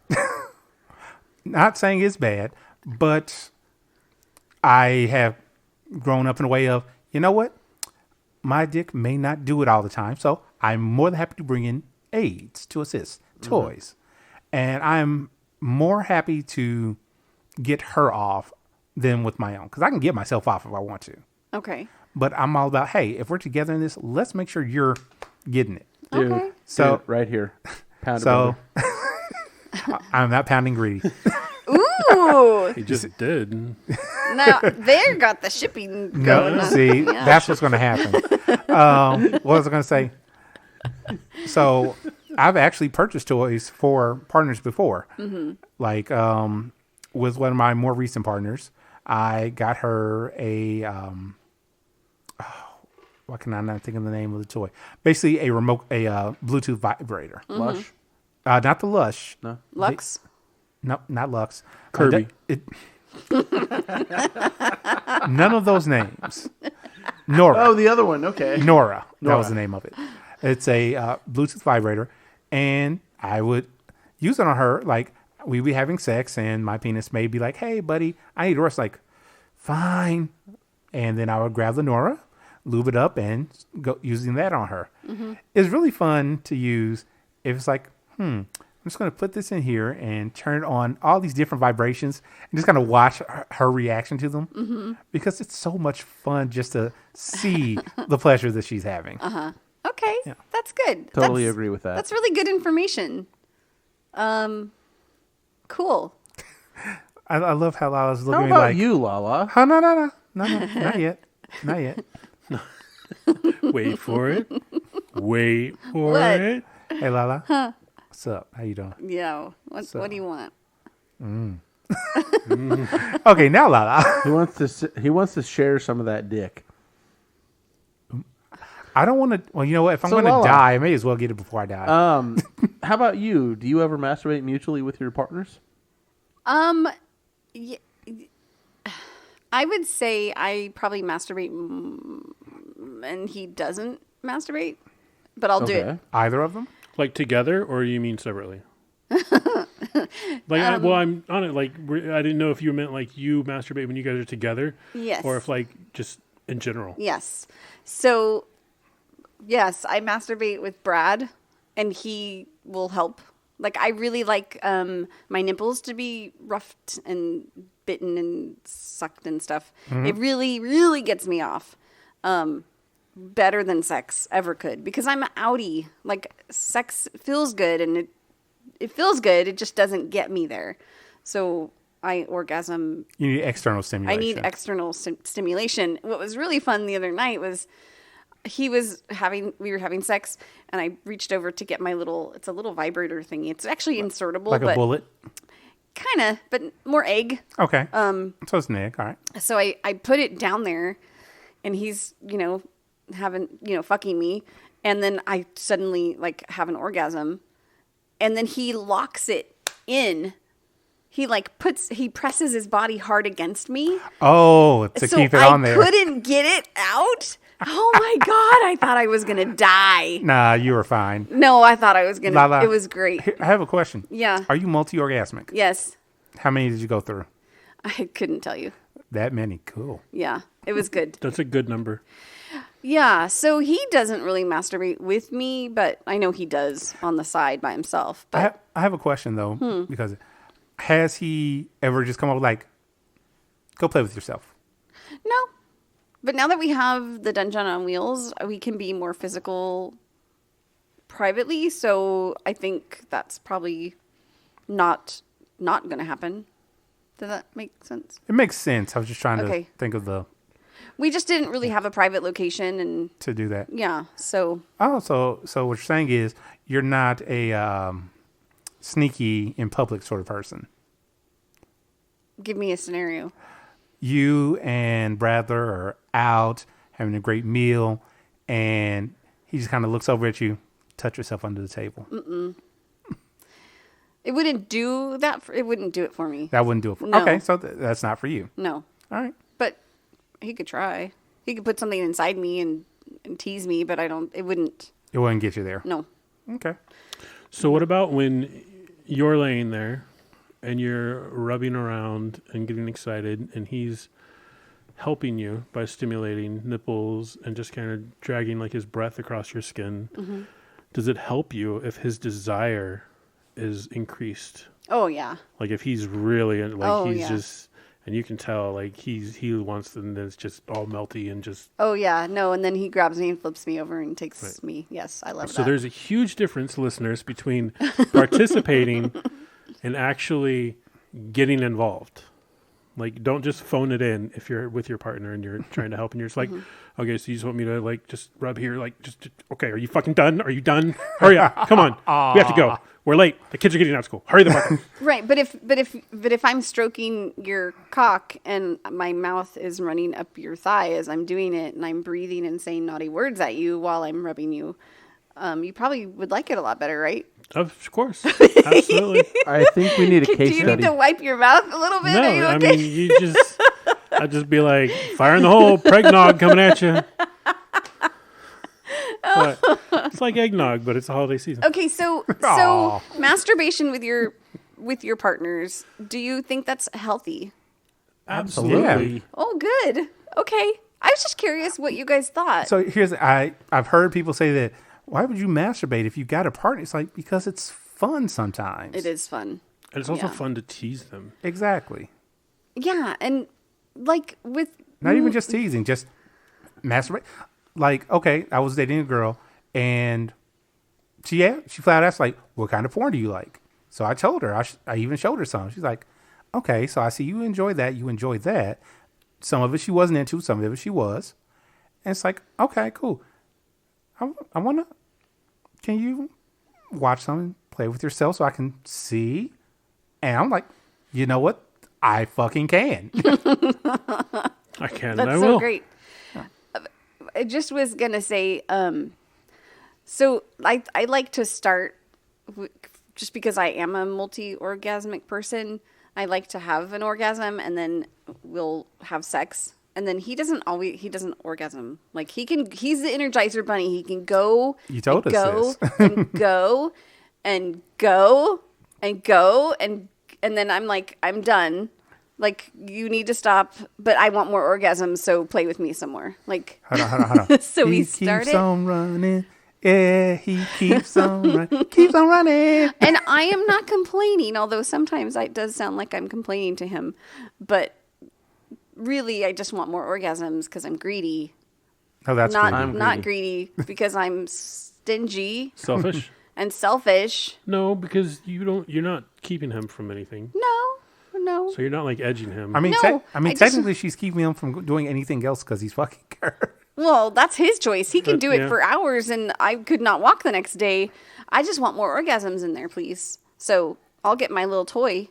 [SPEAKER 2] Not saying it's bad, but I have grown up in a way of, you know what? My dick may not do it all the time, so I'm more than happy to bring in aids to assist, toys. And I'm more happy to get her off than with my own, because I can get myself off if I want to.
[SPEAKER 1] Okay.
[SPEAKER 2] But I'm all about, hey, if we're together in this, let's make sure you're getting it.
[SPEAKER 3] Dude,
[SPEAKER 1] Okay.
[SPEAKER 2] So-
[SPEAKER 3] dude, right here. Pound it,
[SPEAKER 2] So
[SPEAKER 3] brother.
[SPEAKER 2] I'm not pounding Greedy.
[SPEAKER 1] Ooh.
[SPEAKER 4] He just did.
[SPEAKER 1] Now they got the shipping going on.
[SPEAKER 2] See,
[SPEAKER 1] Yeah.
[SPEAKER 2] that's what's going to happen. What was I going to say? So I've actually purchased toys for partners before. Like with one of my more recent partners, I got her a, why can I not think of the name of the toy? Basically a Bluetooth vibrator.
[SPEAKER 3] Lush.
[SPEAKER 2] Not the Lush.
[SPEAKER 3] No.
[SPEAKER 1] Lux.
[SPEAKER 2] No, not Lux.
[SPEAKER 4] Kirby.
[SPEAKER 2] None of those names. Nora.
[SPEAKER 3] Oh, the other one. Okay.
[SPEAKER 2] Nora. That
[SPEAKER 3] Nora.
[SPEAKER 2] was the name of it. It's a Bluetooth vibrator, and I would use it on her. Like, we'd be having sex, and my penis may be like, hey, buddy, I need to rest. Like, fine. And then I would grab the Nora, lube it up, and go using that on her. It's really fun to use if it's like, I'm just going to put this in here and turn on all these different vibrations and just kind of watch her reaction to them because it's so much fun just to see the pleasure that she's having.
[SPEAKER 1] Okay.
[SPEAKER 2] Yeah.
[SPEAKER 1] That's good.
[SPEAKER 3] Totally
[SPEAKER 1] That's-
[SPEAKER 3] agree with that.
[SPEAKER 1] That's really good information. Cool.
[SPEAKER 2] I love how Lala's looking
[SPEAKER 3] How
[SPEAKER 2] at me
[SPEAKER 3] about
[SPEAKER 2] like,
[SPEAKER 3] you, Lala?
[SPEAKER 2] oh, no, not yet. Not yet.
[SPEAKER 4] Wait for it. Wait for
[SPEAKER 1] What?
[SPEAKER 4] it.
[SPEAKER 2] Hey, Lala. What's up? How you doing?
[SPEAKER 1] Yeah. What do you want?
[SPEAKER 2] Okay, now Lala.
[SPEAKER 3] He wants to share some of that dick.
[SPEAKER 2] I don't want to. Well, you know what? If I'm
[SPEAKER 3] So,
[SPEAKER 2] going to
[SPEAKER 3] Lala.
[SPEAKER 2] die, I may as well get it before I die.
[SPEAKER 3] How about you? Do you ever masturbate mutually with your partners?
[SPEAKER 1] Y- I would say I probably masturbate and he doesn't masturbate, but I'll do it.
[SPEAKER 2] Either of them?
[SPEAKER 4] Like together, or you mean separately? I'm on it. Like, I didn't know if you meant like you masturbate when you guys are together,
[SPEAKER 1] Yes.
[SPEAKER 4] or if like just in general.
[SPEAKER 1] Yes. So, yes, I masturbate with Brad, and he will help. Like, I really like my nipples to be roughed and bitten and sucked and stuff. It really, really gets me off. Better than sex ever could, because I'm an outie. Like, sex feels good, and it feels good. It just doesn't get me there. So I orgasm.
[SPEAKER 2] You need external stimulation.
[SPEAKER 1] I need external stimulation. What was really fun the other night was we were having sex, and I reached over to get it's a little vibrator thingy. It's actually insertable.
[SPEAKER 2] Like a bullet?
[SPEAKER 1] Kind of, but more egg.
[SPEAKER 2] Okay. So it's an egg. All right.
[SPEAKER 1] So I put it down there, and he's, fucking me. And then I suddenly like have an orgasm, and then he locks it in. He presses his body hard against me.
[SPEAKER 2] Oh, to keep it on there.
[SPEAKER 1] I couldn't get it out. Oh my God. I thought I was going to die.
[SPEAKER 2] Nah, you were fine.
[SPEAKER 1] No, I thought I was going to. It was great.
[SPEAKER 2] I have a question.
[SPEAKER 1] Yeah.
[SPEAKER 2] Are you multi-orgasmic?
[SPEAKER 1] Yes.
[SPEAKER 2] How many did you go through?
[SPEAKER 1] I couldn't tell you.
[SPEAKER 2] That many. Cool.
[SPEAKER 1] Yeah. It was good.
[SPEAKER 4] That's a good number.
[SPEAKER 1] Yeah. So he doesn't really masturbate with me, but I know he does on the side by himself. But
[SPEAKER 2] I have a question, though, because has he ever just come up with, like, go play with yourself?
[SPEAKER 1] No. But now that we have the Dungeon on Wheels, we can be more physical privately. So I think that's probably not going to happen. Does that make sense?
[SPEAKER 2] It makes sense. I was just trying to think of
[SPEAKER 1] We just didn't really have a private location and
[SPEAKER 2] to do that.
[SPEAKER 1] Yeah. So.
[SPEAKER 2] Oh, so what you're saying is you're not a sneaky in public sort of person.
[SPEAKER 1] Give me a scenario.
[SPEAKER 2] You and Bradler are out having a great meal, and he just kind of looks over at you, touch yourself under the table.
[SPEAKER 1] Mm-mm. It wouldn't do that. It wouldn't do it for me.
[SPEAKER 2] That wouldn't do it for
[SPEAKER 1] No.
[SPEAKER 2] Okay, so that's not for you.
[SPEAKER 1] No.
[SPEAKER 2] All right.
[SPEAKER 1] But he could try. He could put something inside me and tease me, but it wouldn't.
[SPEAKER 2] It wouldn't get you there.
[SPEAKER 1] No.
[SPEAKER 2] Okay.
[SPEAKER 4] So what about when you're laying there and you're rubbing around and getting excited, and he's helping you by stimulating nipples and just kind of dragging like his breath across your skin?
[SPEAKER 1] Mm-hmm.
[SPEAKER 4] Does it help you if his desire is increased?
[SPEAKER 1] Oh yeah.
[SPEAKER 4] Like if he's really like
[SPEAKER 1] yeah.
[SPEAKER 4] just, and you can tell like he wants, and then it's just all melty and just.
[SPEAKER 1] Oh yeah, no, and then he grabs me and flips me over and takes me. Yes, I love that.
[SPEAKER 4] So there's a huge difference, listeners, between participating and actually getting involved. Like, don't just phone it in if you're with your partner and you're trying to help and you're just like, okay, so you just want me to like just rub here, like just okay, are you fucking done? Are you done? Hurry up, come on, we have to go. We're late. The kids are getting out of school. Hurry the fuck up.
[SPEAKER 1] Right, but if I'm stroking your cock and my mouth is running up your thigh as I'm doing it, and I'm breathing and saying naughty words at you while I'm rubbing you, you probably would like it a lot better, right?
[SPEAKER 4] Of course, absolutely.
[SPEAKER 3] I think we need a case
[SPEAKER 1] Do you
[SPEAKER 3] study.
[SPEAKER 1] need to wipe your mouth a little bit?
[SPEAKER 4] No,
[SPEAKER 1] Are you okay?
[SPEAKER 4] I mean I'd just be like, fire in the hole, pregnog coming at you. But it's like eggnog, but it's the holiday season.
[SPEAKER 1] Okay, so masturbation with your partners, do you think that's healthy?
[SPEAKER 4] Absolutely.
[SPEAKER 2] Yeah.
[SPEAKER 1] Oh, good. Okay. I was just curious what you guys thought.
[SPEAKER 2] So I've heard people say that, why would you masturbate if you got a partner? It's like, because it's fun sometimes.
[SPEAKER 1] It is fun.
[SPEAKER 4] And it's also
[SPEAKER 1] Yeah.
[SPEAKER 4] fun to tease them.
[SPEAKER 2] Exactly.
[SPEAKER 1] Yeah, and like with
[SPEAKER 2] Not even just teasing, just masturbate. Like, okay, I was dating a girl, and she flat out asked, like, what kind of porn do you like? So I told her, I even showed her some. She's like, okay, so I see you enjoy that, you enjoy that. Some of it she wasn't into, some of it she was. And it's like, okay, cool. I want to, can you watch something, play with yourself so I can see? And I'm like, you know what? I fucking can.
[SPEAKER 4] I can, and I
[SPEAKER 1] That's
[SPEAKER 4] will.
[SPEAKER 1] so great. I just was gonna say, so I like to start just because I am a multi-orgasmic person. I like to have an orgasm and then we'll have sex. And then he doesn't orgasm. Like he's the Energizer Bunny. He can go.
[SPEAKER 2] You told us
[SPEAKER 1] go
[SPEAKER 2] this.
[SPEAKER 1] and go and go and go and then I'm like, I'm done. Like, you need to stop, but I want more orgasms, so play with me some more. Like,
[SPEAKER 2] Hold on.
[SPEAKER 1] so we
[SPEAKER 2] He
[SPEAKER 1] started.
[SPEAKER 2] keeps on running. Yeah, he keeps on running. Keeps on running.
[SPEAKER 1] And I am not complaining, although sometimes it does sound like I'm complaining to him. But really, I just want more orgasms because I'm greedy.
[SPEAKER 2] Oh, that's
[SPEAKER 1] Not
[SPEAKER 2] greedy.
[SPEAKER 1] not greedy because I'm stingy
[SPEAKER 4] Selfish?
[SPEAKER 1] and selfish.
[SPEAKER 4] No, because you're not keeping him from anything.
[SPEAKER 1] No, no.
[SPEAKER 4] So you're not like edging him.
[SPEAKER 2] I mean,
[SPEAKER 1] No, I just-
[SPEAKER 2] technically, she's keeping him from doing anything else because he's fucking her.
[SPEAKER 1] Well, that's his choice. He can do it
[SPEAKER 4] yeah.
[SPEAKER 1] for hours, and I could not walk the next day. I just want more orgasms in there, please. So I'll get my little toy,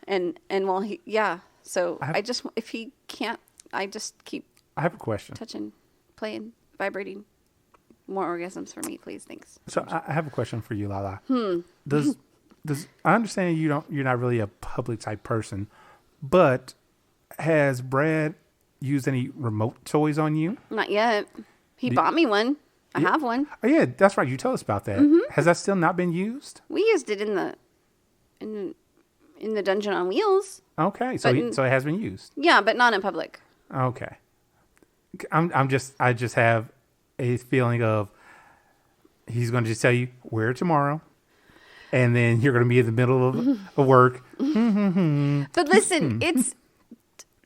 [SPEAKER 1] and while he, yeah. So I just, if he can't, I just keep
[SPEAKER 2] I have a question.
[SPEAKER 1] touching, playing, vibrating. More orgasms for me, please. Thanks.
[SPEAKER 2] So I have a question for you, Lala. Does I understand you're not really a public type person, but has Brad used any remote toys on you?
[SPEAKER 1] Not yet. He bought me one. I have one.
[SPEAKER 2] Oh yeah, that's right. You told us about that. Has that still not been used?
[SPEAKER 1] We used it in the Dungeon on Wheels.
[SPEAKER 2] Okay, so
[SPEAKER 1] But
[SPEAKER 2] so it has been used.
[SPEAKER 1] Yeah, but not in public.
[SPEAKER 2] Okay. I just have a feeling of he's going to just tell you wear it tomorrow, and then you're going to be in the middle of work.
[SPEAKER 1] But listen, it's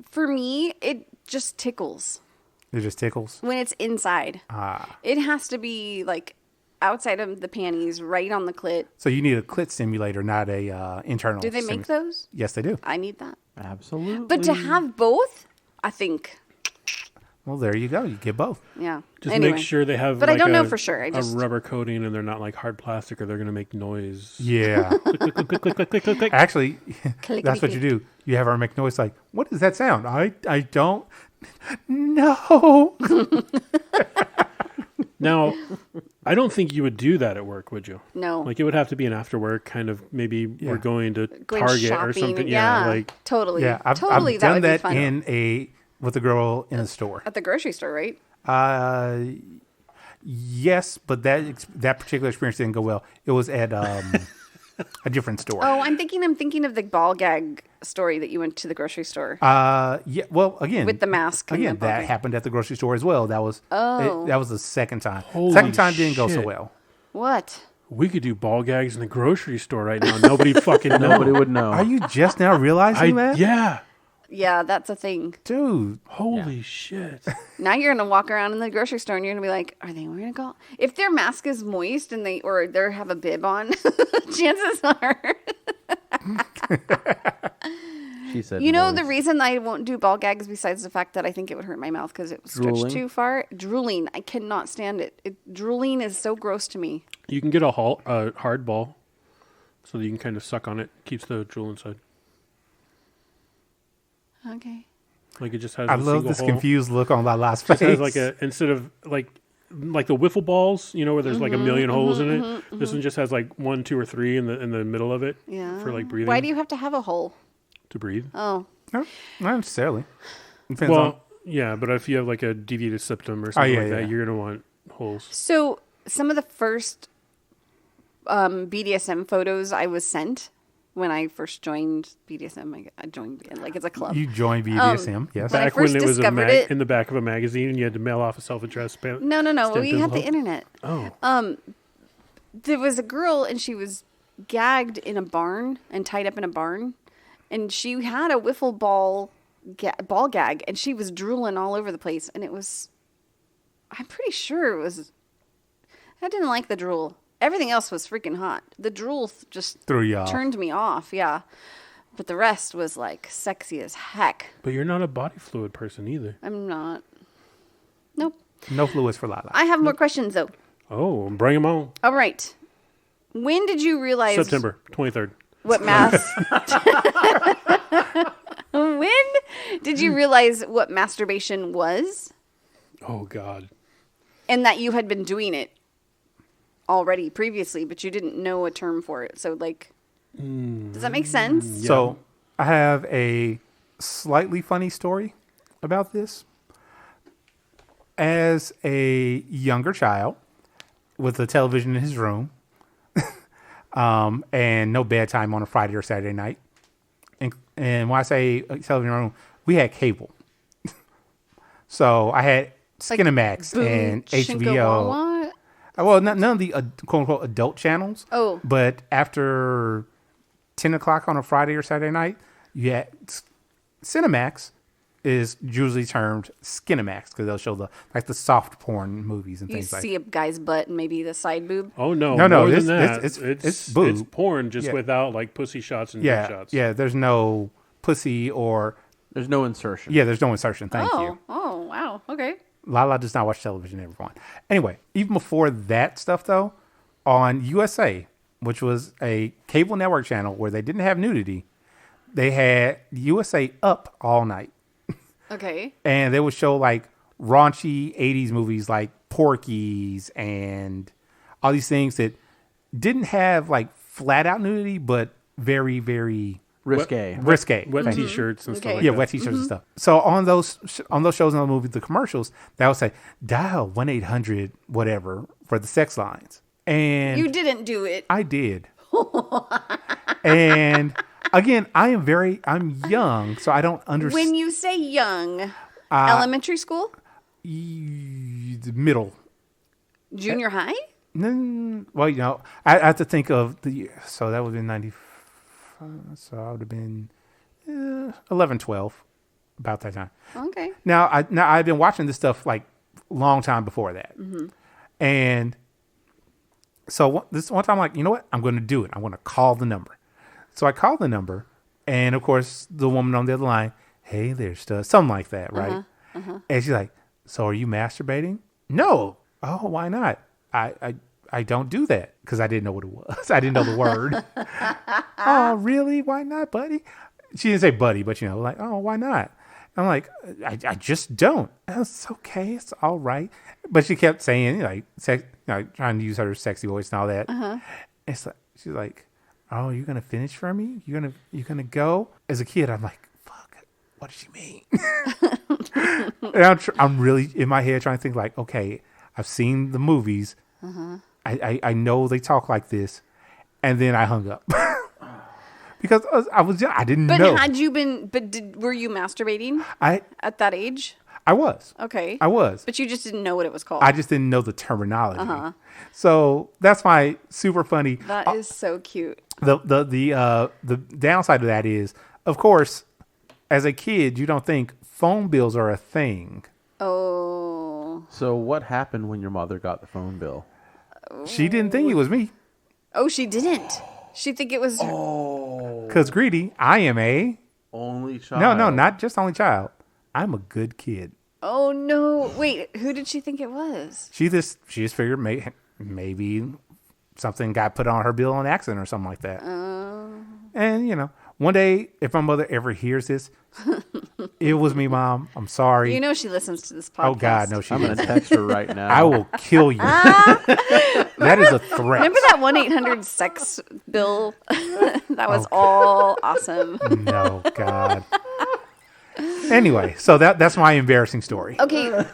[SPEAKER 1] for me. It just tickles
[SPEAKER 2] It just tickles.
[SPEAKER 1] when it's inside. It has to be like outside of the panties, right on the clit.
[SPEAKER 2] So you need a clit stimulator, not a internal.
[SPEAKER 1] Do they make those?
[SPEAKER 2] Yes, they do.
[SPEAKER 1] I need that.
[SPEAKER 3] Absolutely.
[SPEAKER 1] But to have both, I think,
[SPEAKER 2] Well, there you go. You get both.
[SPEAKER 1] yeah.
[SPEAKER 4] Just
[SPEAKER 1] Anyway.
[SPEAKER 4] make sure they have.
[SPEAKER 1] But I
[SPEAKER 4] like
[SPEAKER 1] don't know
[SPEAKER 4] a-
[SPEAKER 1] for sure. I just
[SPEAKER 4] a rubber coating, and they're not like hard plastic, or they're gonna make noise.
[SPEAKER 2] Yeah.
[SPEAKER 4] click, click, click, click, click, click, click, click.
[SPEAKER 2] Actually, that's what you do. You have her make noise like, what does that sound? I don't know.
[SPEAKER 4] Now, I don't think you would do that at work, would you?
[SPEAKER 1] No.
[SPEAKER 4] Like it would have to be an after work kind of. Maybe we're going to
[SPEAKER 1] Going
[SPEAKER 4] Target
[SPEAKER 1] shopping.
[SPEAKER 4] or something.
[SPEAKER 1] Yeah,
[SPEAKER 4] like
[SPEAKER 1] totally.
[SPEAKER 2] Yeah, I've
[SPEAKER 1] totally.
[SPEAKER 2] done
[SPEAKER 1] that
[SPEAKER 2] that
[SPEAKER 1] would be fun.
[SPEAKER 2] with a girl in a store.
[SPEAKER 1] At the grocery store, right?
[SPEAKER 2] Yes, but that particular experience didn't go well. It was at a different store.
[SPEAKER 1] Oh, I'm thinking of the ball gag story that you went to the grocery store
[SPEAKER 2] Yeah. Well, again,
[SPEAKER 1] with the mask. and
[SPEAKER 2] Again,
[SPEAKER 1] the ball
[SPEAKER 2] that
[SPEAKER 1] gag.
[SPEAKER 2] happened at the grocery store as well. That was that was the second time.
[SPEAKER 4] Holy
[SPEAKER 2] Second time didn't go so
[SPEAKER 4] shit.
[SPEAKER 2] well.
[SPEAKER 1] What?
[SPEAKER 4] we could do ball gags in the grocery store right now. Nobody fucking know.
[SPEAKER 3] Nobody would know.
[SPEAKER 2] Are you just now realizing that?
[SPEAKER 4] Yeah.
[SPEAKER 1] Yeah, that's a thing.
[SPEAKER 2] Dude.
[SPEAKER 4] Holy shit.
[SPEAKER 1] Now you're gonna walk around in the grocery store and you're gonna be like, "Are they wearing a gall?" If their mask is moist and they have a bib on, chances are.
[SPEAKER 3] She said,
[SPEAKER 1] You know the
[SPEAKER 3] moist.
[SPEAKER 1] reason I won't do ball gags besides the fact that I think it would hurt my mouth because it was stretched
[SPEAKER 3] Drooling?
[SPEAKER 1] too far. Drooling, I cannot stand it. Drooling is so gross to me.
[SPEAKER 4] You can get a hard ball so that you can kind of suck on it. Keeps the drool inside.
[SPEAKER 1] Okay.
[SPEAKER 4] Like it just has
[SPEAKER 2] I
[SPEAKER 4] a
[SPEAKER 2] love
[SPEAKER 4] single
[SPEAKER 2] this
[SPEAKER 4] hole.
[SPEAKER 2] confused look on Lala's face.
[SPEAKER 4] It has like instead of like the wiffle balls, you know, where there's like a million holes in it. This one just has like 1, 2, or 3 in the middle of it.
[SPEAKER 1] Yeah.
[SPEAKER 4] For like breathing.
[SPEAKER 1] Why do you have to have a hole?
[SPEAKER 4] to breathe?
[SPEAKER 1] Oh,
[SPEAKER 2] No, not necessarily. Depends on.
[SPEAKER 4] Well, yeah, but if you have like a deviated septum or something
[SPEAKER 2] yeah,
[SPEAKER 4] like
[SPEAKER 2] yeah.
[SPEAKER 4] that, you're gonna want holes.
[SPEAKER 1] so some of the first BDSM photos I was sent when I first joined BDSM, I joined like it's a club.
[SPEAKER 2] You joined BDSM, yes.
[SPEAKER 1] When I
[SPEAKER 4] Back when
[SPEAKER 1] first
[SPEAKER 4] it was
[SPEAKER 1] discovered it-
[SPEAKER 4] in the back of a magazine, and you had to mail off a self-addressed.
[SPEAKER 1] No. We had the
[SPEAKER 4] envelope.
[SPEAKER 1] internet.
[SPEAKER 4] Oh,
[SPEAKER 1] There was a girl and she was gagged in a barn and tied up in a barn, and she had a wiffle ball gag, and she was drooling all over the place, and it was. I'm pretty sure it was. I didn't like the drool. Everything else was freaking hot. The drool just
[SPEAKER 2] Threw you off.
[SPEAKER 1] turned me off. Yeah, but the rest was like sexy as heck.
[SPEAKER 4] but you're not a body fluid person either.
[SPEAKER 1] I'm not. Nope.
[SPEAKER 2] No fluids for Lala.
[SPEAKER 1] I have more questions though.
[SPEAKER 4] Oh, bring them on.
[SPEAKER 1] All right. When did you realize
[SPEAKER 4] September 23rd.
[SPEAKER 1] what When did you realize what masturbation was
[SPEAKER 4] Oh God.
[SPEAKER 1] and that you had been doing it already previously, but you didn't know a term for it? So like, does that make sense?
[SPEAKER 2] So I have a slightly funny story about this. As a younger child with a television in his room and no bedtime on a Friday or Saturday night. And when I say television room, we had cable. So I had Skinamax and HBO.
[SPEAKER 1] Chinkawama?
[SPEAKER 2] Well, none of the quote unquote adult channels.
[SPEAKER 1] Oh.
[SPEAKER 2] But after 10 o'clock on a Friday or Saturday night, you had Cinemax is usually termed Skinamax because they'll show the soft porn movies and
[SPEAKER 1] You
[SPEAKER 2] things like
[SPEAKER 1] see a guy's butt and maybe the side boob.
[SPEAKER 4] Oh no.
[SPEAKER 2] No,
[SPEAKER 4] More
[SPEAKER 2] it's-
[SPEAKER 4] than that.
[SPEAKER 2] it's
[SPEAKER 4] it's
[SPEAKER 2] boob.
[SPEAKER 4] porn just
[SPEAKER 2] Yeah.
[SPEAKER 4] without like pussy shots and dick
[SPEAKER 2] Yeah,
[SPEAKER 4] shots.
[SPEAKER 2] yeah. There's no pussy or
[SPEAKER 3] There's no insertion.
[SPEAKER 2] yeah, there's no insertion. Thank you.
[SPEAKER 1] Oh, wow. Okay.
[SPEAKER 2] Lala does not watch television, everyone. Anyway, even before that stuff, though, on USA, which was a cable network channel where they didn't have nudity, they had USA Up all night.
[SPEAKER 1] Okay.
[SPEAKER 2] And they would show like raunchy 80s movies like Porky's and all these things that didn't have like flat out nudity, but very, very
[SPEAKER 3] Risque.
[SPEAKER 2] risque.
[SPEAKER 4] Wet
[SPEAKER 2] Thank you.
[SPEAKER 4] T-shirts and stuff
[SPEAKER 1] Okay.
[SPEAKER 4] like
[SPEAKER 2] Yeah,
[SPEAKER 4] that.
[SPEAKER 2] wet t-shirts and stuff. So on those shows and those movies, the commercials, that would say dial 1-800 whatever for the sex lines. And
[SPEAKER 1] You didn't do it.
[SPEAKER 2] I did. And again, I'm young, so I don't understand.
[SPEAKER 1] When you say young, elementary school,
[SPEAKER 2] The middle.
[SPEAKER 1] junior high?
[SPEAKER 2] Well, you know, I have to think of the year. So that would have been 95. So I would have been 11, 12, about that time.
[SPEAKER 1] Okay.
[SPEAKER 2] Now I've been watching this stuff like long time before that. And so this one time I'm like, you know what? I'm going to do it. I'm going to call the number. So I called the number, and of course the woman on the other line, hey, there's stuff, something like that, right? And she's like, so are you masturbating? No. Oh, why not? I don't do that because I didn't know what it was. I didn't know the word. Oh, really? Why not, buddy? She didn't say buddy, but you know, like, oh, why not? I'm like, I just don't. It's okay. It's all right. But she kept saying, like, trying to use her sexy voice and all that. It's like, she's like, oh, you're gonna finish for me? You're gonna go? As a kid, I'm like, fuck. What does she mean? And I'm really in my head trying to think like, okay, I've seen the movies. I know they talk like this, and then I hung up because I didn't
[SPEAKER 1] But
[SPEAKER 2] know.
[SPEAKER 1] had you been? Were you masturbating at that age?
[SPEAKER 2] I was.
[SPEAKER 1] Okay.
[SPEAKER 2] I was.
[SPEAKER 1] But you just didn't know what it was called.
[SPEAKER 2] I just didn't know the terminology. So that's my super funny.
[SPEAKER 1] That is so cute.
[SPEAKER 2] The downside of that is, of course, as a kid, you don't think phone bills are a thing.
[SPEAKER 1] Oh.
[SPEAKER 3] So what happened when your mother got the phone bill?
[SPEAKER 2] She didn't think it was me.
[SPEAKER 1] Oh, she didn't. She think it was.
[SPEAKER 2] Because greedy, I am a
[SPEAKER 3] Only child.
[SPEAKER 2] no, not just only child. I'm a good kid.
[SPEAKER 1] Oh no! Wait, who did she think it was?
[SPEAKER 2] She just figured maybe something got put on her bill on accident or something like that. And you know, one day if my mother ever hears this, it was me, Mom. I'm sorry.
[SPEAKER 1] You know she listens to this podcast.
[SPEAKER 2] Oh God, no, she
[SPEAKER 3] I'm going
[SPEAKER 2] doesn't.
[SPEAKER 3] to text her right now.
[SPEAKER 2] I will kill you. That is a threat.
[SPEAKER 1] Remember that 1-800-SEX bill? That was all awesome.
[SPEAKER 2] No, God. Anyway, so that's my embarrassing story.
[SPEAKER 1] Okay.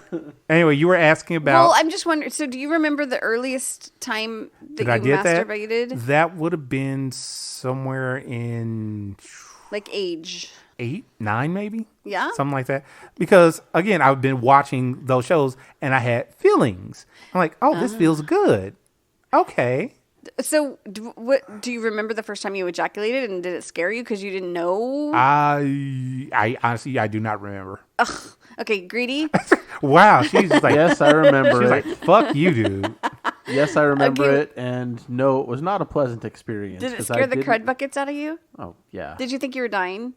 [SPEAKER 2] Anyway, you were asking about.
[SPEAKER 1] Well, I'm just wondering. So, do you remember the earliest time that
[SPEAKER 2] did
[SPEAKER 1] you
[SPEAKER 2] I get
[SPEAKER 1] masturbated?
[SPEAKER 2] That would have been somewhere in
[SPEAKER 1] Like age?
[SPEAKER 2] 8, 9, maybe.
[SPEAKER 1] Yeah?
[SPEAKER 2] Something like that. Because again, I've been watching those shows and I had feelings. I'm like, oh, this feels good. Okay.
[SPEAKER 1] So, what do you remember the first time you ejaculated, and did it scare you because you didn't know?
[SPEAKER 2] I honestly, I do not remember.
[SPEAKER 1] Okay, greedy.
[SPEAKER 2] Wow, she's just like,
[SPEAKER 3] Yes, I remember
[SPEAKER 2] she's
[SPEAKER 3] it.
[SPEAKER 2] like, fuck you, dude.
[SPEAKER 3] Yes, I remember
[SPEAKER 1] Okay.
[SPEAKER 3] it. And no, it was not a pleasant experience.
[SPEAKER 1] Did it
[SPEAKER 3] 'cause I
[SPEAKER 1] scare the
[SPEAKER 3] didn't-
[SPEAKER 1] crud buckets out of you?
[SPEAKER 3] Oh, yeah.
[SPEAKER 1] Did you think you were dying?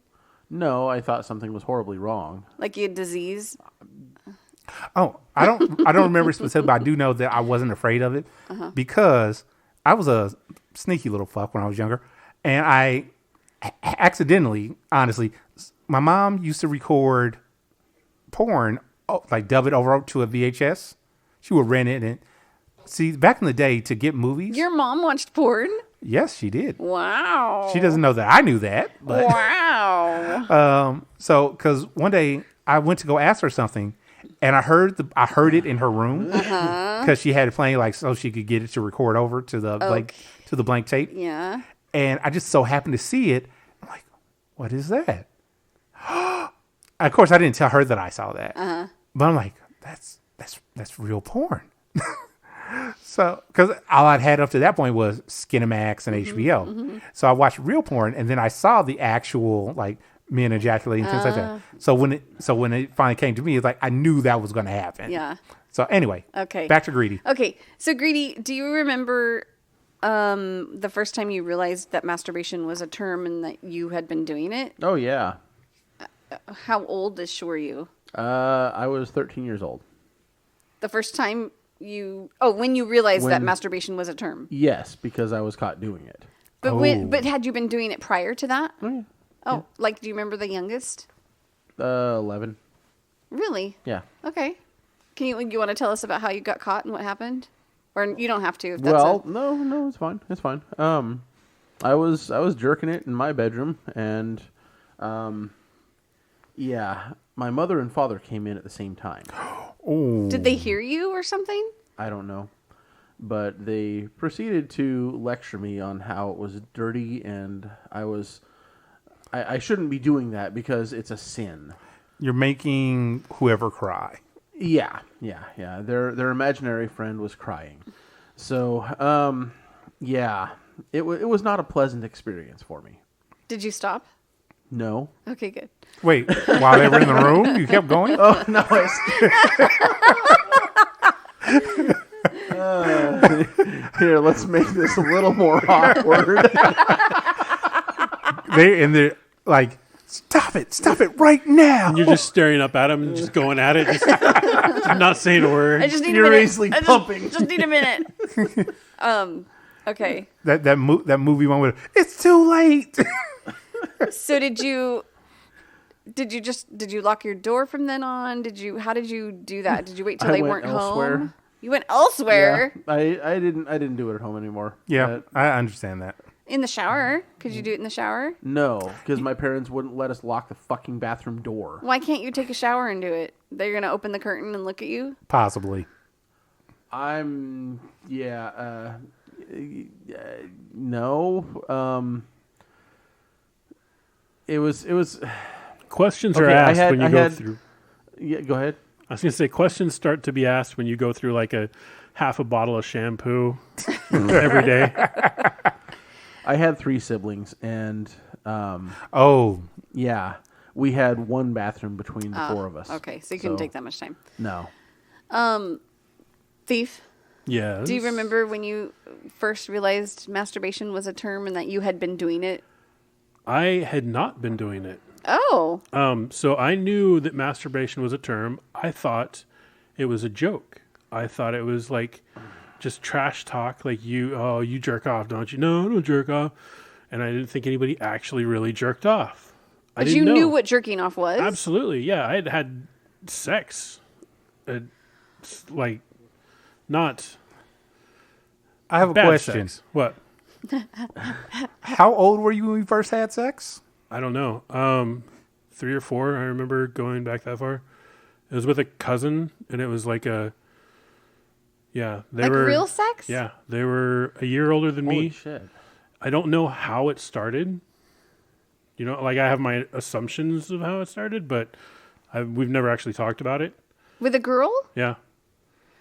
[SPEAKER 3] No, I thought something was horribly wrong.
[SPEAKER 1] Like you had disease?
[SPEAKER 2] Oh, I don't remember specifically, but I do know that I wasn't afraid of it because I was a sneaky little fuck when I was younger, and I accidentally, honestly, my mom used to record porn, like dub it over to a VHS. She would rent it, and see, back in the day, to get movies,
[SPEAKER 1] Your mom watched porn?
[SPEAKER 2] yes, she did.
[SPEAKER 1] Wow.
[SPEAKER 2] She doesn't know that I knew that, but
[SPEAKER 1] Wow.
[SPEAKER 2] so because one day I went to go ask her something, and I heard it in her room because she had it playing like so she could get it to record over to the blank tape.
[SPEAKER 1] Yeah.
[SPEAKER 2] And I just so happened to see it. I'm like, what is that? Of course, I didn't tell her that I saw that, but I'm like, that's real porn. So, because all I'd had up to that point was Skinamax and HBO. So I watched real porn, and then I saw the actual like men ejaculating things like that. So when it finally came to me, it's like I knew that was going to happen.
[SPEAKER 1] Yeah.
[SPEAKER 2] So anyway,
[SPEAKER 1] Okay.
[SPEAKER 2] back to greedy.
[SPEAKER 1] Okay. So, Greedy, do you remember the first time you realized that masturbation was a term and that you had been doing it?
[SPEAKER 3] Oh yeah.
[SPEAKER 1] How old-ish were you?
[SPEAKER 3] I was 13 years old.
[SPEAKER 1] The first time when you realized that masturbation was a term?
[SPEAKER 3] Yes, because I was caught doing it.
[SPEAKER 1] But but had you been doing it prior to that?
[SPEAKER 3] Oh yeah.
[SPEAKER 1] Oh, like, do you remember the youngest?
[SPEAKER 3] 11.
[SPEAKER 1] Really?
[SPEAKER 3] Yeah.
[SPEAKER 1] Okay. You want to tell us about how you got caught and what happened? Or you don't have to. If that's
[SPEAKER 3] Well, no, it's fine. It's fine. I was jerking it in my bedroom, and yeah, my mother and father came in at the same time.
[SPEAKER 1] Did they hear you or something?
[SPEAKER 3] I don't know, but they proceeded to lecture me on how it was dirty, and I shouldn't be doing that because it's a sin.
[SPEAKER 2] You're making whoever cry.
[SPEAKER 3] Yeah. Their imaginary friend was crying. So, yeah, it was not a pleasant experience for me.
[SPEAKER 1] Did you stop?
[SPEAKER 3] No.
[SPEAKER 1] Okay, good.
[SPEAKER 2] Wait, while they were in the room, you kept going?
[SPEAKER 3] Oh, no. Here, let's make this a little more awkward.
[SPEAKER 2] They're like, stop it right now.
[SPEAKER 4] And you're just staring up at him and just going at it, just not saying a word.
[SPEAKER 1] I just need
[SPEAKER 3] Furiously
[SPEAKER 1] a minute.
[SPEAKER 3] pumping.
[SPEAKER 1] Just need a minute. Okay.
[SPEAKER 2] That movie one with, it's too late.
[SPEAKER 1] So did you lock your door from then on? How did you do that? Did you wait till
[SPEAKER 3] I
[SPEAKER 1] they
[SPEAKER 3] went
[SPEAKER 1] weren't
[SPEAKER 3] elsewhere.
[SPEAKER 1] home? You went elsewhere?
[SPEAKER 3] Yeah, I didn't do it at home anymore.
[SPEAKER 2] Yeah, I understand that.
[SPEAKER 1] In the shower? Could you do it in the shower?
[SPEAKER 3] No, because my parents wouldn't let us lock the fucking bathroom door.
[SPEAKER 1] Why can't you take a shower and do it? They're going to open the curtain and look at you?
[SPEAKER 2] Possibly.
[SPEAKER 3] No. It was.
[SPEAKER 4] Questions
[SPEAKER 3] Okay,
[SPEAKER 4] are asked when you go
[SPEAKER 3] had-
[SPEAKER 4] through.
[SPEAKER 3] Yeah, go ahead.
[SPEAKER 4] I was going to say, questions start to be asked when you go through like a half a bottle of shampoo every day.
[SPEAKER 3] I had 3 siblings, and yeah, we had one bathroom between the 4 of us.
[SPEAKER 1] Okay, so you couldn't take that much time.
[SPEAKER 3] No.
[SPEAKER 1] Thief,
[SPEAKER 4] Yeah.
[SPEAKER 1] do you remember when you first realized masturbation was a term and that you had been doing it?
[SPEAKER 4] I had not been doing it.
[SPEAKER 1] Oh.
[SPEAKER 4] So I knew that masturbation was a term. I thought it was a joke. I thought it was like just trash talk, like you jerk off, don't you? No, I don't jerk off. And I didn't think anybody actually really jerked off.
[SPEAKER 1] But you knew what jerking off was?
[SPEAKER 4] Absolutely, yeah. I had sex. Like, not
[SPEAKER 2] I have a
[SPEAKER 4] bad
[SPEAKER 2] question.
[SPEAKER 4] sex. What?
[SPEAKER 2] How old were you when you first had sex?
[SPEAKER 4] I don't know. 3 or 4. I remember going back that far. It was with a cousin, and it was like a... Yeah, they
[SPEAKER 1] like
[SPEAKER 4] were
[SPEAKER 1] real sex?
[SPEAKER 4] Yeah, they were a year older than
[SPEAKER 3] Holy
[SPEAKER 4] me.
[SPEAKER 3] shit.
[SPEAKER 4] I don't know how it started. You know, like I have my assumptions of how it started, but we've never actually talked about it.
[SPEAKER 1] With a girl?
[SPEAKER 4] Yeah,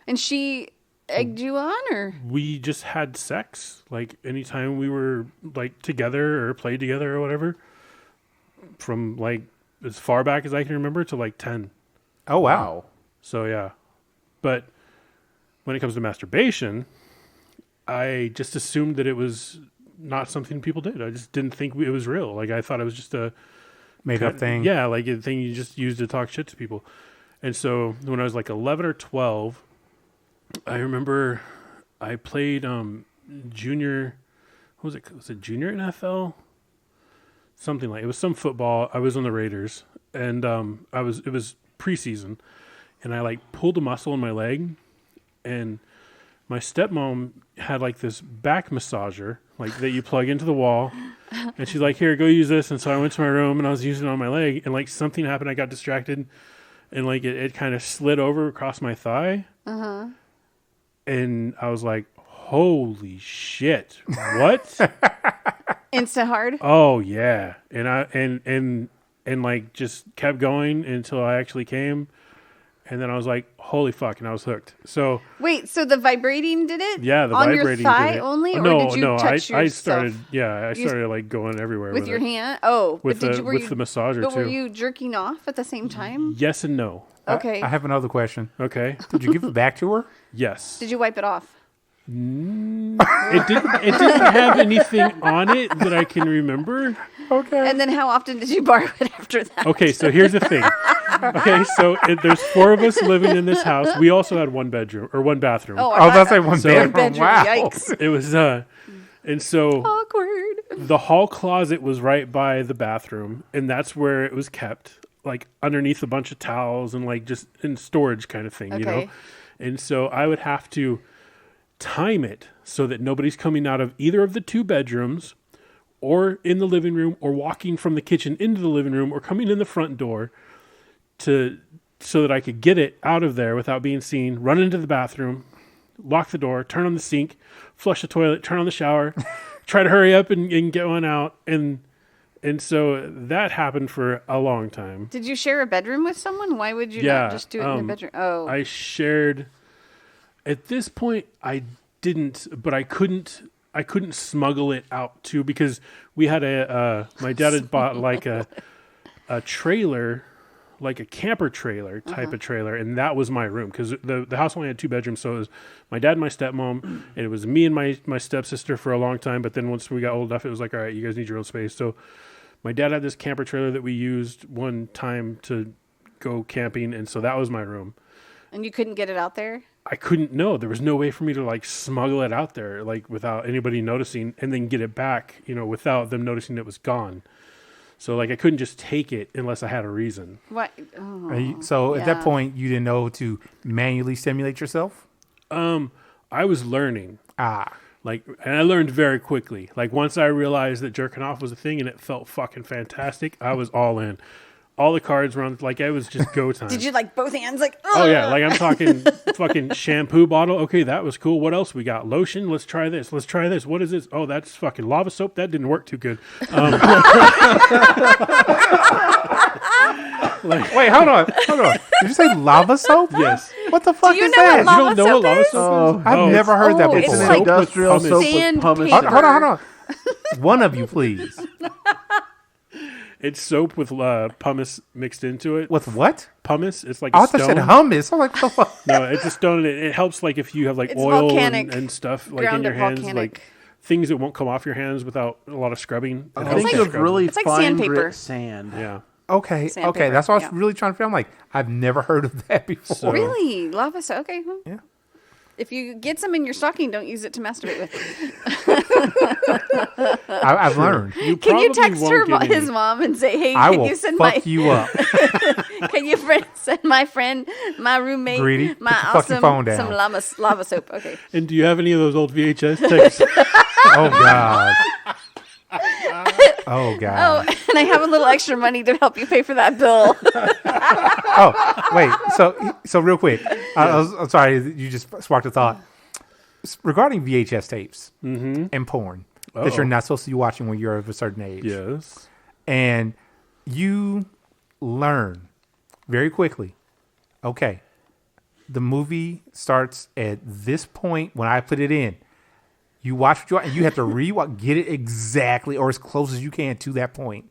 [SPEAKER 1] And she egged you on, or?
[SPEAKER 4] we just had sex. Like anytime we were like together or played together or whatever. From like as far back as I can remember to like 10.
[SPEAKER 2] Oh, wow.
[SPEAKER 4] So yeah, but when it comes to masturbation, I just assumed that it was not something people did. I just didn't think it was real. Like I thought it was just a
[SPEAKER 2] Made up thing.
[SPEAKER 4] Yeah, like a thing you just use to talk shit to people. And so when I was like 11 or 12, I remember I played junior. What was it? Was it junior NFL? Something like it was some football. I was on the Raiders, and it was preseason, and I like pulled a muscle in my leg, and my stepmom had like this back massager like that you plug into the wall, and she's like, "Here, go use this." And so I went to my room and I was using it on my leg, and like something happened. I got distracted, and like it kind of slid over across my thigh, and I was like, "Holy shit! What?"
[SPEAKER 1] Instant hard?
[SPEAKER 4] Oh yeah, and I and like just kept going until I actually came, and then I was like, "Holy fuck!" and I was hooked. So
[SPEAKER 1] Wait, so the vibrating did it?
[SPEAKER 4] yeah, the
[SPEAKER 1] on
[SPEAKER 4] vibrating
[SPEAKER 1] your thigh
[SPEAKER 4] did it.
[SPEAKER 1] only, or
[SPEAKER 4] no,
[SPEAKER 1] did you
[SPEAKER 4] no,
[SPEAKER 1] touch
[SPEAKER 4] I
[SPEAKER 1] yourself
[SPEAKER 4] started. Yeah, I started like going everywhere
[SPEAKER 1] with your
[SPEAKER 4] it.
[SPEAKER 1] hand? Oh,
[SPEAKER 4] with
[SPEAKER 1] but
[SPEAKER 4] the with the massager
[SPEAKER 1] but
[SPEAKER 4] too.
[SPEAKER 1] were you jerking off at the same time?
[SPEAKER 4] Yes and no.
[SPEAKER 1] Okay.
[SPEAKER 2] I have another question.
[SPEAKER 4] Okay.
[SPEAKER 2] Did you give it back to her?
[SPEAKER 4] Yes.
[SPEAKER 1] Did you wipe it off?
[SPEAKER 4] It didn't have anything on it that I can remember.
[SPEAKER 2] Okay.
[SPEAKER 1] And then how often did you borrow it after that?
[SPEAKER 4] Okay, so here's the thing. Okay, so there's 4 of us living in this house. We also had 1 bedroom or 1 bathroom.
[SPEAKER 1] Oh,
[SPEAKER 2] I was about to say one
[SPEAKER 4] So-
[SPEAKER 2] bedroom.
[SPEAKER 1] bedroom.
[SPEAKER 2] Wow.
[SPEAKER 1] Yikes.
[SPEAKER 4] It was and so
[SPEAKER 1] Awkward.
[SPEAKER 4] the hall closet was right by the bathroom, and that's where it was kept, like underneath a bunch of towels and like just in storage kind of thing, you know.
[SPEAKER 1] Okay.
[SPEAKER 4] And so I would have to time it so that nobody's coming out of either of the 2 bedrooms or in the living room or walking from the kitchen into the living room or coming in the front door so that I could get it out of there without being seen, run into the bathroom, lock the door, turn on the sink, flush the toilet, turn on the shower, try to hurry up and get one out. And so that happened for a long time.
[SPEAKER 1] Did you share a bedroom with someone? Why would you
[SPEAKER 4] Yeah,
[SPEAKER 1] not just do it in your bedroom? Oh.
[SPEAKER 4] I shared. At this point, I didn't, but I couldn't smuggle it out too because we had my dad had bought like a trailer, like a camper trailer type of trailer, and that was my room because the house only had 2 bedrooms, so it was my dad and my stepmom, and it was me and my stepsister for a long time. But then once we got old enough, it was like, all right, you guys need your own space. So my dad had this camper trailer that we used one time to go camping, and so that was my room.
[SPEAKER 1] And you couldn't get it out there?
[SPEAKER 4] I couldn't know. There was no way for me to like smuggle it out there, like without anybody noticing, and then get it back, you know, without them noticing it was gone. So like I couldn't just take it unless I had a reason.
[SPEAKER 1] What? Oh.
[SPEAKER 2] So at
[SPEAKER 1] Yeah.
[SPEAKER 2] that point, you didn't know to manually stimulate yourself?
[SPEAKER 4] I was learning.
[SPEAKER 2] Ah.
[SPEAKER 4] Like, and I learned very quickly. Like once I realized that jerking off was a thing and it felt fucking fantastic, I was all in. All the cards were on, like it was just go time.
[SPEAKER 1] Did you like both hands like,
[SPEAKER 4] Oh yeah, like I'm talking fucking shampoo bottle. Okay, that was cool. What else we got? Lotion. Let's try this. Let's try this. What is this? Oh, that's fucking lava soap. That didn't work too good.
[SPEAKER 2] Wait, hold on. Did you say lava soap?
[SPEAKER 4] Yes.
[SPEAKER 2] What the fuck
[SPEAKER 1] you
[SPEAKER 2] is
[SPEAKER 1] know what
[SPEAKER 2] that?
[SPEAKER 4] You
[SPEAKER 1] lava
[SPEAKER 4] don't know what
[SPEAKER 1] soap
[SPEAKER 4] lava
[SPEAKER 1] is?
[SPEAKER 4] soap is?
[SPEAKER 2] I've never heard that
[SPEAKER 1] Oh, it's
[SPEAKER 2] before.
[SPEAKER 3] It's an
[SPEAKER 1] like
[SPEAKER 3] industrial
[SPEAKER 4] pumice.
[SPEAKER 3] soap with
[SPEAKER 1] Sandpaper.
[SPEAKER 3] pumice.
[SPEAKER 2] Hold on. One of you, please.
[SPEAKER 4] It's soap with pumice mixed into it.
[SPEAKER 2] With what?
[SPEAKER 4] Pumice? It's like
[SPEAKER 2] Oh,
[SPEAKER 4] a
[SPEAKER 2] I thought you
[SPEAKER 4] stone.
[SPEAKER 2] said hummus. I'm like, what the fuck?
[SPEAKER 4] No, it's a stone. And it helps like if you have like
[SPEAKER 1] It's
[SPEAKER 4] oil
[SPEAKER 1] volcanic.
[SPEAKER 4] and stuff like in
[SPEAKER 1] Ground
[SPEAKER 4] your
[SPEAKER 1] up
[SPEAKER 4] hands,
[SPEAKER 1] volcanic.
[SPEAKER 4] like things that won't come off your hands without a lot of scrubbing. It helps
[SPEAKER 3] Think
[SPEAKER 4] with
[SPEAKER 3] of
[SPEAKER 4] scrubbing.
[SPEAKER 3] really
[SPEAKER 1] It's like
[SPEAKER 3] fine
[SPEAKER 1] sandpaper.
[SPEAKER 3] grit sand.
[SPEAKER 4] Yeah.
[SPEAKER 2] Okay,
[SPEAKER 1] Sandpaper,
[SPEAKER 2] that's what I was
[SPEAKER 1] yeah.
[SPEAKER 2] really trying to figure out. I'm like, I've never heard of that before.
[SPEAKER 4] So-
[SPEAKER 1] Really? Lava soap? Okay. Well,
[SPEAKER 2] Yeah.
[SPEAKER 1] if you get some in your stocking, don't use it to masturbate with.
[SPEAKER 2] I've learned.
[SPEAKER 1] Can you
[SPEAKER 4] probably
[SPEAKER 1] text
[SPEAKER 4] won't get
[SPEAKER 1] his
[SPEAKER 4] any.
[SPEAKER 1] mom and say, hey,
[SPEAKER 2] I
[SPEAKER 1] can
[SPEAKER 2] will
[SPEAKER 1] you send
[SPEAKER 2] fuck you up.
[SPEAKER 1] Can you send my friend, my roommate,
[SPEAKER 2] Greedy, put
[SPEAKER 1] my
[SPEAKER 2] the fucking
[SPEAKER 1] awesome
[SPEAKER 2] phone down.
[SPEAKER 1] some lava soap? Okay.
[SPEAKER 4] And do you have any of those old VHS tapes?
[SPEAKER 2] Oh God. Oh
[SPEAKER 1] Oh,
[SPEAKER 2] God.
[SPEAKER 1] and I have a little extra money to help you pay for that bill.
[SPEAKER 2] Oh wait. So real quick. I'm sorry. You just sparked a thought. Regarding VHS tapes and porn that you're not supposed to be watching when you're of a certain age.
[SPEAKER 4] Yes.
[SPEAKER 2] And you learn very quickly. Okay. The movie starts at this point when I put it in. You watch what you want, and you have to get it exactly or as close as you can to that point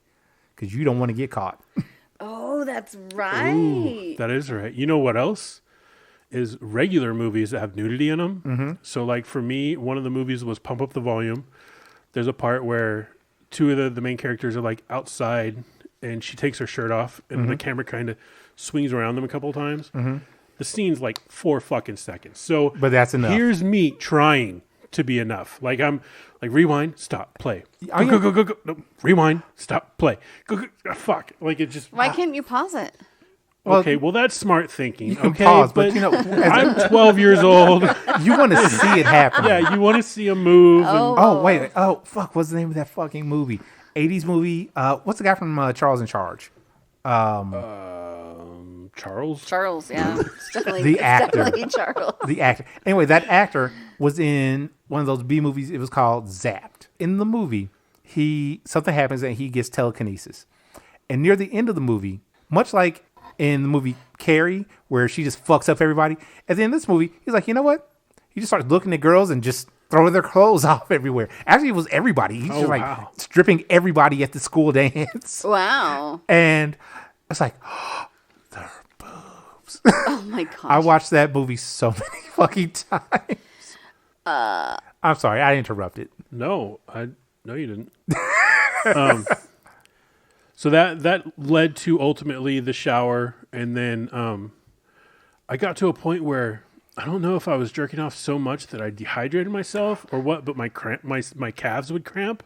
[SPEAKER 2] because you don't want to get caught.
[SPEAKER 1] Oh, that's right.
[SPEAKER 4] That is right. You know what else? Is regular movies that have nudity in them.
[SPEAKER 2] Mm-hmm.
[SPEAKER 4] So like for me, one of the movies was Pump Up the Volume. There's a part where 2 of the main characters are like outside and she takes her shirt off and
[SPEAKER 2] Mm-hmm.
[SPEAKER 4] the camera kind of swings around them a couple of times. The scene's like 4 fucking seconds. So
[SPEAKER 2] But that's enough.
[SPEAKER 4] Here's me trying to be enough. Like I'm like rewind, stop, play.
[SPEAKER 2] Are
[SPEAKER 4] Go,
[SPEAKER 2] you-
[SPEAKER 4] go, go, go, go. No, rewind, stop, play. Go, fuck. Like it just
[SPEAKER 1] Why can't you pause it?
[SPEAKER 2] Well,
[SPEAKER 4] okay, well that's smart thinking.
[SPEAKER 2] You can
[SPEAKER 4] Okay,
[SPEAKER 2] pause, but you know,
[SPEAKER 4] I'm 12 years old.
[SPEAKER 2] you want to see it happen.
[SPEAKER 4] Yeah, you want to see a move.
[SPEAKER 2] Oh wait. Oh fuck. What's the name of that fucking movie? 80s movie. What's the guy from Charles in Charge?
[SPEAKER 4] Charles.
[SPEAKER 1] Charles, yeah. It's definitely,
[SPEAKER 2] The
[SPEAKER 1] it's
[SPEAKER 2] actor.
[SPEAKER 1] definitely Charles.
[SPEAKER 2] The actor. Anyway, that actor was in one of those B movies. It was called Zapped. In the movie, something happens and he gets telekinesis. And near the end of the movie, much like in the movie Carrie, where she just fucks up everybody, at the end of this movie, he's like, you know what? He just starts looking at girls and just throwing their clothes off everywhere. Actually, it was everybody. He's just like
[SPEAKER 4] wow.
[SPEAKER 2] stripping everybody at the school dance.
[SPEAKER 1] Wow.
[SPEAKER 2] And it's like, there are boobs.
[SPEAKER 1] Oh my gosh.
[SPEAKER 2] I watched that movie so many fucking times. I'm sorry, I interrupted.
[SPEAKER 4] No, you didn't. So that led to ultimately the shower, and then I got to a point where I don't know if I was jerking off so much that I dehydrated myself or what, but my calves would cramp,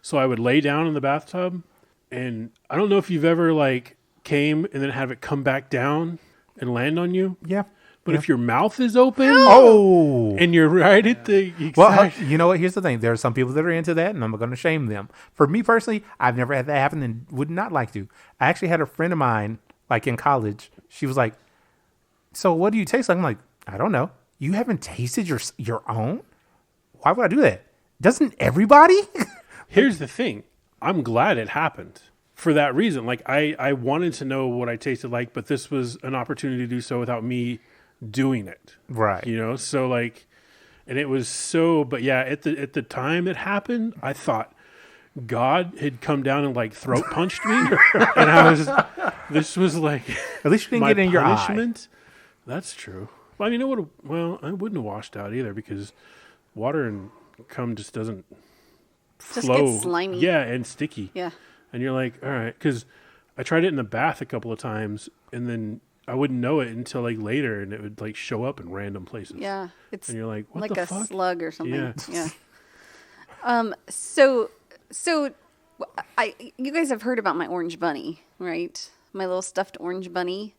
[SPEAKER 4] so I would lay down in the bathtub, and I don't know if you've ever like came and then have it come back down and land on you.
[SPEAKER 2] Yeah.
[SPEAKER 4] But if your mouth is open, and you're right at the exact...
[SPEAKER 2] Well, you know what? Here's the thing. There are some people that are into that, and I'm not going to shame them. For me personally, I've never had that happen and would not like to. I actually had a friend of mine, like in college. She was like, "So what do you taste like?" I'm like, "I don't know. You haven't tasted your own? Why would I do that? Doesn't everybody?"
[SPEAKER 4] Here's the thing. I'm glad it happened for that reason. Like I wanted to know what I tasted like, but this was an opportunity to do so without me doing it.
[SPEAKER 2] Right.
[SPEAKER 4] You know, so like, and it was so, but yeah, at the time it happened, I thought God had come down and like throat punched me. And this was like,
[SPEAKER 2] At least you didn't get in your
[SPEAKER 4] punishment. That's true. Well, I mean, I wouldn't have washed out either because water and cum just doesn't flow.
[SPEAKER 1] Just gets slimy.
[SPEAKER 4] Yeah, and sticky.
[SPEAKER 1] Yeah.
[SPEAKER 4] And you're like, all right, because I tried it in the bath a couple of times, and then I wouldn't know it until like later, and it would like show up in random places.
[SPEAKER 1] Yeah. It's
[SPEAKER 4] and you're like, what
[SPEAKER 1] like
[SPEAKER 4] the
[SPEAKER 1] a
[SPEAKER 4] fuck?
[SPEAKER 1] slug or something.
[SPEAKER 4] Yeah.
[SPEAKER 1] Yeah. You guys have heard about my orange bunny, right? My little stuffed orange bunny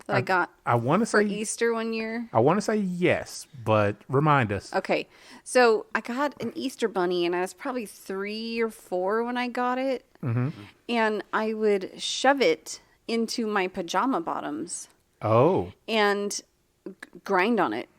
[SPEAKER 1] that I got
[SPEAKER 2] I want to
[SPEAKER 1] for
[SPEAKER 2] say
[SPEAKER 1] Easter one year.
[SPEAKER 2] I want to say yes, but remind us.
[SPEAKER 1] Okay. So I got an Easter bunny, and I was probably 3 or 4 when I got it. Mm-hmm. And I would shove it into my pajama bottoms
[SPEAKER 2] Oh.
[SPEAKER 1] and grind on it.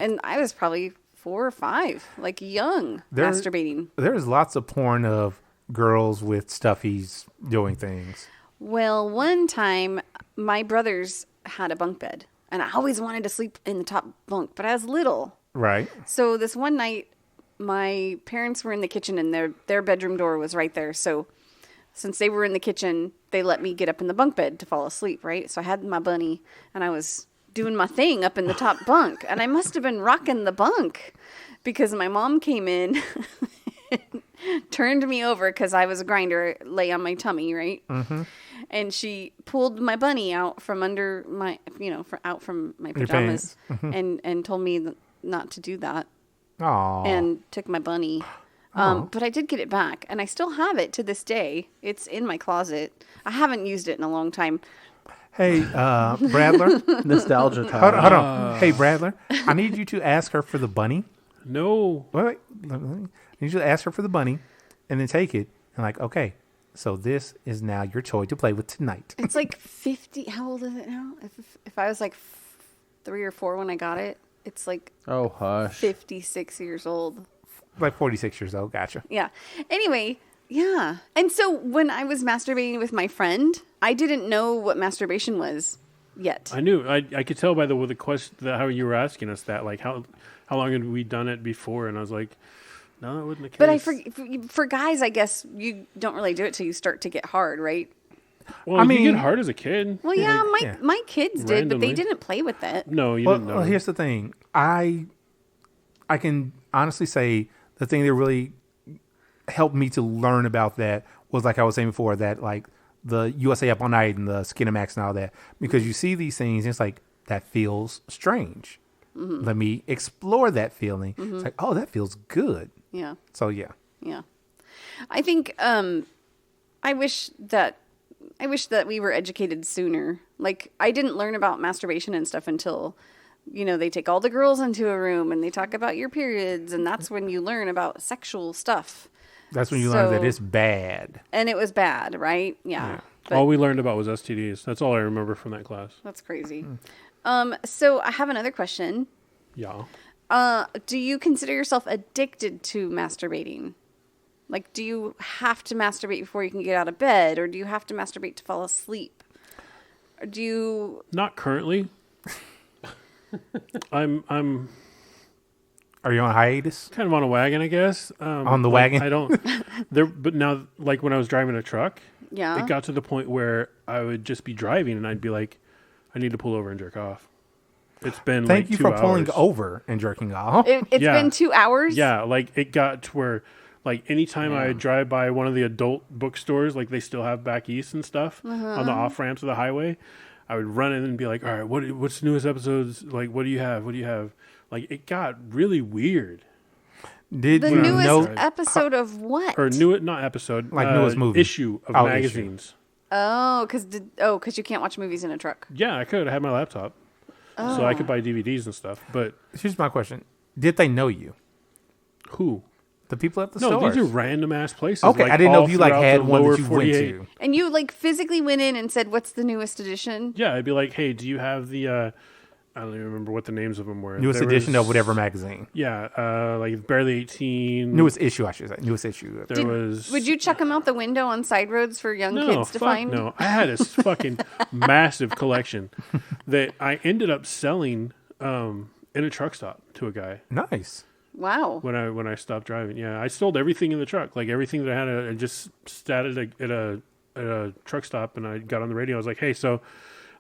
[SPEAKER 1] And I was probably 4 or 5, like young, masturbating.
[SPEAKER 2] There's lots of porn of girls with stuffies doing things.
[SPEAKER 1] Well, one time my brothers had a bunk bed, and I always wanted to sleep in the top bunk, but I was little.
[SPEAKER 2] Right.
[SPEAKER 1] So this one night, my parents were in the kitchen, and their bedroom door was right there. So since they were in the kitchen, they let me get up in the bunk bed to fall asleep, right? So I had my bunny, and I was doing my thing up in the top bunk, and I must have been rocking the bunk because my mom came in and turned me over because I was a grinder, lay on my tummy, right? Mm-hmm. And she pulled my bunny out from under my, out from my pajamas, and told me not to do that.
[SPEAKER 2] Aww.
[SPEAKER 1] And took my bunny. But I did get it back, and I still have it to this day. It's in my closet. I haven't used it in a long time.
[SPEAKER 2] Hey, Bradler.
[SPEAKER 3] Nostalgia time.
[SPEAKER 2] Hold on. Hey, Bradler. I need you to ask her for the bunny.
[SPEAKER 4] No.
[SPEAKER 2] Wait. I need you to ask her for the bunny, and then take it. And like, okay, so this is now your toy to play with tonight.
[SPEAKER 1] It's like 50. How old is it now? If I was like 3 or 4 when I got it, it's like
[SPEAKER 3] Oh, hush.
[SPEAKER 1] 56 years old.
[SPEAKER 2] Like 46 years old. Gotcha.
[SPEAKER 1] Yeah. Anyway, yeah. And so when I was masturbating with my friend, I didn't know what masturbation was yet.
[SPEAKER 4] I knew. I could tell by the question, how you were asking us that, like how long had we done it before? And I was like, no, that wasn't the case.
[SPEAKER 1] But for guys, I guess you don't really do it till you start to get hard, right?
[SPEAKER 4] Well, you get hard as a kid.
[SPEAKER 1] Well, yeah, my kids did, but they didn't play with it.
[SPEAKER 4] No, you didn't know.
[SPEAKER 2] Well, here's the thing. I can honestly say the thing that really helped me to learn about that was, like I was saying before, that like the USA Up All Night and the Skinamax and all that, because you see these things and it's like, that feels strange. Mm-hmm. Let me explore that feeling. Mm-hmm. It's like, oh, that feels good.
[SPEAKER 1] Yeah.
[SPEAKER 2] So yeah.
[SPEAKER 1] Yeah. I think I wish that we were educated sooner. Like, I didn't learn about masturbation and stuff until, they take all the girls into a room and they talk about your periods, and that's when you learn about sexual stuff.
[SPEAKER 2] That's when you learn that it's bad.
[SPEAKER 1] And it was bad, right? Yeah.
[SPEAKER 4] All we learned about was STDs. That's all I remember from that class.
[SPEAKER 1] That's crazy. So I have another question.
[SPEAKER 4] Yeah.
[SPEAKER 1] Do you consider yourself addicted to masturbating? Like, do you have to masturbate before you can get out of bed, or do you have to masturbate to fall asleep? Or do you...
[SPEAKER 4] Not currently. I'm
[SPEAKER 2] Are you on hiatus?
[SPEAKER 4] kind of on a wagon, I guess.
[SPEAKER 2] On the wagon?
[SPEAKER 4] I don't... But now, like when I was driving a truck,
[SPEAKER 1] Yeah.
[SPEAKER 4] it got to the point where I would just be driving and I'd be like, I need to pull over and jerk off. It's been
[SPEAKER 2] Thank
[SPEAKER 4] like
[SPEAKER 2] you
[SPEAKER 4] 2
[SPEAKER 2] for
[SPEAKER 4] hours.
[SPEAKER 2] pulling over and jerking off.
[SPEAKER 1] It's
[SPEAKER 4] Yeah.
[SPEAKER 1] been 2 hours?
[SPEAKER 4] Yeah, like it got to where, like anytime I drive by one of the adult bookstores, like they still have back east and stuff on the off ramps of the highway, I would run in and be like, all right, what's the newest episodes? Like, what do you have? What do you have? Like, it got really weird.
[SPEAKER 2] Did
[SPEAKER 1] The
[SPEAKER 2] you
[SPEAKER 1] newest
[SPEAKER 2] know?
[SPEAKER 1] episode of what?
[SPEAKER 4] Or not episode,
[SPEAKER 2] Like newest movie.
[SPEAKER 4] issue of
[SPEAKER 2] Oh,
[SPEAKER 4] magazines.
[SPEAKER 1] Oh, because you can't watch movies in a truck.
[SPEAKER 4] Yeah, I could. I had my laptop. So I could buy DVDs and stuff. But
[SPEAKER 2] Here's my question: did they know you?
[SPEAKER 4] who?
[SPEAKER 2] The people at the
[SPEAKER 4] No,
[SPEAKER 2] stores?
[SPEAKER 4] these are random ass places.
[SPEAKER 2] Okay,
[SPEAKER 4] like,
[SPEAKER 2] I didn't know
[SPEAKER 4] all
[SPEAKER 2] if you like
[SPEAKER 4] throughout
[SPEAKER 2] had
[SPEAKER 4] the
[SPEAKER 2] one
[SPEAKER 4] lower
[SPEAKER 2] that you
[SPEAKER 4] 48.
[SPEAKER 2] went to.
[SPEAKER 1] And you like physically went in and said, "What's the newest edition?"
[SPEAKER 4] Yeah, I'd be like, hey, do you have the, I don't even remember what the names of them were.
[SPEAKER 2] Newest
[SPEAKER 4] There
[SPEAKER 2] edition
[SPEAKER 4] was-
[SPEAKER 2] of whatever magazine.
[SPEAKER 4] Yeah, like Barely 18.
[SPEAKER 2] Newest issue, I should say. Newest issue.
[SPEAKER 4] There was...
[SPEAKER 1] Would you chuck them out the window on side roads for young
[SPEAKER 4] No,
[SPEAKER 1] kids to
[SPEAKER 4] fuck
[SPEAKER 1] find?
[SPEAKER 4] no. I had this fucking massive collection that I ended up selling in a truck stop to a guy
[SPEAKER 2] Nice.
[SPEAKER 1] Wow.
[SPEAKER 4] when I stopped driving. Yeah, I sold everything in the truck, like everything that I had. I just sat at a truck stop, and I got on the radio. I was like, hey, so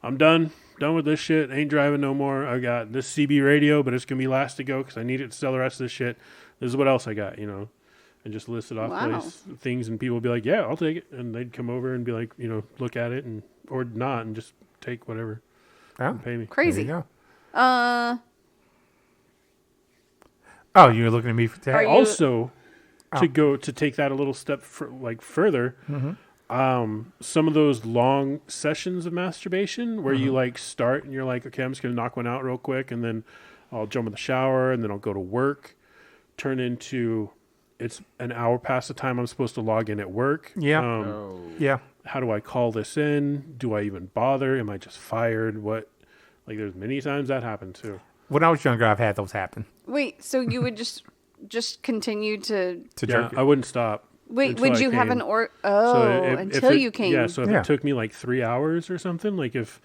[SPEAKER 4] I'm done with this shit. Ain't driving no more. I got this CB radio, but it's gonna be last to go because I need it to sell the rest of this shit. This is what else I got, and just listed off
[SPEAKER 1] Wow.
[SPEAKER 4] things, and people would be like, yeah, I'll take it, and they'd come over and be like, look at it and or not, and just take whatever
[SPEAKER 2] Oh,
[SPEAKER 4] and pay me.
[SPEAKER 1] Crazy.
[SPEAKER 2] there you go. Oh, you were looking at me for
[SPEAKER 1] Are
[SPEAKER 2] that?
[SPEAKER 1] you-
[SPEAKER 4] Also, to take that a little step further, some of those long sessions of masturbation where you like start and you're like, okay, I'm just gonna knock one out real quick, and then I'll jump in the shower, and then I'll go to work. Turn into it's an hour past the time I'm supposed to log in at work.
[SPEAKER 2] Yeah. Yeah.
[SPEAKER 4] How do I call this in? Do I even bother? Am I just fired? What? Like, there's many times that happened too.
[SPEAKER 2] When I was younger, I've had those happen.
[SPEAKER 1] Wait, so you would just continue to
[SPEAKER 2] To
[SPEAKER 4] Yeah,
[SPEAKER 2] jerk.
[SPEAKER 4] I wouldn't stop.
[SPEAKER 1] wait?
[SPEAKER 4] until
[SPEAKER 1] Would
[SPEAKER 4] I
[SPEAKER 1] you have
[SPEAKER 4] came.
[SPEAKER 1] an or?
[SPEAKER 4] So
[SPEAKER 1] Oh,
[SPEAKER 4] if
[SPEAKER 1] until
[SPEAKER 4] it-
[SPEAKER 1] you came.
[SPEAKER 4] Yeah, so if
[SPEAKER 2] Yeah.
[SPEAKER 4] it took me like 3 hours or something, like if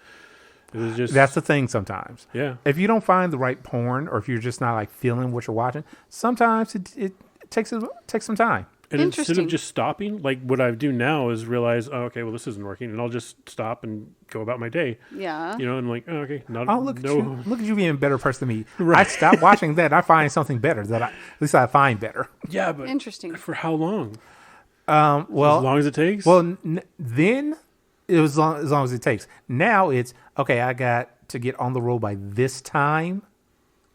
[SPEAKER 4] it was just
[SPEAKER 2] That's the thing sometimes.
[SPEAKER 4] yeah.
[SPEAKER 2] If you don't find the right porn, or if you're just not like feeling what you're watching, sometimes it takes some time.
[SPEAKER 4] And instead
[SPEAKER 1] Interesting.
[SPEAKER 4] of just stopping, like what I do now is realize, oh, okay, well this isn't working, and I'll just stop and go about my day.
[SPEAKER 1] Yeah.
[SPEAKER 4] And like, oh, okay, not
[SPEAKER 2] Oh, look
[SPEAKER 4] no.
[SPEAKER 2] at you! Look at you being a better person than me.
[SPEAKER 4] Right.
[SPEAKER 2] I stop watching that. I find something better at least I find better.
[SPEAKER 4] Yeah, but
[SPEAKER 1] Interesting.
[SPEAKER 4] for how long?
[SPEAKER 2] Well,
[SPEAKER 4] As long as it takes.
[SPEAKER 2] well, then it was as long as it takes. Now it's okay. I got to get on the road by this time.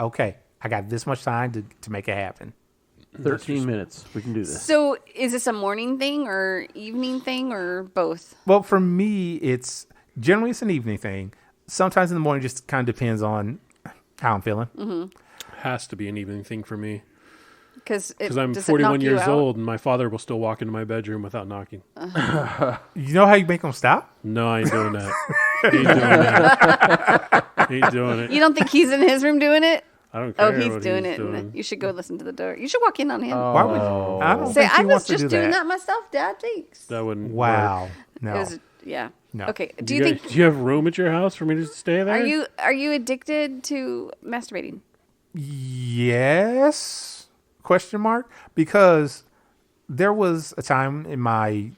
[SPEAKER 2] Okay, I got this much time to make it happen.
[SPEAKER 3] 13 minutes. We can do this.
[SPEAKER 1] So is this a morning thing or evening thing or both?
[SPEAKER 2] Well, for me, it's generally an evening thing. Sometimes in the morning, just kind of depends on how I'm feeling.
[SPEAKER 4] has to be an evening thing for me
[SPEAKER 1] Because
[SPEAKER 4] I'm 41 years old, and my father will still walk into my bedroom without knocking.
[SPEAKER 2] You know how you make them stop?
[SPEAKER 4] No, I ain't doing that. Ain't doing that. Ain't doing it.
[SPEAKER 1] You don't think he's in his room doing it?
[SPEAKER 4] I don't care.
[SPEAKER 1] Oh, he's
[SPEAKER 4] what
[SPEAKER 1] doing
[SPEAKER 4] he's
[SPEAKER 1] it.
[SPEAKER 4] doing.
[SPEAKER 1] You should go listen to the door. You should walk in on him.
[SPEAKER 2] Why would you? I don't
[SPEAKER 1] Say,
[SPEAKER 2] think he
[SPEAKER 1] I was
[SPEAKER 2] wants to
[SPEAKER 1] just
[SPEAKER 2] do
[SPEAKER 1] doing that myself, Dad. Thanks.
[SPEAKER 4] That wouldn't.
[SPEAKER 2] Wow.
[SPEAKER 4] work.
[SPEAKER 2] No.
[SPEAKER 1] It was, yeah.
[SPEAKER 2] No.
[SPEAKER 1] Okay.
[SPEAKER 4] Do
[SPEAKER 1] Do
[SPEAKER 4] you
[SPEAKER 1] you
[SPEAKER 4] guys-
[SPEAKER 1] think
[SPEAKER 4] Do you have room at your house for me to stay there?
[SPEAKER 1] are you addicted to masturbating?
[SPEAKER 2] Yes? Question mark? Because there was a time in my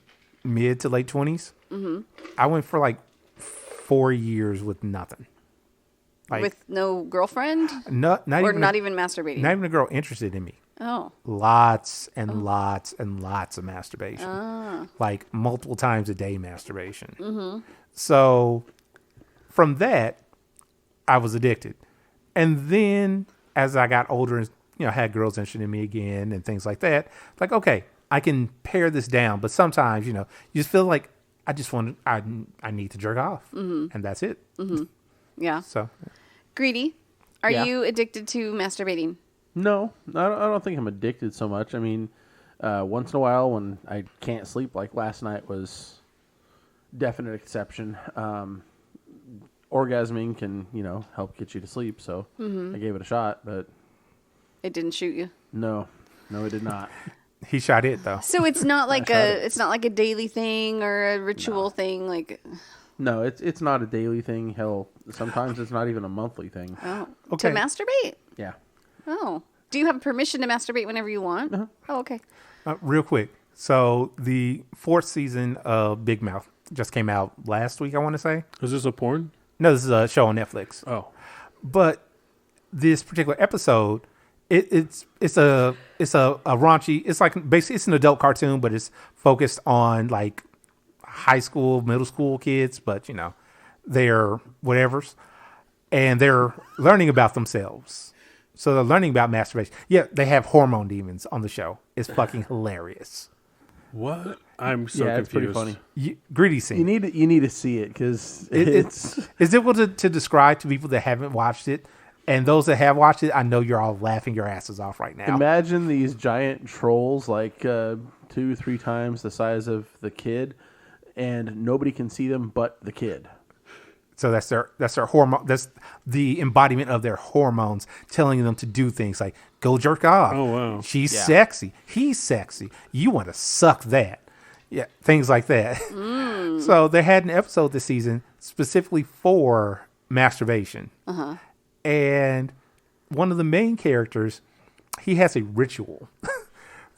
[SPEAKER 2] mid to late 20s. I went for like 4 years with nothing. Like
[SPEAKER 1] With no girlfriend?
[SPEAKER 2] not
[SPEAKER 1] Or
[SPEAKER 2] even
[SPEAKER 1] not even masturbating?
[SPEAKER 2] not even a girl interested in me.
[SPEAKER 1] Oh.
[SPEAKER 2] Lots and lots and lots of masturbation. Like multiple times a day masturbation. So from that, I was addicted. And then as I got older and had girls interested in me again and things like that, like, okay, I can pare this down. But sometimes, you just feel like I need to jerk off. And that's it.
[SPEAKER 1] Yeah.
[SPEAKER 2] So
[SPEAKER 1] Greedy, are
[SPEAKER 3] Yeah.
[SPEAKER 1] you addicted to masturbating?
[SPEAKER 3] No, I don't think I'm addicted so much. I mean, once in a while when I can't sleep, like last night was definite exception. Orgasming can, help get you to sleep, so I gave it a shot, but
[SPEAKER 1] It didn't shoot you.
[SPEAKER 3] no, it did not.
[SPEAKER 2] he shot it though.
[SPEAKER 1] So it's not like a daily thing or a ritual thing. Like,
[SPEAKER 3] No, it's not a daily thing. Hell, sometimes it's not even a monthly thing.
[SPEAKER 1] oh,
[SPEAKER 2] Okay.
[SPEAKER 1] to masturbate.
[SPEAKER 3] Yeah.
[SPEAKER 1] Oh, do you have permission to masturbate whenever you want? Oh, okay.
[SPEAKER 2] Real quick. So the 4th season of Big Mouth just came out last week, I want to say.
[SPEAKER 4] Is this a porn?
[SPEAKER 2] No, this is a show on Netflix.
[SPEAKER 4] Oh,
[SPEAKER 2] But this particular episode, it's a raunchy. It's like basically it's an adult cartoon, but it's focused on like high school, middle school kids. But you know, they're whatevers, and they're learning about themselves. So they're learning about masturbation. Yeah, they have hormone demons on the show. It's fucking hilarious.
[SPEAKER 4] What? I'm so confused.
[SPEAKER 3] It's pretty funny.
[SPEAKER 2] Greedy scene.
[SPEAKER 3] You need to see it because
[SPEAKER 2] it's difficult to describe to people that haven't watched it, and those that have watched it, I know you're all laughing your asses off right now.
[SPEAKER 3] Imagine these giant trolls like 2-3 times the size of the kid, and nobody can see them but the kid.
[SPEAKER 2] So that's their hormone. That's the embodiment of their hormones telling them to do things like go jerk off.
[SPEAKER 4] Oh wow,
[SPEAKER 2] she's sexy. He's sexy. You want to suck that. Yeah, things like that. So they had an episode this season specifically for masturbation. And one of the main characters, he has a ritual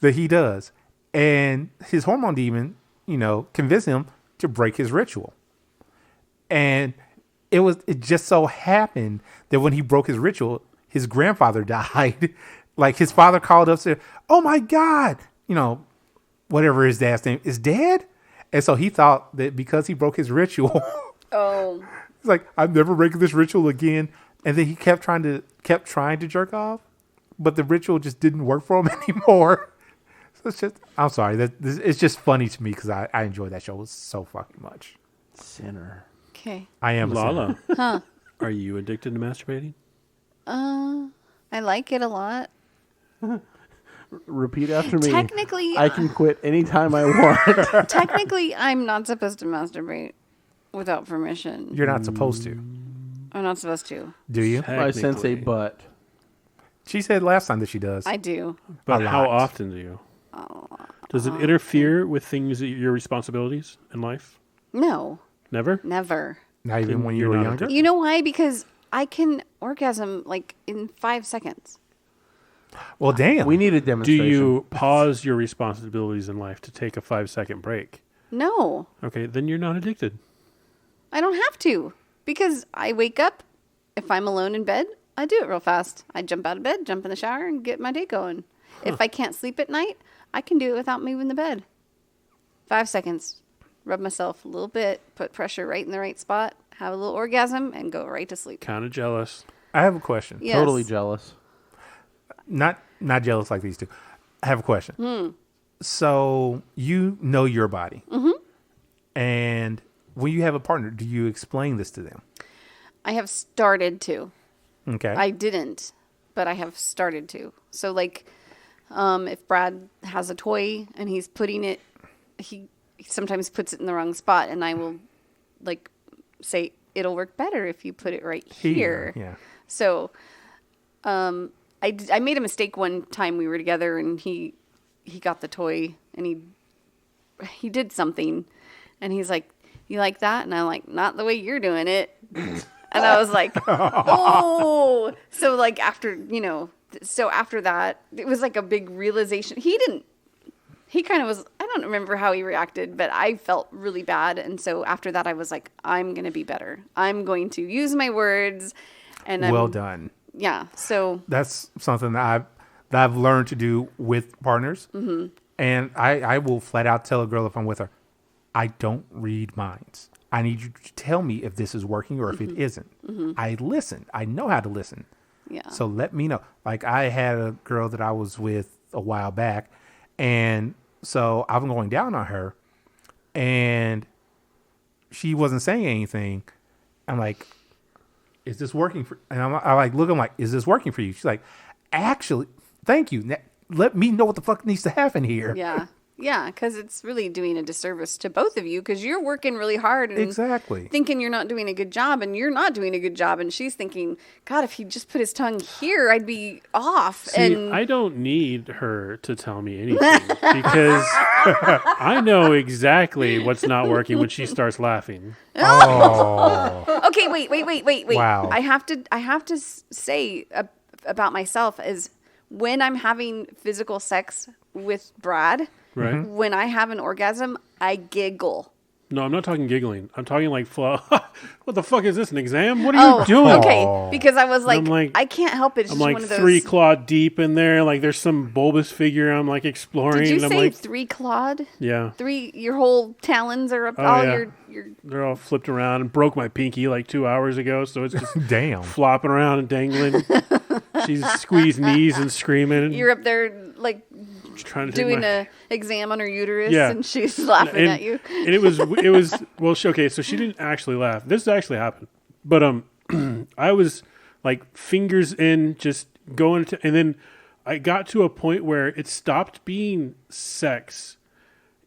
[SPEAKER 2] that he does. And his hormone demon, convinced him to break his ritual. And it just so happened that when he broke his ritual, his grandfather died. Like his father called up and said, "Oh my God, whatever his dad's name is dead." And so he thought that because he broke his ritual, he's like, "I'm never breaking this ritual again." And then he kept trying to jerk off, but the ritual just didn't work for him anymore. So it's just, I'm sorry, it's just funny to me because I enjoy that show so fucking much.
[SPEAKER 3] Sinner.
[SPEAKER 1] Okay.
[SPEAKER 2] I am
[SPEAKER 4] Lala.
[SPEAKER 1] Huh.
[SPEAKER 4] Are you addicted to masturbating?
[SPEAKER 1] I like it a lot.
[SPEAKER 3] Repeat after me.
[SPEAKER 1] Technically,
[SPEAKER 3] I can quit anytime I want.
[SPEAKER 1] technically, I'm not supposed to masturbate without permission.
[SPEAKER 2] You're not supposed to,
[SPEAKER 1] I'm not supposed to.
[SPEAKER 2] do you?
[SPEAKER 3] I sense a but.
[SPEAKER 2] She said last time that she does.
[SPEAKER 1] I do.
[SPEAKER 4] But
[SPEAKER 2] A
[SPEAKER 4] how
[SPEAKER 2] lot.
[SPEAKER 4] often do you? Does it interfere with things, your responsibilities in life?
[SPEAKER 1] No,
[SPEAKER 4] Never?
[SPEAKER 1] never.
[SPEAKER 2] Not even when you
[SPEAKER 4] You're
[SPEAKER 2] were
[SPEAKER 4] not
[SPEAKER 2] younger.
[SPEAKER 4] addicted.
[SPEAKER 1] You know why? Because I can orgasm like in 5 seconds.
[SPEAKER 2] Well, damn.
[SPEAKER 3] We need a
[SPEAKER 4] Do
[SPEAKER 3] demonstration.
[SPEAKER 4] you pause your responsibilities in life to take a 5-second break?
[SPEAKER 1] No,
[SPEAKER 4] Okay, then you're not addicted.
[SPEAKER 1] I don't have to because I wake up. If I'm alone in bed, I do it real fast. I jump out of bed, jump in the shower, and get my day going. If I can't sleep at night, I can do it without moving the bed. 5 seconds. Rub myself a little bit, put pressure right in the right spot, have a little orgasm, and go right to sleep.
[SPEAKER 4] Kind of jealous.
[SPEAKER 2] I have a question.
[SPEAKER 1] Yes.
[SPEAKER 3] Totally jealous.
[SPEAKER 2] Not jealous like these two. I have a question. So you know your body. And when you have a partner, do you explain this to them?
[SPEAKER 1] I have started to.
[SPEAKER 2] Okay.
[SPEAKER 1] I didn't, but I have started to. So, like, if Brad has a toy and he's putting it, he sometimes puts it in the wrong spot, and I will, like, say, it'll work better if you put it right here.
[SPEAKER 2] Yeah.
[SPEAKER 1] So, I made a mistake one time we were together, and he got the toy, and he did something, and he's like, "You like that?" And I'm like, "Not the way you're doing it." And I was like, "Oh." So like after that, it was like a big realization. He kind of was, I don't remember how he reacted, but I felt really bad. And so after that, I was like, I'm going to be better. I'm going to use my words. And
[SPEAKER 2] Well done.
[SPEAKER 1] Yeah. So
[SPEAKER 2] That's something that I've learned to do with partners. And I will flat out tell a girl if I'm with her, I don't read minds. I need you to tell me if this is working or if it isn't. I listen. I know how to listen.
[SPEAKER 1] yeah.
[SPEAKER 2] So let me know. Like I had a girl that I was with a while back, and so I'm going down on her, and she wasn't saying anything. I'm like, "Is this working for?" And I like look. I'm like, "Is this working for you?" She's like, "Actually, thank you. Let me know what the fuck needs to happen here."
[SPEAKER 1] Yeah. Yeah, because it's really doing a disservice to both of you because you're working really hard and
[SPEAKER 2] Exactly.
[SPEAKER 1] thinking you're not doing a good job, and you're not doing a good job, and she's thinking, God, if he just put his tongue here, I'd be off.
[SPEAKER 4] See,
[SPEAKER 1] and
[SPEAKER 4] I don't need her to tell me anything because I know exactly what's not working when she starts laughing.
[SPEAKER 2] Oh,
[SPEAKER 1] okay, wait.
[SPEAKER 2] Wow.
[SPEAKER 1] I have to say about myself is when I'm having physical sex with Brad,
[SPEAKER 4] Right.
[SPEAKER 1] when I have an orgasm, I giggle.
[SPEAKER 4] No, I'm not talking giggling. I'm talking like, what the fuck is this, an exam? What are you doing?
[SPEAKER 1] Okay, because I was like,
[SPEAKER 4] I'm like-
[SPEAKER 1] I can't help it. It's
[SPEAKER 4] I'm
[SPEAKER 1] just
[SPEAKER 4] like
[SPEAKER 1] one of those.
[SPEAKER 4] 3 claw deep in there. Like there's some bulbous figure I'm like exploring.
[SPEAKER 1] Did you
[SPEAKER 4] and I'm
[SPEAKER 1] say
[SPEAKER 4] like,
[SPEAKER 1] 3 clawed?
[SPEAKER 4] yeah.
[SPEAKER 1] 3, your whole talons are up.
[SPEAKER 4] Oh,
[SPEAKER 1] all
[SPEAKER 4] yeah.
[SPEAKER 1] your.
[SPEAKER 4] They're all flipped around and broke my pinky like 2 hours ago. So it's just
[SPEAKER 2] Damn.
[SPEAKER 4] flopping around and dangling. She's squeezed knees and screaming.
[SPEAKER 1] You're up there like
[SPEAKER 4] trying to
[SPEAKER 1] doing
[SPEAKER 4] take
[SPEAKER 1] a exam on her uterus,
[SPEAKER 4] Yeah.
[SPEAKER 1] and she's laughing
[SPEAKER 4] and,
[SPEAKER 1] at you.
[SPEAKER 4] And it was well, okay, so she didn't actually laugh. This actually happened, but I was like fingers in, just going to, and then I got to a point where it stopped being sex,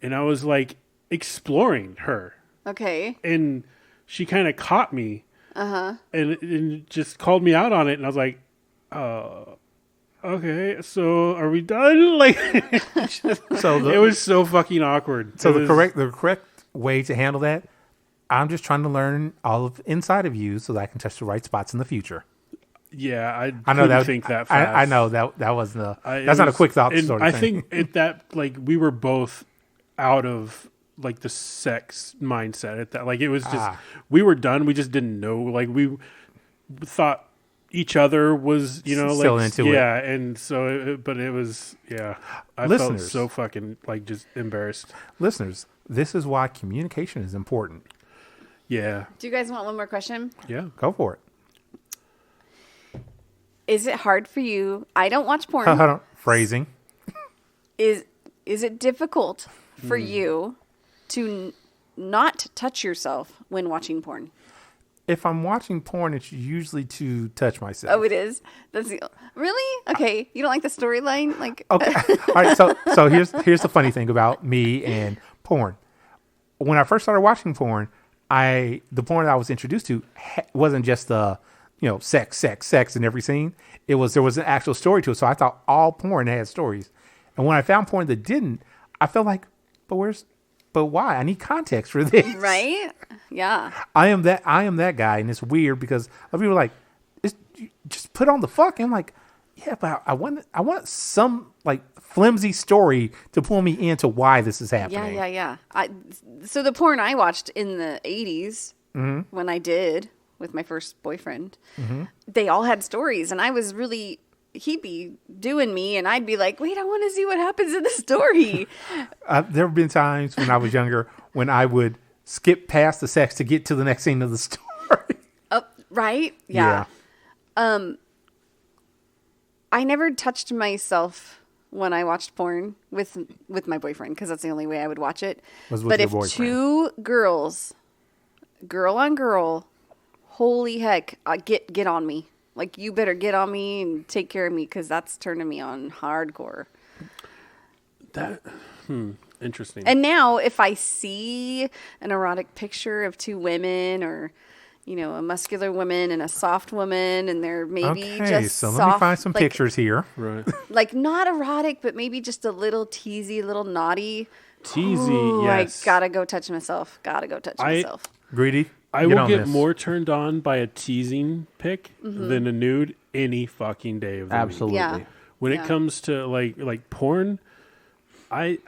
[SPEAKER 4] and I was like exploring her,
[SPEAKER 1] Okay.
[SPEAKER 4] and she kind of caught me, and just called me out on it, and I was like, okay, so are we done? Like,
[SPEAKER 2] So
[SPEAKER 4] it was so fucking awkward.
[SPEAKER 2] So
[SPEAKER 4] It
[SPEAKER 2] the
[SPEAKER 4] was-
[SPEAKER 2] correct way to handle that, I'm just trying to learn all of inside of you so that I can touch the right spots in the future.
[SPEAKER 4] Yeah, I
[SPEAKER 2] know
[SPEAKER 4] couldn't
[SPEAKER 2] that
[SPEAKER 4] think that fast.
[SPEAKER 2] I know that wasn't a
[SPEAKER 4] It
[SPEAKER 2] that's not a
[SPEAKER 4] was-
[SPEAKER 2] quick thought
[SPEAKER 4] and
[SPEAKER 2] sort of
[SPEAKER 4] I
[SPEAKER 2] thing.
[SPEAKER 4] think at that, like, we were both out of like the sex mindset at that. Like, it was just we were done. We just didn't know. Like, we thought each other was, you know,
[SPEAKER 2] Still
[SPEAKER 4] like
[SPEAKER 2] into it.
[SPEAKER 4] yeah, and so but it was I felt
[SPEAKER 2] Listeners.
[SPEAKER 4] so fucking like just embarrassed.
[SPEAKER 2] Listeners, this is why communication is important.
[SPEAKER 4] Yeah,
[SPEAKER 1] Do you guys want one more question?
[SPEAKER 4] yeah.
[SPEAKER 2] Go for it.
[SPEAKER 1] Is it hard for you? I don't watch porn.
[SPEAKER 2] Hold on. Phrasing.
[SPEAKER 1] Is it difficult for you to not touch yourself when watching porn?
[SPEAKER 2] If I'm watching porn, it's usually to touch myself.
[SPEAKER 1] Oh, it is. That's the really okay. You don't like the storyline, like
[SPEAKER 2] Okay. All right. So here's the funny thing about me and porn. When I first started watching porn, the porn that I was introduced to wasn't just sex in every scene. There was an actual story to it. So I thought all porn had stories. And when I found porn that didn't, I felt like, but why? I need context for this.
[SPEAKER 1] right? Yeah.
[SPEAKER 2] I am that guy, and it's weird because a lot of people are like, just put on the fuck. And I'm like, yeah, but I want some like flimsy story to pull me into why this is happening.
[SPEAKER 1] Yeah. So the porn I watched in the 80s when I did with my first boyfriend, they all had stories, and I was really, he'd be doing me, and I'd be like, wait, I want to see what happens in the story.
[SPEAKER 2] There have been times when I was younger when I would skip past the sex to get to the next scene of the story.
[SPEAKER 1] Right? Yeah. I never touched myself when I watched porn with my boyfriend, because that's the only way I would watch it.
[SPEAKER 2] Was with
[SPEAKER 1] but
[SPEAKER 2] your
[SPEAKER 1] if
[SPEAKER 2] boyfriend.
[SPEAKER 1] 2 girls, girl on girl, holy heck, get on me. Like, you better get on me and take care of me, because that's turning me on hardcore.
[SPEAKER 4] That interesting.
[SPEAKER 1] And now if I see an erotic picture of 2 women, or a muscular woman and a soft woman, and they're maybe
[SPEAKER 2] Okay,
[SPEAKER 1] just
[SPEAKER 2] so
[SPEAKER 1] soft,
[SPEAKER 2] let me find some
[SPEAKER 1] like,
[SPEAKER 2] pictures here.
[SPEAKER 4] Right.
[SPEAKER 1] like not erotic, but maybe just a little teasy, little naughty.
[SPEAKER 4] Teasy,
[SPEAKER 1] Ooh,
[SPEAKER 4] yes.
[SPEAKER 1] I gotta go touch myself. Myself.
[SPEAKER 2] Greedy.
[SPEAKER 4] I will
[SPEAKER 2] on
[SPEAKER 4] get
[SPEAKER 2] this.
[SPEAKER 4] more turned on by a teasing pic than a nude any fucking day of the week.
[SPEAKER 3] Absolutely.
[SPEAKER 1] Yeah.
[SPEAKER 4] When
[SPEAKER 1] Yeah.
[SPEAKER 4] it comes to like porn, I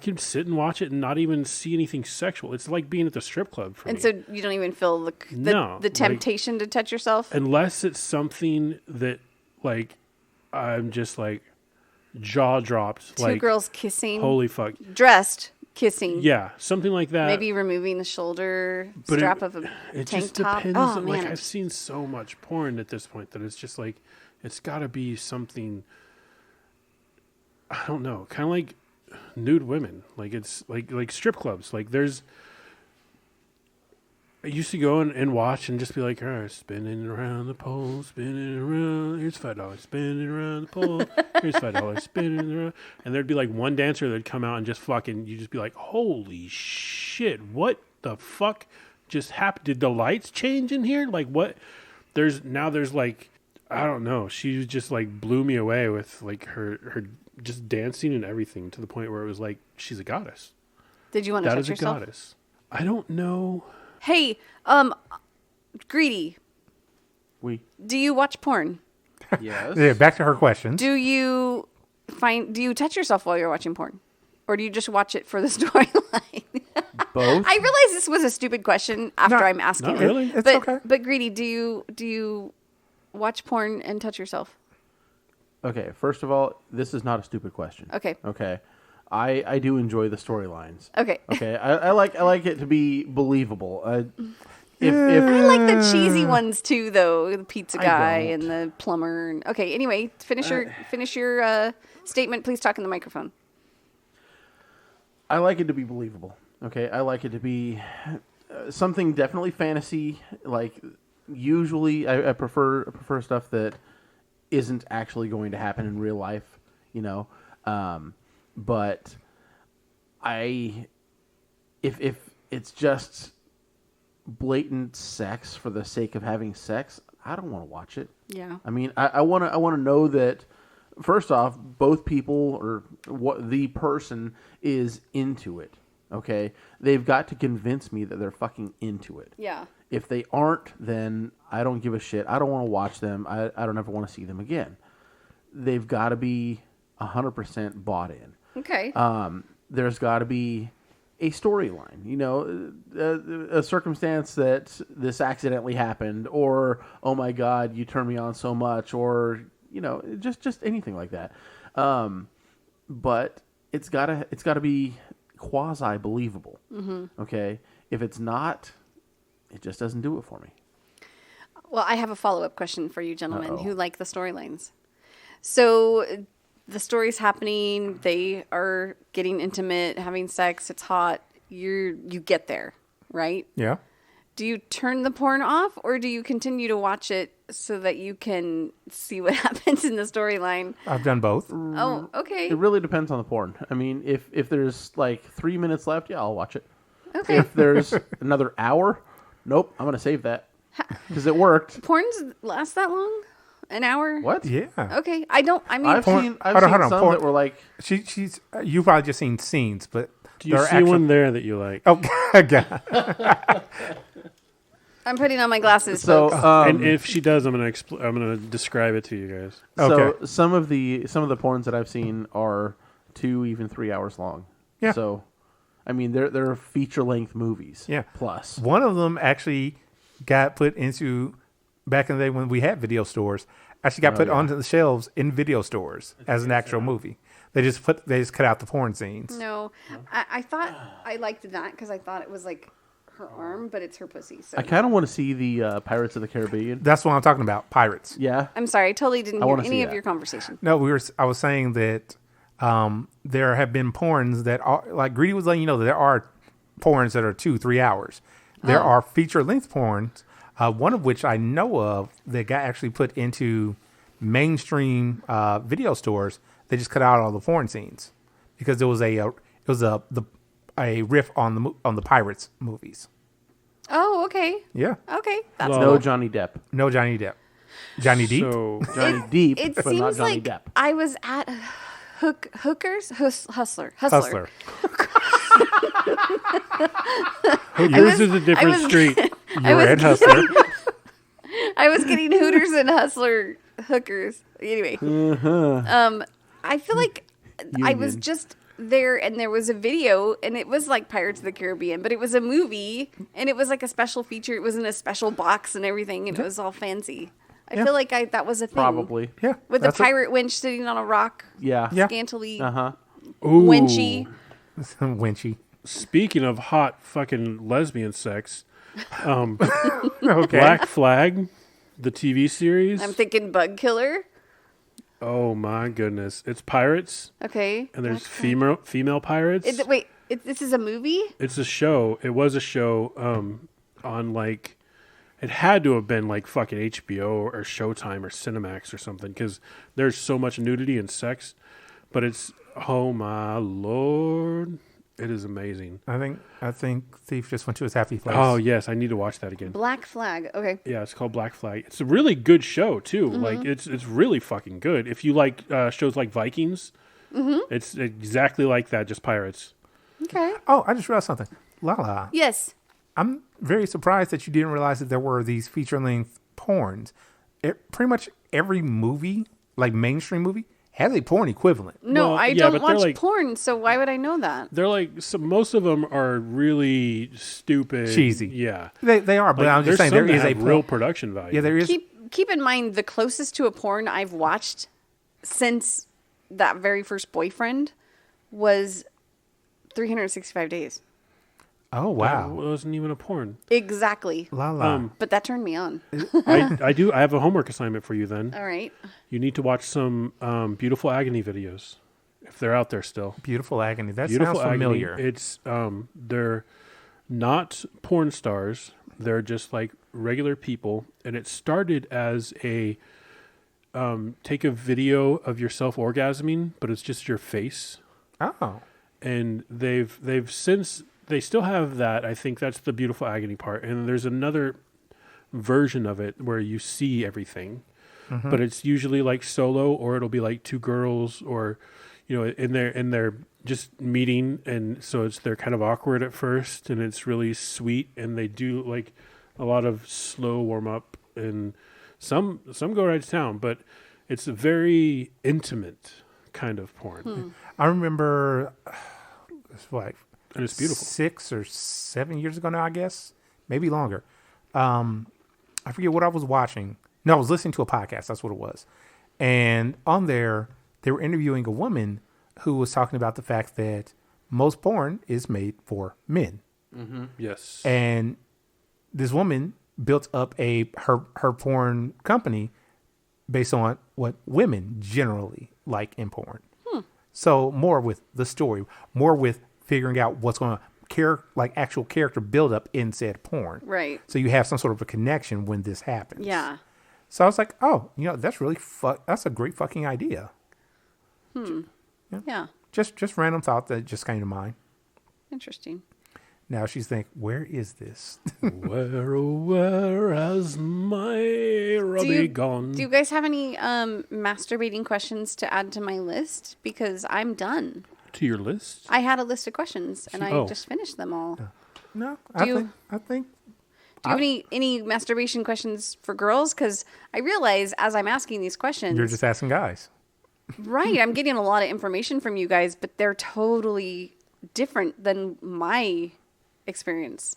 [SPEAKER 4] can sit and watch it and not even see anything sexual. It's like being at the strip club for
[SPEAKER 1] And
[SPEAKER 4] me.
[SPEAKER 1] so you don't even feel
[SPEAKER 4] No,
[SPEAKER 1] the
[SPEAKER 4] like-
[SPEAKER 1] temptation to touch yourself.
[SPEAKER 4] Unless it's something that like I'm just like jaw dropped.
[SPEAKER 1] 2
[SPEAKER 4] like
[SPEAKER 1] girls kissing,
[SPEAKER 4] holy fuck.
[SPEAKER 1] dressed, kissing.
[SPEAKER 4] Yeah, something like that.
[SPEAKER 1] Maybe removing the shoulder
[SPEAKER 4] But
[SPEAKER 1] strap of a
[SPEAKER 4] it
[SPEAKER 1] tank
[SPEAKER 4] just
[SPEAKER 1] top.
[SPEAKER 4] depends.
[SPEAKER 1] Oh
[SPEAKER 4] on,
[SPEAKER 1] man,
[SPEAKER 4] like I've seen so much porn at this point that it's just like it's got to be something. I don't know, kind of like nude women. Like it's like strip clubs. Like I used to go and watch and just be like, all right, spinning around the pole, spinning around. Here's $5, spinning around the pole. Here's $5, spinning around. And there'd be like one dancer that'd come out and just fucking, you'd just be like, holy shit, what the fuck just happened? Did the lights change in here? Like what? There's like, I don't know. She just like blew me away with like her just dancing and everything, to the point where it was like, she's a goddess.
[SPEAKER 1] did you want to
[SPEAKER 4] That
[SPEAKER 1] touch
[SPEAKER 4] is a
[SPEAKER 1] yourself?
[SPEAKER 4] goddess. I don't know.
[SPEAKER 1] Hey, Greedy, do you watch porn?
[SPEAKER 3] Yes.
[SPEAKER 2] Yeah, back to her questions.
[SPEAKER 1] Do you touch yourself while you're watching porn? Or do you just watch it for the storyline?
[SPEAKER 3] Both.
[SPEAKER 1] I realize this was a stupid question after
[SPEAKER 2] No,
[SPEAKER 1] I'm asking
[SPEAKER 4] not
[SPEAKER 1] it.
[SPEAKER 4] really.
[SPEAKER 2] It's
[SPEAKER 1] but,
[SPEAKER 2] okay.
[SPEAKER 1] But Greedy, do you watch porn and touch yourself?
[SPEAKER 3] Okay, first of all, this is not a stupid question.
[SPEAKER 1] Okay.
[SPEAKER 3] Okay. I do enjoy the storylines.
[SPEAKER 1] Okay.
[SPEAKER 3] Okay. I like it to be believable. If
[SPEAKER 1] I like the cheesy ones too, though. The pizza
[SPEAKER 3] I
[SPEAKER 1] guy
[SPEAKER 3] don't.
[SPEAKER 1] and the plumber. Okay. Anyway, finish your statement. Please talk in the microphone.
[SPEAKER 3] I like it to be believable. Okay, I like it to be something definitely fantasy. Like usually, I prefer stuff that isn't actually going to happen in real life. You know, but if it's just blatant sex for the sake of having sex, I don't want to watch it.
[SPEAKER 1] Yeah.
[SPEAKER 3] I mean, I want to know that. First off, both people or what the person is into it. Okay, they've got to convince me that they're fucking into it.
[SPEAKER 1] Yeah.
[SPEAKER 3] If they aren't, then I don't give a shit. I don't want to watch them. I don't ever want to see them again. They've got to be 100% bought in.
[SPEAKER 1] Okay.
[SPEAKER 3] There's got to be a storyline, you know, a circumstance that this accidentally happened, or oh my god, you turned me on so much, or you know, just anything like that. But it's gotta be quasi believable. Mm-hmm. Okay, if it's not, it just doesn't do it for me.
[SPEAKER 1] Well, I have a follow-up question for you gentlemen who like the storylines. So the story's happening, they are getting intimate, having sex, it's hot, you get there, right?
[SPEAKER 2] Yeah.
[SPEAKER 1] Do you turn the porn off or do you continue to watch it so that you can see what happens in the storyline?
[SPEAKER 2] I've done both.
[SPEAKER 1] Oh, okay.
[SPEAKER 3] It really depends on the porn. I mean, if there's like 3 minutes left, yeah, I'll watch it.
[SPEAKER 1] Okay.
[SPEAKER 3] If there's another hour, nope, I'm gonna save that because it worked.
[SPEAKER 1] Porns last that long? An hour?
[SPEAKER 3] What?
[SPEAKER 2] Yeah.
[SPEAKER 1] Okay. I mean,
[SPEAKER 3] I've
[SPEAKER 2] Porn-
[SPEAKER 3] seen
[SPEAKER 2] hold on,
[SPEAKER 3] some
[SPEAKER 2] porn-
[SPEAKER 3] that were like,
[SPEAKER 2] She's you've probably just seen scenes, but
[SPEAKER 4] Do you
[SPEAKER 2] there are
[SPEAKER 4] see
[SPEAKER 2] actual-
[SPEAKER 4] one there that you like?
[SPEAKER 2] Oh God.
[SPEAKER 1] I'm putting on my glasses,
[SPEAKER 3] so.
[SPEAKER 1] folks.
[SPEAKER 4] And if she does, I'm gonna describe it to you guys.
[SPEAKER 2] Okay.
[SPEAKER 3] So some of the porns that I've seen are 2, even 3 hours long.
[SPEAKER 2] Yeah.
[SPEAKER 3] So, I mean, they're feature length movies.
[SPEAKER 2] Yeah.
[SPEAKER 3] Plus.
[SPEAKER 2] One of them actually got put into back in the day when we had video stores. Actually got put onto the shelves in video stores as an actual movie. They just cut out the porn scenes.
[SPEAKER 1] No. I thought I liked that because I thought it was like her arm, but it's her pussy. So
[SPEAKER 3] I kind of want to see the Pirates of the Caribbean.
[SPEAKER 2] That's what I'm talking about. Pirates.
[SPEAKER 3] Yeah.
[SPEAKER 1] I'm sorry, I totally didn't
[SPEAKER 3] I
[SPEAKER 1] hear
[SPEAKER 3] wanna
[SPEAKER 1] any
[SPEAKER 3] see
[SPEAKER 1] of
[SPEAKER 3] that.
[SPEAKER 1] your conversation.
[SPEAKER 2] No, I was saying that there have been porns that are like Greedy was letting you know that there are porns that are 2-3 hours. There are feature length porns, one of which I know of that got actually put into mainstream video stores. They just cut out all the porn scenes because there was a riff on the Pirates movies.
[SPEAKER 1] Oh, okay.
[SPEAKER 2] Yeah,
[SPEAKER 1] Okay. That's
[SPEAKER 4] Well,
[SPEAKER 3] No
[SPEAKER 1] cool.
[SPEAKER 3] Johnny Depp.
[SPEAKER 2] no Johnny Depp. Johnny Depp.
[SPEAKER 4] So
[SPEAKER 3] Johnny Depp,
[SPEAKER 1] It
[SPEAKER 3] but not
[SPEAKER 1] seems
[SPEAKER 3] Johnny
[SPEAKER 1] like
[SPEAKER 3] Depp.
[SPEAKER 1] I was at Hustler.
[SPEAKER 2] Hustler.
[SPEAKER 4] yours is a different
[SPEAKER 1] was-
[SPEAKER 4] street.
[SPEAKER 2] You were at Hustler.
[SPEAKER 1] I was getting Hooters and Hustler hookers. Anyway, I feel like I was
[SPEAKER 3] Union.
[SPEAKER 1] just there, and there was a video, and it was like Pirates of the Caribbean, but it was a movie, and it was like a special feature. It was in a special box and everything, and it was all fancy. I feel like that was a thing.
[SPEAKER 3] Probably.
[SPEAKER 2] Yeah,
[SPEAKER 1] With the
[SPEAKER 2] that's it.
[SPEAKER 1] pirate winch sitting on a rock,
[SPEAKER 3] Yeah.
[SPEAKER 2] Yeah.
[SPEAKER 1] scantily
[SPEAKER 3] Uh-huh.
[SPEAKER 4] Ooh.
[SPEAKER 1] winchy.
[SPEAKER 2] Winchy.
[SPEAKER 4] Speaking of hot fucking lesbian sex,
[SPEAKER 2] Okay.
[SPEAKER 4] Black Flag, the TV series.
[SPEAKER 1] I'm thinking Bug Killer.
[SPEAKER 4] Oh my goodness, it's pirates
[SPEAKER 1] Okay.
[SPEAKER 4] and there's female pirates.
[SPEAKER 1] This is a movie?
[SPEAKER 4] It's a show. It was a show on like, it had to have been like fucking HBO or Showtime or Cinemax or something because there's so much nudity and sex. But it's, oh my lord, it is amazing.
[SPEAKER 2] I think Thief just went to his happy place.
[SPEAKER 4] Oh yes, I need to watch that again.
[SPEAKER 1] Black Flag. Okay.
[SPEAKER 4] Yeah, it's called Black Flag. It's a really good show too. Like it's really fucking good. If you like shows like Vikings, it's exactly like that, just pirates.
[SPEAKER 1] Okay.
[SPEAKER 2] Oh, I just realized something. Lala,
[SPEAKER 1] Yes.
[SPEAKER 2] I'm very surprised that you didn't realize that there were these feature-length porns. Pretty much every movie, like mainstream movie, has a porn equivalent.
[SPEAKER 1] No,
[SPEAKER 4] Well,
[SPEAKER 1] I
[SPEAKER 4] yeah,
[SPEAKER 1] don't
[SPEAKER 4] but they're
[SPEAKER 1] watch
[SPEAKER 4] like-
[SPEAKER 1] porn, so why would I know that?
[SPEAKER 4] They're like most of them are really stupid,
[SPEAKER 2] Cheesy.
[SPEAKER 4] Yeah,
[SPEAKER 2] They are, but
[SPEAKER 4] like,
[SPEAKER 2] I'm just
[SPEAKER 4] there's
[SPEAKER 2] saying there
[SPEAKER 4] some that
[SPEAKER 2] is a
[SPEAKER 4] have real
[SPEAKER 2] porn.
[SPEAKER 4] production value.
[SPEAKER 2] Yeah, there is.
[SPEAKER 1] Keep in mind the closest to a porn I've watched since that very first boyfriend was 365 days.
[SPEAKER 2] Oh
[SPEAKER 4] It
[SPEAKER 2] wow,
[SPEAKER 4] wasn't even a porn.
[SPEAKER 1] Exactly.
[SPEAKER 2] la la.
[SPEAKER 1] But that turned me on.
[SPEAKER 4] I have a homework assignment for you. Then
[SPEAKER 1] All right.
[SPEAKER 4] you need to watch some beautiful agony videos, if they're out there still.
[SPEAKER 2] Beautiful agony. That
[SPEAKER 4] Beautiful
[SPEAKER 2] sounds familiar.
[SPEAKER 4] agony. It's they're not porn stars. They're just like regular people, and it started as a take a video of yourself orgasming, but it's just your face.
[SPEAKER 2] Oh,
[SPEAKER 4] And they've since they still have that. I think that's the beautiful agony part. And there's another version of it where you see everything, but it's usually like solo, or it'll be like two girls, or and they're just meeting, and so they're kind of awkward at first, and it's really sweet, and they do like a lot of slow warm up, and some go right to town, but it's a very intimate kind of porn,
[SPEAKER 2] I remember. It's like
[SPEAKER 4] and it's beautiful.
[SPEAKER 2] 6 or 7 years ago now, I guess, maybe longer. I forget what I was watching. No, I was listening to a podcast. That's what it was. And on there, they were interviewing a woman who was talking about the fact that most porn is made for men.
[SPEAKER 4] Yes.
[SPEAKER 2] And this woman built up her porn company based on what women generally like in porn. So more with the story, more with figuring out what's going to like actual character buildup in said porn.
[SPEAKER 1] Right.
[SPEAKER 2] So you have some sort of a connection when this happens.
[SPEAKER 1] Yeah.
[SPEAKER 2] So I was like, oh, that's really that's a great fucking idea.
[SPEAKER 1] Yeah.
[SPEAKER 2] Just random thought that just came to mind.
[SPEAKER 1] Interesting.
[SPEAKER 2] Now she's thinking, where is this?
[SPEAKER 4] Where has my Robbie gone?
[SPEAKER 1] Do you guys have any masturbating questions to add to my list? Because I'm done.
[SPEAKER 4] To your list?
[SPEAKER 1] I had a list of questions and I
[SPEAKER 4] Oh.
[SPEAKER 1] just finished them all.
[SPEAKER 2] No,
[SPEAKER 1] Do you-
[SPEAKER 2] I think
[SPEAKER 1] Do you have any masturbation questions for girls? Because I realize as I'm asking these questions,
[SPEAKER 2] you're just asking guys.
[SPEAKER 1] right, I'm getting a lot of information from you guys, but they're totally different than my experience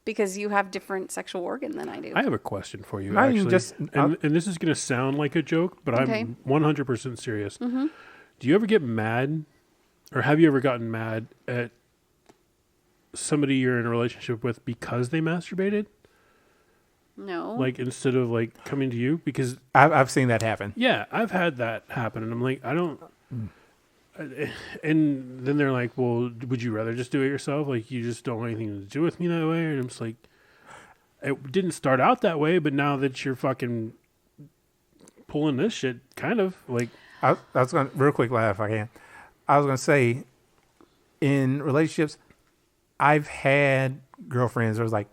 [SPEAKER 1] because you have different sexual organ than I do.
[SPEAKER 4] I have a question for you,
[SPEAKER 2] Not even
[SPEAKER 4] actually.
[SPEAKER 2] just-
[SPEAKER 4] and this is going to sound like a joke, but
[SPEAKER 1] Okay.
[SPEAKER 4] I'm 100% serious. Do you ever get mad, or have you ever gotten mad at somebody you're in a relationship with because they masturbated?
[SPEAKER 1] No.
[SPEAKER 4] Like, instead of, like, coming to you? Because,
[SPEAKER 2] I've seen that happen.
[SPEAKER 4] yeah, I've had that happen, and I'm like, I don't... And then they're like, well, would you rather just do it yourself? Like, you just don't want anything to do with me that way? And I'm just like, it didn't start out that way, but now that you're fucking pulling this shit, kind of, like...
[SPEAKER 2] I was going to, real quick laugh if I can. I was going to say, in relationships, I've had girlfriends that was like,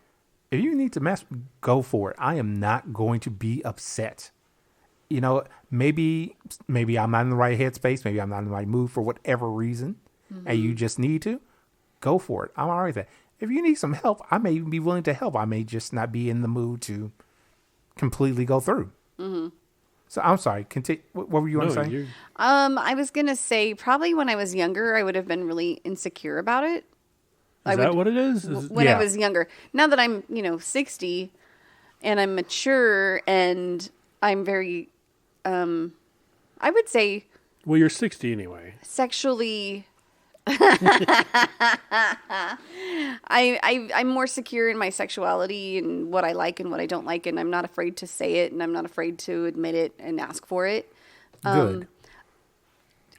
[SPEAKER 2] if you need to go for it. I am not going to be upset. Maybe I'm not in the right headspace. Maybe I'm not in the right mood for whatever reason. And you just need to go for it. I'm all right with that. If you need some help, I may even be willing to help. I may just not be in the mood to completely go through. So I'm sorry. Continue. What were you going to say?
[SPEAKER 1] I was going to say probably when I was younger, I would have been really insecure about it.
[SPEAKER 4] Is that what it is?
[SPEAKER 1] When I was younger. Now that I'm, 60 and I'm mature and I'm very, I would say
[SPEAKER 4] Well, you're 60 anyway.
[SPEAKER 1] sexually, I'm more secure in my sexuality and what I like and what I don't like. And I'm not afraid to say it and I'm not afraid to admit it and ask for it.
[SPEAKER 2] Good.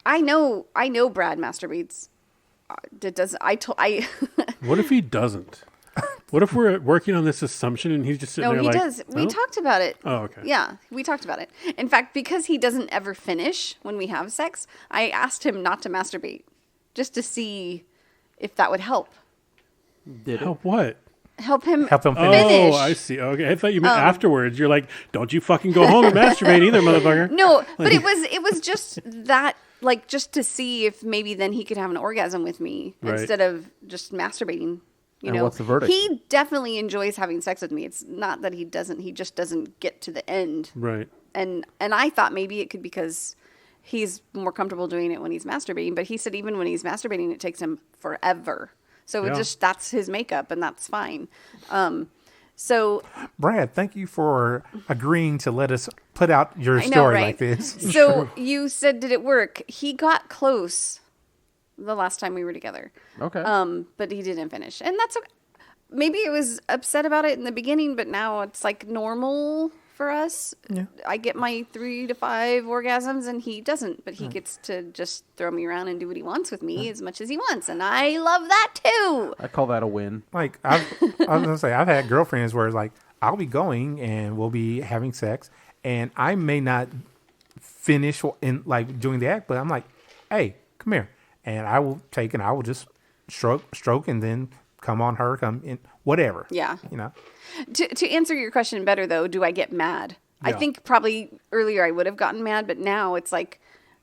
[SPEAKER 1] I know Brad masturbates.
[SPEAKER 4] What if he doesn't? What if we're working on this assumption and he's just sitting
[SPEAKER 1] No,
[SPEAKER 4] there
[SPEAKER 1] he
[SPEAKER 4] like...
[SPEAKER 1] does. We
[SPEAKER 4] "Oh?"
[SPEAKER 1] talked about it.
[SPEAKER 4] Oh, okay.
[SPEAKER 1] Yeah, we talked about it. In fact, because he doesn't ever finish when we have sex, I asked him not to masturbate just to see if that would help.
[SPEAKER 3] Did it?
[SPEAKER 4] Help what?
[SPEAKER 1] Help him
[SPEAKER 2] Help him
[SPEAKER 1] finish.
[SPEAKER 2] finish.
[SPEAKER 4] Oh, I see. Okay, I thought you meant afterwards. You're like, don't you fucking go home and masturbate either, motherfucker.
[SPEAKER 1] No, but it was just that, like, just to see if maybe then he could have an orgasm with me
[SPEAKER 4] Right.
[SPEAKER 1] instead of just masturbating. You
[SPEAKER 3] And
[SPEAKER 1] know,
[SPEAKER 3] what's the verdict?
[SPEAKER 1] He definitely enjoys having sex with me. It's not that he doesn't. He just doesn't get to the end.
[SPEAKER 4] Right.
[SPEAKER 1] And I thought maybe it could because he's more comfortable doing it when he's masturbating. But he said even when he's masturbating, it takes him forever. So
[SPEAKER 4] Yeah.
[SPEAKER 1] that's his makeup, and that's fine. So
[SPEAKER 2] Brad, thank you for agreeing to let us put out your
[SPEAKER 1] I know,
[SPEAKER 2] story
[SPEAKER 1] right?
[SPEAKER 2] like this.
[SPEAKER 1] So you said, did it work? He got close the last time we were together.
[SPEAKER 3] Okay.
[SPEAKER 1] But he didn't finish, and that's okay. Maybe it was upset about it in the beginning, but now it's like normal for us.
[SPEAKER 2] Yeah.
[SPEAKER 1] I get my 3 to 5 orgasms, and he doesn't. But he gets to just throw me around and do what he wants with me as much as he wants, and I love that too.
[SPEAKER 3] I call that a win.
[SPEAKER 2] Like I was gonna say, I've had girlfriends where it's like I'll be going and we'll be having sex, and I may not finish in like doing the act, but I'm like, hey, come here, and I will take and I will just stroke, and then come on her, come in, whatever.
[SPEAKER 1] Yeah.
[SPEAKER 2] You know.
[SPEAKER 1] To answer your question better, though, do I get mad? I
[SPEAKER 2] Yeah.
[SPEAKER 1] think probably earlier I would have gotten mad, but now it's like,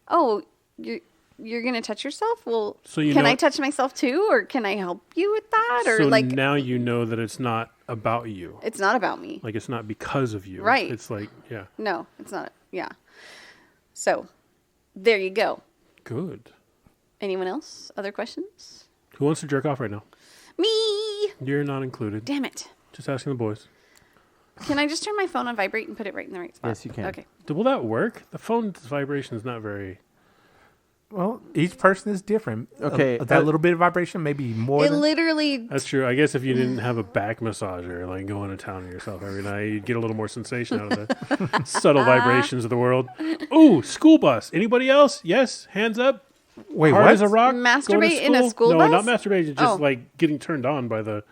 [SPEAKER 1] oh, you're gonna touch yourself? Well,
[SPEAKER 4] So you
[SPEAKER 1] can
[SPEAKER 4] know-
[SPEAKER 1] I touch myself too, or can I help you with that? Or
[SPEAKER 4] So
[SPEAKER 1] like,
[SPEAKER 4] now you know that it's not about you.
[SPEAKER 1] it's not about me.
[SPEAKER 4] Like it's not because of you.
[SPEAKER 1] Right.
[SPEAKER 4] It's like, yeah.
[SPEAKER 1] No, it's not. Yeah. So, there you go.
[SPEAKER 4] Good.
[SPEAKER 1] Anyone else? Other questions?
[SPEAKER 4] Who wants to jerk off right now?
[SPEAKER 1] Me.
[SPEAKER 4] You're not included.
[SPEAKER 1] Damn it.
[SPEAKER 4] Just asking the boys.
[SPEAKER 1] Can I just turn my phone on vibrate and put it right in the right spot?
[SPEAKER 3] Yes, you can.
[SPEAKER 1] Okay.
[SPEAKER 4] Will that work? The phone's vibration is not very.
[SPEAKER 2] Well, each person is different.
[SPEAKER 3] Okay,
[SPEAKER 2] that little bit of vibration, maybe more.
[SPEAKER 1] It
[SPEAKER 2] Than,
[SPEAKER 1] literally.
[SPEAKER 4] That's true. I guess if you didn't have a back massager, like going to town on yourself every night, you'd get a little more sensation out of the subtle vibrations of the world. Ooh, school bus. Anybody else? Yes. Hands up.
[SPEAKER 2] wait,
[SPEAKER 4] Hard
[SPEAKER 2] what?
[SPEAKER 4] as a rock. going to
[SPEAKER 1] Masturbate in a school
[SPEAKER 4] no,
[SPEAKER 1] bus?
[SPEAKER 4] not masturbation. Just
[SPEAKER 1] Oh.
[SPEAKER 4] like getting turned on by the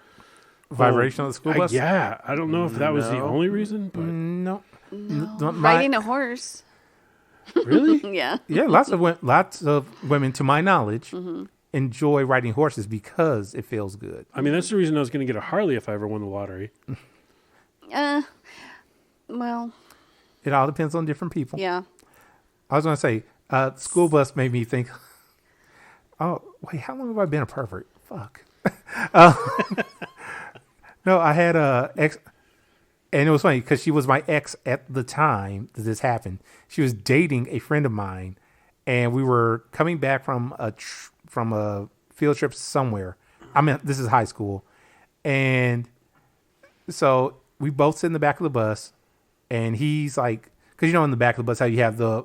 [SPEAKER 2] Vibration of the school bus?
[SPEAKER 4] yeah, I don't know if that was the
[SPEAKER 3] No.
[SPEAKER 4] only reason, but
[SPEAKER 2] No.
[SPEAKER 1] Riding a horse.
[SPEAKER 4] really,
[SPEAKER 1] Yeah.
[SPEAKER 2] Yeah, lots of women, to my knowledge, enjoy riding horses because it feels good.
[SPEAKER 4] I mean that's the reason I was going to get a Harley if I ever won the lottery.
[SPEAKER 1] Well,
[SPEAKER 2] It all depends on different people.
[SPEAKER 1] yeah.
[SPEAKER 2] I was going to say, school bus made me think, oh, wait, how long have I been a pervert? Fuck. No, I had a ex, and it was funny because she was my ex at the time that this happened. She was dating a friend of mine, and we were coming back from a field trip somewhere. I mean, this is high school, and so we both sit in the back of the bus, and he's like, because in the back of the bus how you have the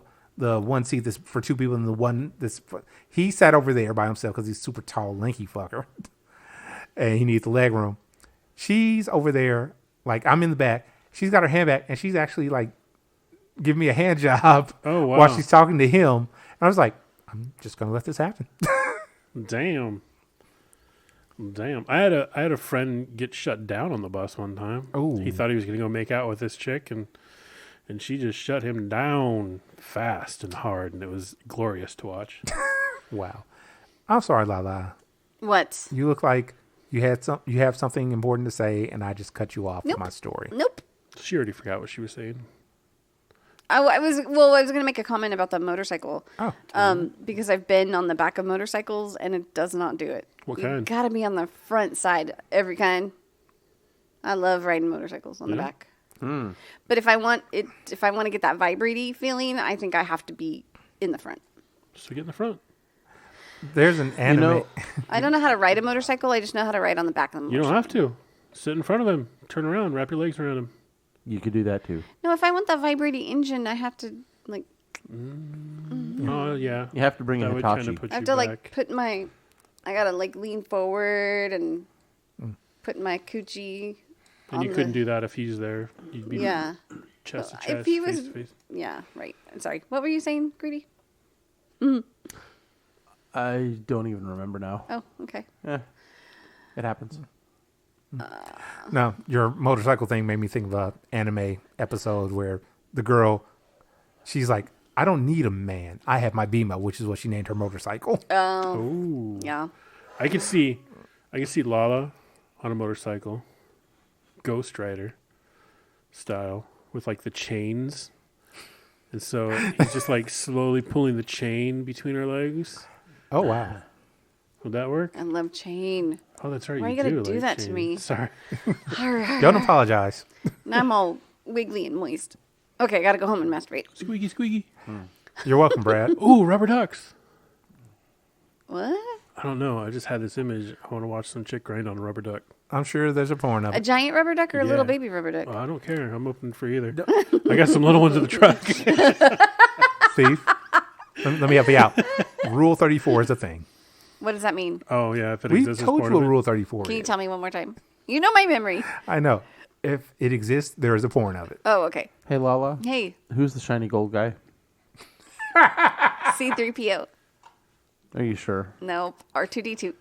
[SPEAKER 2] one seat that's for two people and the one that's he sat over there by himself because he's super tall, lanky fucker, and he needs the leg room. She's over there, like I'm in the back. She's got her hand back, and she's actually like giving me a hand job
[SPEAKER 4] Oh, wow.
[SPEAKER 2] while she's talking to him. And I was like, I'm just gonna let this happen.
[SPEAKER 4] Damn. I had a friend get shut down on the bus one time.
[SPEAKER 2] Ooh.
[SPEAKER 4] He thought he was going to go make out with this chick, and she just shut him down fast and hard, and it was glorious to watch.
[SPEAKER 2] Wow. I'm sorry, Lala.
[SPEAKER 1] What?
[SPEAKER 2] You look like you have something important to say, and I just cut you off
[SPEAKER 1] Nope.
[SPEAKER 2] with my story.
[SPEAKER 1] Nope.
[SPEAKER 4] She already forgot what she was saying.
[SPEAKER 1] I was going to make a comment about the motorcycle.
[SPEAKER 2] Oh.
[SPEAKER 1] Because I've been on the back of motorcycles and it does not do it.
[SPEAKER 4] What
[SPEAKER 1] You
[SPEAKER 4] kind?
[SPEAKER 1] got to be on the front side, every kind. I love riding motorcycles on the back. But if I want to get that vibrating feeling, I think I have to be in the front.
[SPEAKER 4] So get in the front.
[SPEAKER 2] There's an anime.
[SPEAKER 3] know-
[SPEAKER 1] I don't know how to ride a motorcycle. I just know how to ride on the back of the
[SPEAKER 4] You
[SPEAKER 1] motorcycle.
[SPEAKER 4] don't have to. Sit in front of him. Turn around. Wrap your legs around him.
[SPEAKER 3] You could do that too.
[SPEAKER 1] No, if I want that vibrating engine, I have to like
[SPEAKER 4] Oh, yeah.
[SPEAKER 3] You have to bring in
[SPEAKER 4] That would kind
[SPEAKER 3] Hitachi.
[SPEAKER 4] of put
[SPEAKER 1] I have
[SPEAKER 4] you
[SPEAKER 1] to
[SPEAKER 4] back.
[SPEAKER 1] like put my I gotta like lean forward and put my coochie.
[SPEAKER 4] And you couldn't do that if he's there. You'd be
[SPEAKER 1] Yeah,
[SPEAKER 4] chest to
[SPEAKER 1] If
[SPEAKER 4] chest,
[SPEAKER 1] he
[SPEAKER 4] face
[SPEAKER 1] was-
[SPEAKER 4] to face.
[SPEAKER 1] yeah, right. I'm sorry. What were you saying, Greedy?
[SPEAKER 3] I don't even remember now.
[SPEAKER 1] Oh, okay.
[SPEAKER 3] It happens.
[SPEAKER 2] No, your motorcycle thing made me think of an anime episode where the girl, she's like, I don't need a man. I have my Bima, which is what she named her motorcycle.
[SPEAKER 4] Ooh.
[SPEAKER 1] Yeah.
[SPEAKER 4] I could see Lala on a motorcycle, Ghost Rider style, with like the chains. And so he's just like slowly pulling the chain between her legs.
[SPEAKER 2] Oh, wow.
[SPEAKER 4] Would that work?
[SPEAKER 1] I love chain.
[SPEAKER 4] Oh, that's right.
[SPEAKER 1] Why
[SPEAKER 4] you
[SPEAKER 1] you gotta
[SPEAKER 4] do
[SPEAKER 1] do
[SPEAKER 4] like
[SPEAKER 1] that to
[SPEAKER 4] chain.
[SPEAKER 1] me?
[SPEAKER 4] Sorry.
[SPEAKER 2] Don't apologize.
[SPEAKER 1] Now I'm all wiggly and moist. Okay, I gotta go home and masturbate.
[SPEAKER 4] Squeaky, squeaky.
[SPEAKER 2] You're welcome, Brad.
[SPEAKER 4] Ooh, rubber ducks.
[SPEAKER 1] What?
[SPEAKER 4] I don't know. I just had this image. I want to watch some chick grind on a rubber duck.
[SPEAKER 2] I'm sure there's a porn of
[SPEAKER 1] A
[SPEAKER 2] it.
[SPEAKER 1] giant rubber duck or a little
[SPEAKER 4] Yeah.
[SPEAKER 1] baby rubber duck?
[SPEAKER 4] Well, I don't care. I'm open for either. I got some little ones in the truck.
[SPEAKER 2] Steve, let me help you out. Rule 34 is a thing.
[SPEAKER 1] What does that mean?
[SPEAKER 4] Oh, yeah. If it
[SPEAKER 2] We
[SPEAKER 4] exists as
[SPEAKER 2] told
[SPEAKER 4] part
[SPEAKER 2] you
[SPEAKER 4] of
[SPEAKER 2] what
[SPEAKER 4] it.
[SPEAKER 2] Rule 34
[SPEAKER 1] Can you
[SPEAKER 2] is.
[SPEAKER 1] tell me one more time? You know my memory.
[SPEAKER 2] I know. If it exists, there is a porn of it.
[SPEAKER 1] Oh, okay.
[SPEAKER 3] Hey, Lala.
[SPEAKER 1] Hey,
[SPEAKER 3] Who's the shiny gold guy?
[SPEAKER 1] C-3PO.
[SPEAKER 3] Are you sure?
[SPEAKER 1] No, R2-D2.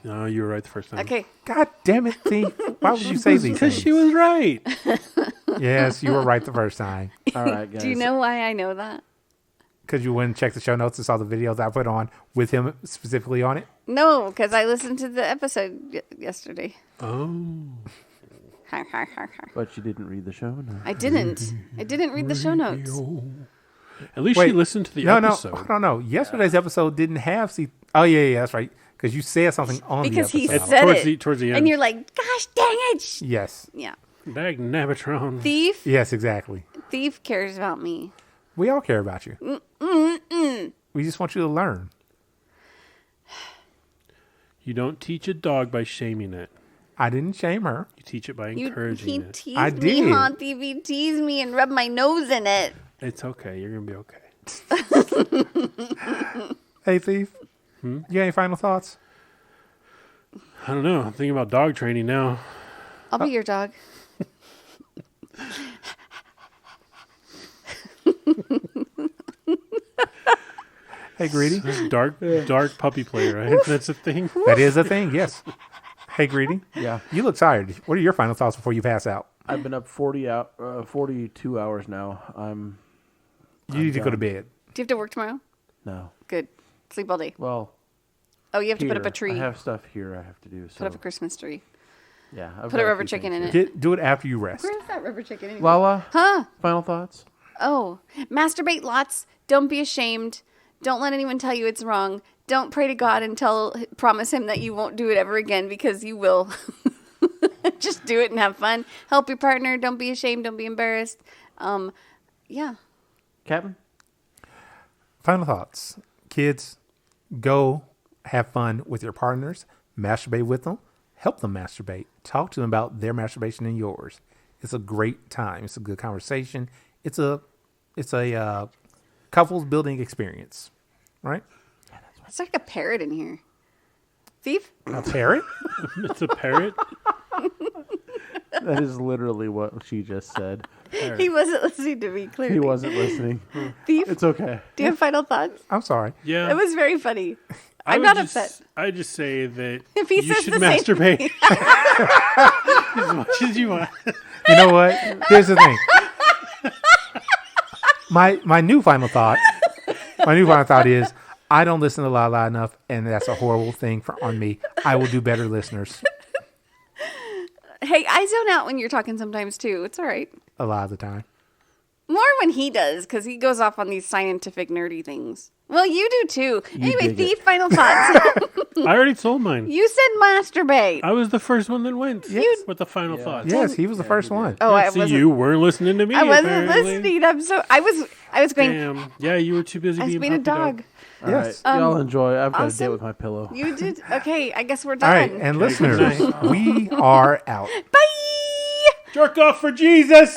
[SPEAKER 4] No, you were right the first time.
[SPEAKER 1] Okay.
[SPEAKER 2] God damn it, Steve. Why would you say these
[SPEAKER 4] Because
[SPEAKER 2] things?
[SPEAKER 4] she was right.
[SPEAKER 2] Yes, you were right the first time.
[SPEAKER 3] All right, guys.
[SPEAKER 1] Do you know why I know that?
[SPEAKER 2] Because you went and checked the show notes and saw the videos I put on with him specifically on it.
[SPEAKER 1] No, because I listened to the episode yesterday.
[SPEAKER 4] Oh.
[SPEAKER 1] Har, har, har, har.
[SPEAKER 3] But you didn't read the show? No.
[SPEAKER 1] I didn't. I didn't read the show notes.
[SPEAKER 4] At least
[SPEAKER 2] Wait,
[SPEAKER 4] she listened to the
[SPEAKER 2] No,
[SPEAKER 4] episode.
[SPEAKER 2] no. Yesterday's episode didn't have Oh, yeah, that's right. Because you said something on
[SPEAKER 1] Because
[SPEAKER 2] the
[SPEAKER 1] he
[SPEAKER 2] episode.
[SPEAKER 1] said
[SPEAKER 4] Towards
[SPEAKER 1] it.
[SPEAKER 4] the end.
[SPEAKER 1] And you're like, gosh dang it.
[SPEAKER 2] Yes.
[SPEAKER 1] Yeah.
[SPEAKER 4] Bag Nabatron.
[SPEAKER 1] Thief.
[SPEAKER 2] Yes, exactly.
[SPEAKER 1] Thief cares about me.
[SPEAKER 2] We all care about you. We just want you to learn.
[SPEAKER 4] You don't teach a dog by shaming it.
[SPEAKER 2] I didn't shame her.
[SPEAKER 4] You teach it by
[SPEAKER 1] He
[SPEAKER 4] encouraging it.
[SPEAKER 1] teased
[SPEAKER 2] I
[SPEAKER 1] me,
[SPEAKER 2] did.
[SPEAKER 1] huh? Thief, he teased me and rubbed my nose in it.
[SPEAKER 4] It's okay. You're going to be okay.
[SPEAKER 2] Hey, Thief. You got any final thoughts?
[SPEAKER 4] I don't know. I'm thinking about dog training now.
[SPEAKER 1] I'll be your dog.
[SPEAKER 2] Hey, Greedy.
[SPEAKER 4] Dark puppy play, right? That's a thing.
[SPEAKER 2] That is a thing, yes. Hey, Greedy.
[SPEAKER 3] Yeah.
[SPEAKER 2] You look tired. What are your final thoughts before you pass out?
[SPEAKER 3] I've been up 42 hours now.
[SPEAKER 2] You need to go to bed.
[SPEAKER 1] Do you have to work tomorrow?
[SPEAKER 3] No.
[SPEAKER 1] Good. Sleep all day.
[SPEAKER 3] Well,
[SPEAKER 1] Oh, you have to put up
[SPEAKER 3] here.
[SPEAKER 1] a tree.
[SPEAKER 3] I have stuff here I have to do. So
[SPEAKER 1] Put up a Christmas tree.
[SPEAKER 3] yeah. I've
[SPEAKER 1] Put
[SPEAKER 3] got
[SPEAKER 1] a rubber
[SPEAKER 3] few
[SPEAKER 1] chicken
[SPEAKER 3] things
[SPEAKER 1] in
[SPEAKER 3] here.
[SPEAKER 1] it.
[SPEAKER 2] Do it after you rest.
[SPEAKER 1] Where's that rubber chicken anyway?
[SPEAKER 3] Lala,
[SPEAKER 1] Huh?
[SPEAKER 3] final thoughts?
[SPEAKER 1] Oh, masturbate lots. Don't be ashamed. Don't let anyone tell you it's wrong. Don't pray to God and promise him that you won't do it ever again, because you will. Just do it and have fun. Help your partner. Don't be ashamed. Don't be embarrassed. Yeah.
[SPEAKER 3] Captain?
[SPEAKER 2] Final thoughts. Kids, go have fun with your partners. Masturbate with them. Help them masturbate. Talk to them about their masturbation and yours. It's a great time. It's a good conversation. It's a couples building experience, right?
[SPEAKER 1] It's like a parrot in here. Thief?
[SPEAKER 2] A parrot?
[SPEAKER 4] It's a parrot.
[SPEAKER 3] That is literally what she just said.
[SPEAKER 1] He wasn't listening to me, clearly.
[SPEAKER 3] He wasn't listening.
[SPEAKER 1] Thief?
[SPEAKER 3] It's okay.
[SPEAKER 1] Do you have final thoughts?
[SPEAKER 2] I'm sorry.
[SPEAKER 4] Yeah.
[SPEAKER 1] It was very funny.
[SPEAKER 4] I
[SPEAKER 1] I'm
[SPEAKER 4] would
[SPEAKER 1] not
[SPEAKER 4] just-
[SPEAKER 1] upset.
[SPEAKER 4] I just say that
[SPEAKER 1] If he
[SPEAKER 4] you
[SPEAKER 1] says
[SPEAKER 4] should
[SPEAKER 1] the same
[SPEAKER 4] masturbate as much as you want.
[SPEAKER 2] You know what? Here's the thing. My new final thought. My new final thought is I don't listen to La La enough, and that's a horrible thing on me. I will do better, listeners.
[SPEAKER 1] Hey, I zone out when you're talking sometimes, too. It's all right.
[SPEAKER 2] A lot of the time.
[SPEAKER 1] More when he does, because he goes off on these scientific, nerdy things. Well, you do, too. Anyway,
[SPEAKER 3] dig
[SPEAKER 1] Thief, final thoughts.
[SPEAKER 4] I already told mine.
[SPEAKER 1] You said masturbate.
[SPEAKER 4] I was the first one that went
[SPEAKER 1] You-
[SPEAKER 4] with the final thoughts.
[SPEAKER 2] Yes, he was the first one.
[SPEAKER 1] Oh, I
[SPEAKER 4] See,
[SPEAKER 1] wasn't.
[SPEAKER 4] you weren't listening to me.
[SPEAKER 1] I wasn't
[SPEAKER 4] apparently.
[SPEAKER 1] listening. I was going.
[SPEAKER 4] Damn. Yeah, you were too busy
[SPEAKER 1] I was
[SPEAKER 4] being
[SPEAKER 1] being a
[SPEAKER 4] puppy
[SPEAKER 1] dog.
[SPEAKER 3] All
[SPEAKER 2] Yes.
[SPEAKER 3] right. Y'all enjoy. I've got a date
[SPEAKER 1] awesome.
[SPEAKER 3] with my pillow.
[SPEAKER 1] You did. Okay, I guess we're
[SPEAKER 2] All
[SPEAKER 1] done.
[SPEAKER 2] right, and listeners, we are out.
[SPEAKER 1] Bye.
[SPEAKER 4] Jerk off for Jesus.